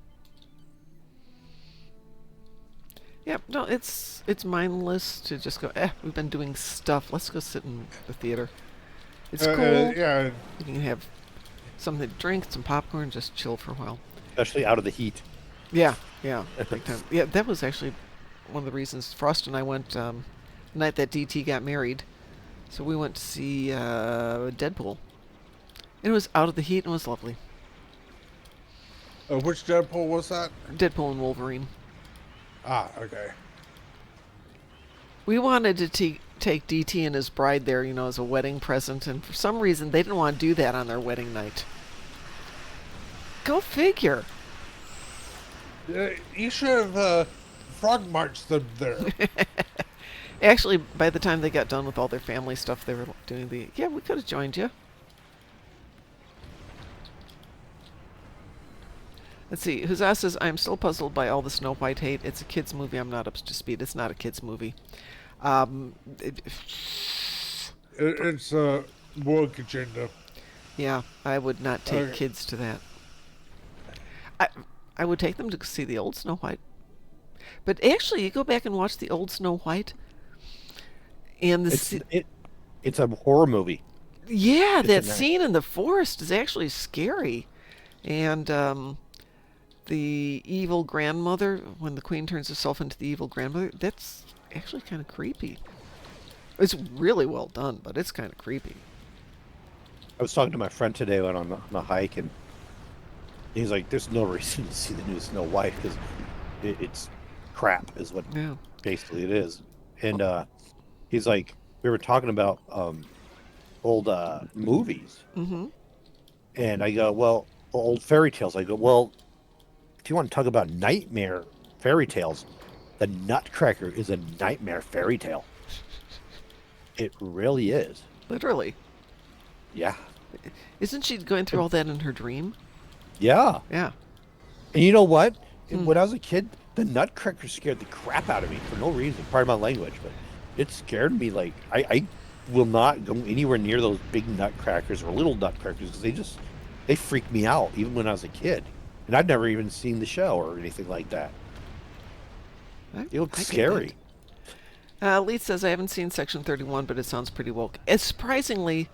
Yeah, no, it's mindless to just go, we've been doing stuff. Let's go sit in the theater. It's cool. Yeah. You can have something to drink, some popcorn, just chill for a while. Especially out of the heat. Yeah, big time. Yeah, that was actually one of the reasons Frost and I went the night that DT got married. So we went to see Deadpool. And it was out of the heat and it was lovely. Which Deadpool was that? Deadpool and Wolverine. Ah, okay. We wanted to take DT and his bride there, you know, as a wedding present, and for some reason they didn't want to do that on their wedding night. Go figure. You should have frog marched them there. Actually, by the time they got done with all their family stuff, they were doing we could have joined you. Let's see. Huzzah says, I'm still puzzled by all the Snow White hate. It's a kid's movie. I'm not up to speed. It's not a kid's movie. It's a woke agenda. Yeah, I would not take kids to that. I would take them to see the old Snow White. But actually, you go back and watch the old Snow White, and It's a horror movie. yeah, It's that a scene in the forest is actually scary, and the evil grandmother, when the queen turns herself into the evil grandmother, that's actually kind of creepy. It's really well done, but it's kind of creepy. I was talking to my friend today on a hike, and he's like, "There's no reason to see the new Snow White because it's crap," is what Yeah. basically it is. And he's like, we were talking about old movies, Mm-hmm. and I go, "Well, old fairy tales." I go, "Well, if you want to talk about nightmare fairy tales, the Nutcracker is a nightmare fairy tale. It really is." Literally. Yeah. Isn't she going through all that in her dream? Yeah. Yeah. And you know what? Hmm. When I was a kid, the Nutcracker scared the crap out of me for no reason. Pardon my language, but it scared me. Like I will not go anywhere near those big Nutcrackers or little Nutcrackers because they freak me out even when I was a kid, and I'd never even seen the show or anything like that. It looked I get scary. that. Lee says, I haven't seen Section 31, but it sounds pretty woke. Surprisingly,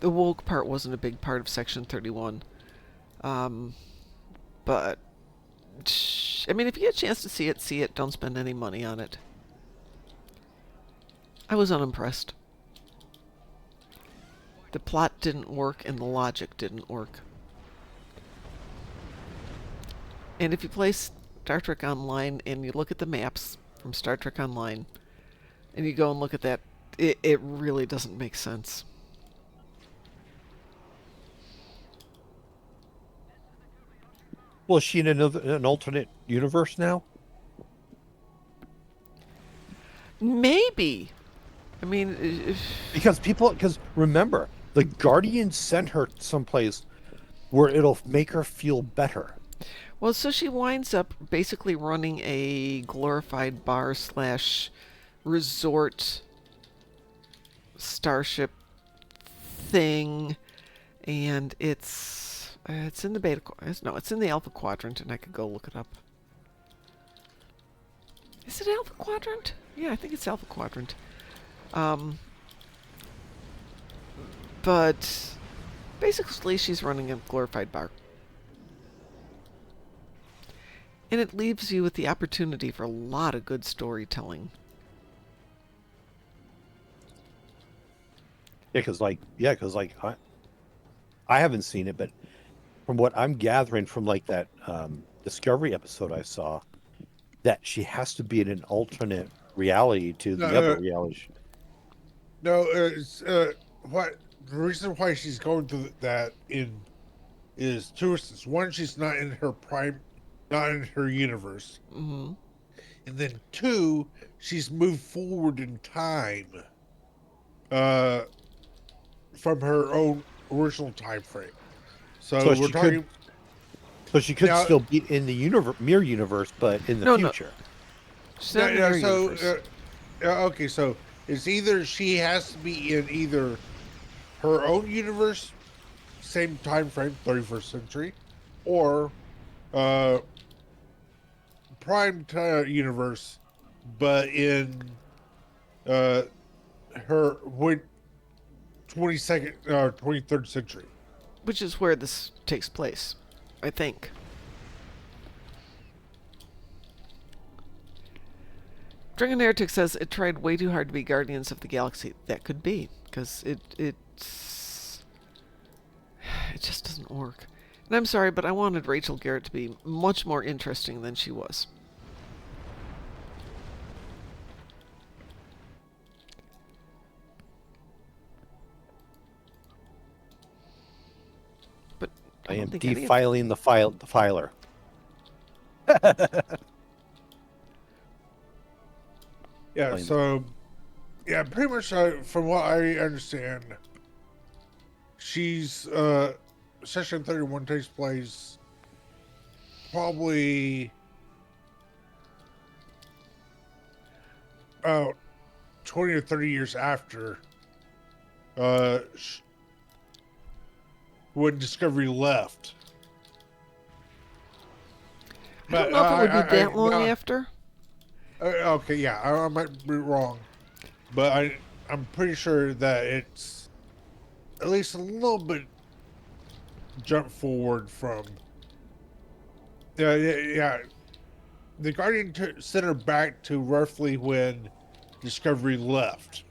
the woke part wasn't a big part of Section 31. But, I mean, if you get a chance to see it, see it. Don't spend any money on it. I was unimpressed. The plot didn't work and the logic didn't work. And if you play Star Trek Online and you look at the maps from Star Trek Online and you go and look at that, it really doesn't make sense. Well, is she in an alternate universe now? Maybe. I mean, Because remember, the Guardians sent her someplace where it'll make her feel better. well, so she winds up basically running a glorified bar slash resort starship thing, and it's in the beta. No, it's in the alpha quadrant, and I could go look it up. Is it alpha quadrant? Yeah, I think it's alpha quadrant. But basically, she's running a glorified bar. And it leaves you with the opportunity for a lot of good storytelling. Yeah, because I haven't seen it, but from what I'm gathering from like that Discovery episode I saw, that she has to be in an alternate reality to the other reality. No, it's what the reason why she's going through that in is two reasons. One, she's not in her prime, not in her universe, Mm-hmm. and then two, she's moved forward in time, uh, from her own original time frame. So we're talking. So she could Now- still be in the mirror universe, but in the No. future. She's not in your so universe. okay, so it's either she has to be in either her own universe, same time frame, 31st century, or prime universe, but in her 22nd, 23rd century. Which is where this takes place, I think. Dragon Heretic says it tried way too hard to be Guardians of the Galaxy. That could be, because it just doesn't work. And I'm sorry, but I wanted Rachel Garrett to be much more interesting than she was. But I am don't think any of- defiling the filer. Yeah, Plain. so yeah, pretty much from what I understand, she's Section 31 takes place probably about 20 or 30 years after when Discovery left. I don't But know if it would be that long no, after. okay, yeah, I might be wrong, but I'm pretty sure that it's at least a little bit jump forward from. Yeah. The Guardian sent her back to roughly when Discovery left.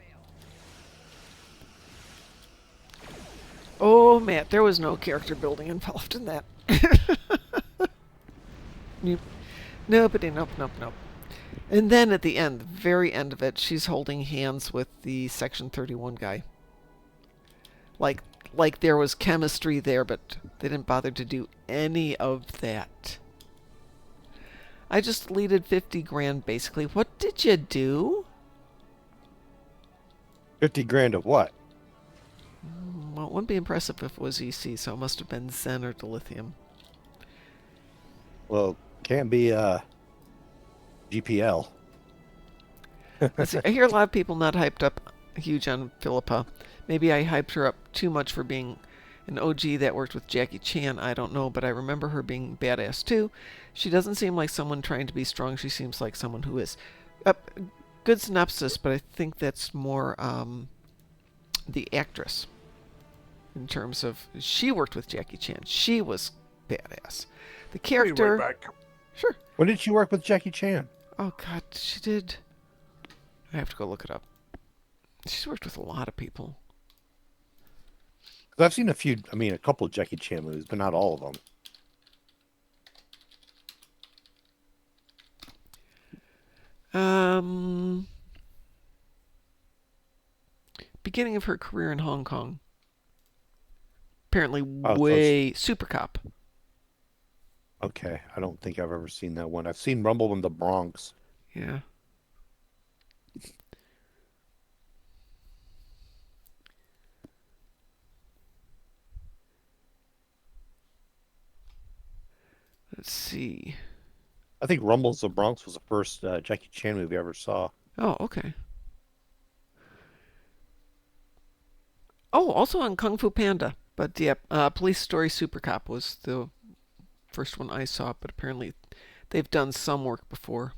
Oh, Matt, there was no character building involved in that. Nobody, nope. And then at the end, the very end of it, she's holding hands with the Section 31 guy. Like, like there was chemistry there, but they didn't bother to do any of that. I just deleted 50 grand, basically. What did you do? 50 grand of what? Well, it wouldn't be impressive if it was EC, so it must have been Zen or Dilithium. Well, can't be GPL. See, I hear a lot of people not hyped up huge on Philippa. Maybe I hyped her up too much for being an OG that worked with Jackie Chan. I don't know, but I remember her being badass too. She doesn't seem like someone trying to be strong. She seems like someone who is. Good synopsis, but I think that's more the actress. In terms of, she worked with Jackie Chan. She was badass. The character. Right back. Sure. When did she work with Jackie Chan? Oh, God, she did. I have to go look it up. She's worked with a lot of people. 'Cause I've seen a couple of Jackie Chan movies, but not all of them. Beginning of her career in Hong Kong. Apparently so Super Cop. Okay, I don't think I've ever seen that one. I've seen Rumble in the Bronx. Yeah. Let's see. I think Rumbles the Bronx was the first Jackie Chan movie I ever saw. Oh, okay. Oh, also on Kung Fu Panda. But yeah, Police Story Super Cop was the first one I saw, but apparently they've done some work before.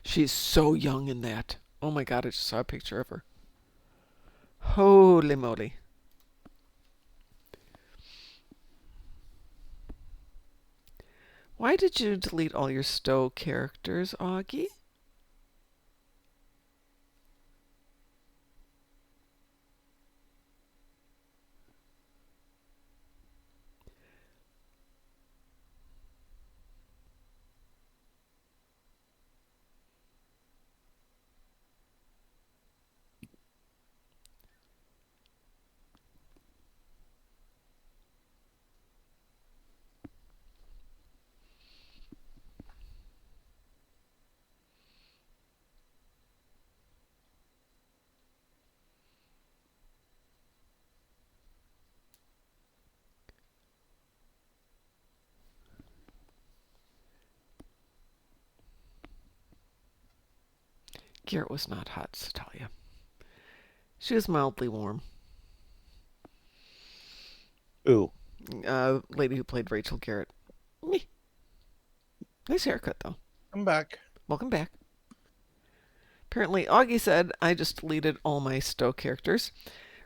She's so young in that. Oh my God, I just saw a picture of her. Holy moly. Why did you delete all your Stowe characters, Augie? Garrett was not hot, Satalia. She was mildly warm. Ooh. Lady who played Rachel Garrett. Meh. Nice haircut, though. I'm back. Welcome back. Apparently, Augie said, I just deleted all my Stowe characters,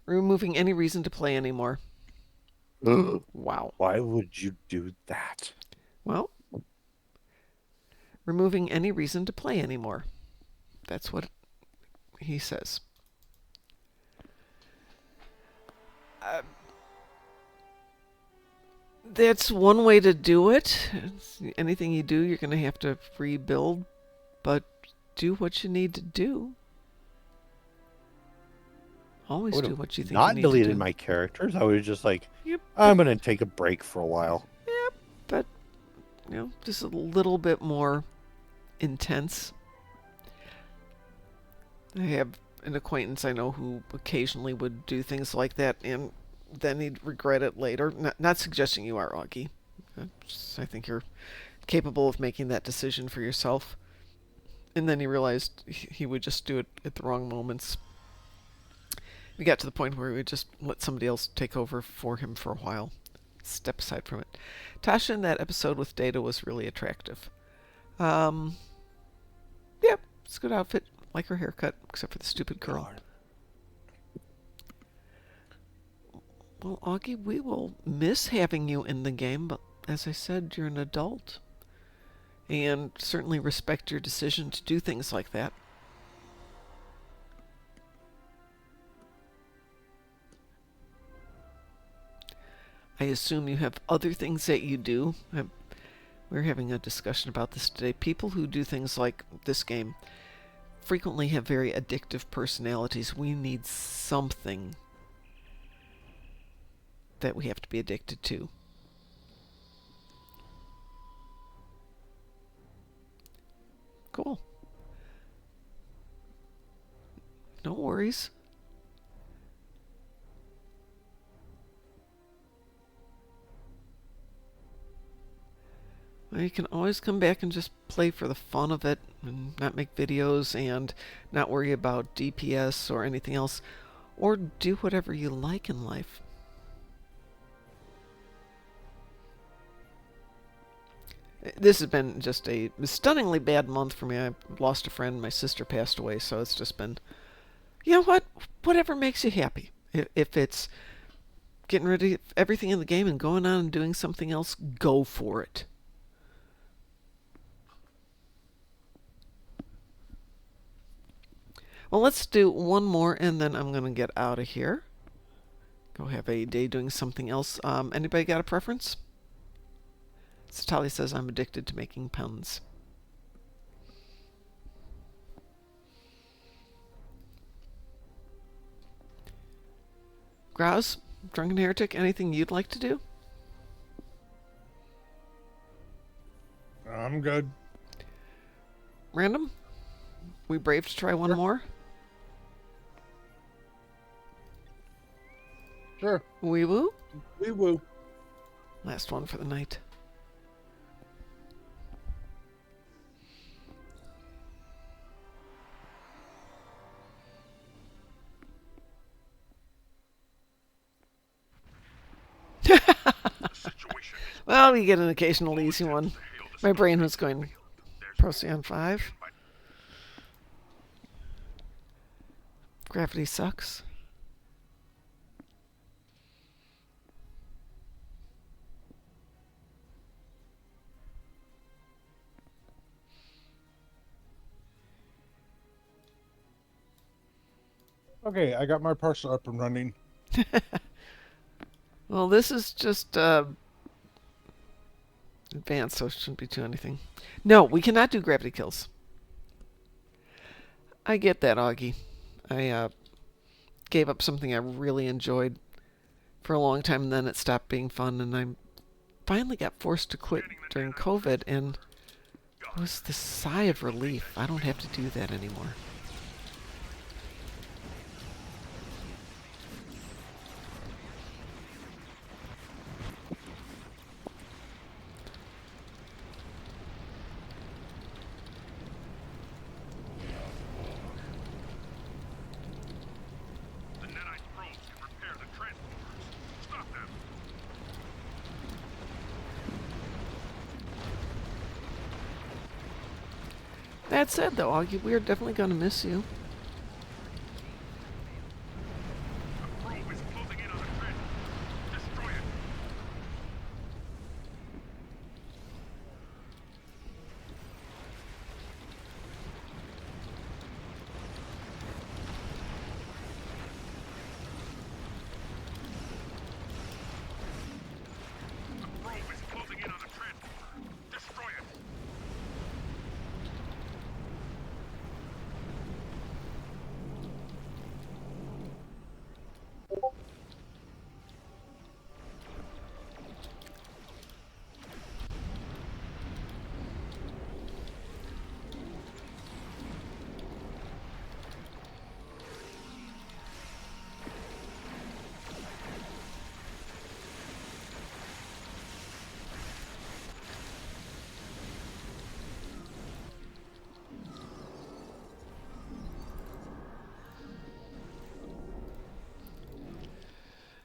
removing any reason to play anymore. Wow. Why would you do that? Well, removing any reason to play anymore. That's what he says. That's one way to do it. Anything you do, you're going to have to rebuild, but do what you need to do. Always do what you think you Not need to deleted do. my characters. I was just like, Yep. I'm going to take a break for a while. Yep, but, just a little bit more intense. I have an acquaintance I know who occasionally would do things like that, and then he'd regret it later. Not suggesting you are, Augie. I think you're capable of making that decision for yourself. And then he realized he would just do it at the wrong moments. We got to the point where we would just let somebody else take over for him for a while. step aside from it. Tasha in that episode with Data was really attractive. Yeah, it's a good outfit. Like her haircut, except for the stupid curl. Well, Augie, we will miss having you in the game, but as I said, you're an adult. And certainly respect your decision to do things like that. I assume you have other things that you do. We're having a discussion about this today. People who do things like this game frequently have very addictive personalities. We need something that we have to be addicted to. Cool. No worries. Well, you can always come back and just play for the fun of it and not make videos and not worry about DPS or anything else, or do whatever you like in life. This has been just a stunningly bad month for me. I lost a friend, my sister passed away, so it's just been, you know what? Whatever makes you happy. If it's getting rid of everything in the game and going on and doing something else, go for it. Well, let's do one more, and then I'm going to get out of here. Go have a day doing something else. Anybody got a preference? Talia says, I'm addicted to making puns. Grouse, Drunken Heretic, anything you'd like to do? I'm good. Random? We brave to try one Sure. more? Sure. Wee woo? Wee woo. Last one for the night. Well, we get an occasional easy one. My brain was going Procyon 5. Gravity sucks. Okay, I got my parcel up and running. Well, this is just advanced, so it shouldn't be too anything. No, we cannot do gravity kills. I get that, Augie. I gave up something I really enjoyed for a long time, and then it stopped being fun, and I finally got forced to quit during COVID, and it was the sigh of relief. I don't have to do that anymore. The Nanites probes can repair the transporters. Stop them. That said, though, Augie, we are definitely going to miss you. The probe is closing in on the transporter. Destroy it. The probe is closing in on the transporter. Destroy it.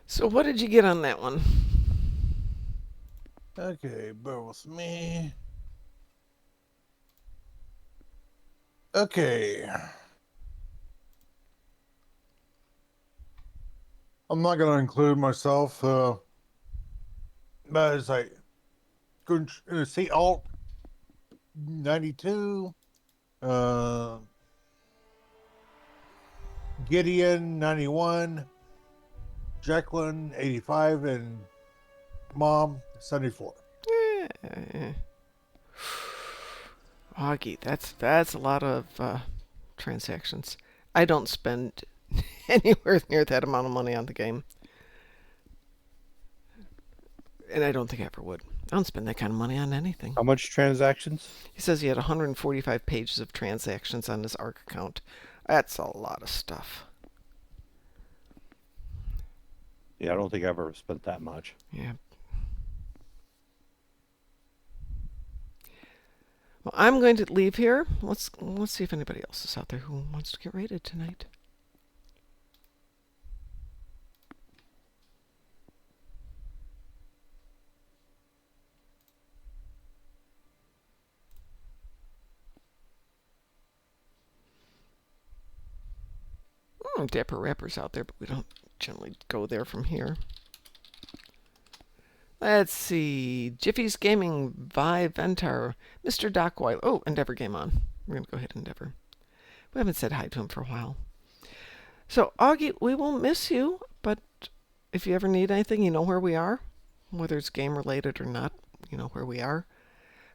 So what did you get on that one? Okay, bear with me. Okay. I'm not going to include myself. But it's like, going to see Alt 92, Gideon 91, Jacqueline 85, and Mom 74. Yeah. Augie, that's a lot of transactions. I don't spend anywhere near that amount of money on the game. And I don't think I ever would. I don't spend that kind of money on anything. How much transactions? He says he had 145 pages of transactions on his ARC account. That's a lot of stuff. Yeah, I don't think I've ever spent that much. Yeah. Well, I'm going to leave here. Let's see if anybody else is out there who wants to get raided tonight. Dapper Rapper's out there, but we don't generally go there from here. Let's see. Jiffy's Gaming, Vi Ventar, Mr. Dockwile. Oh, Endeavor Game On. We're going to go hit Endeavor. We haven't said hi to him for a while. So, Augie, we will miss you, but if you ever need anything, you know where we are. Whether it's game related or not, you know where we are.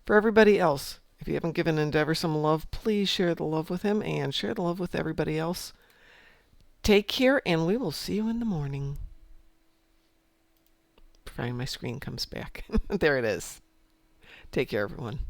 For everybody else, if you haven't given Endeavor some love, please share the love with him and share the love with everybody else. Take care, and we will see you in the morning. Providing my screen comes back. There it is. Take care, everyone.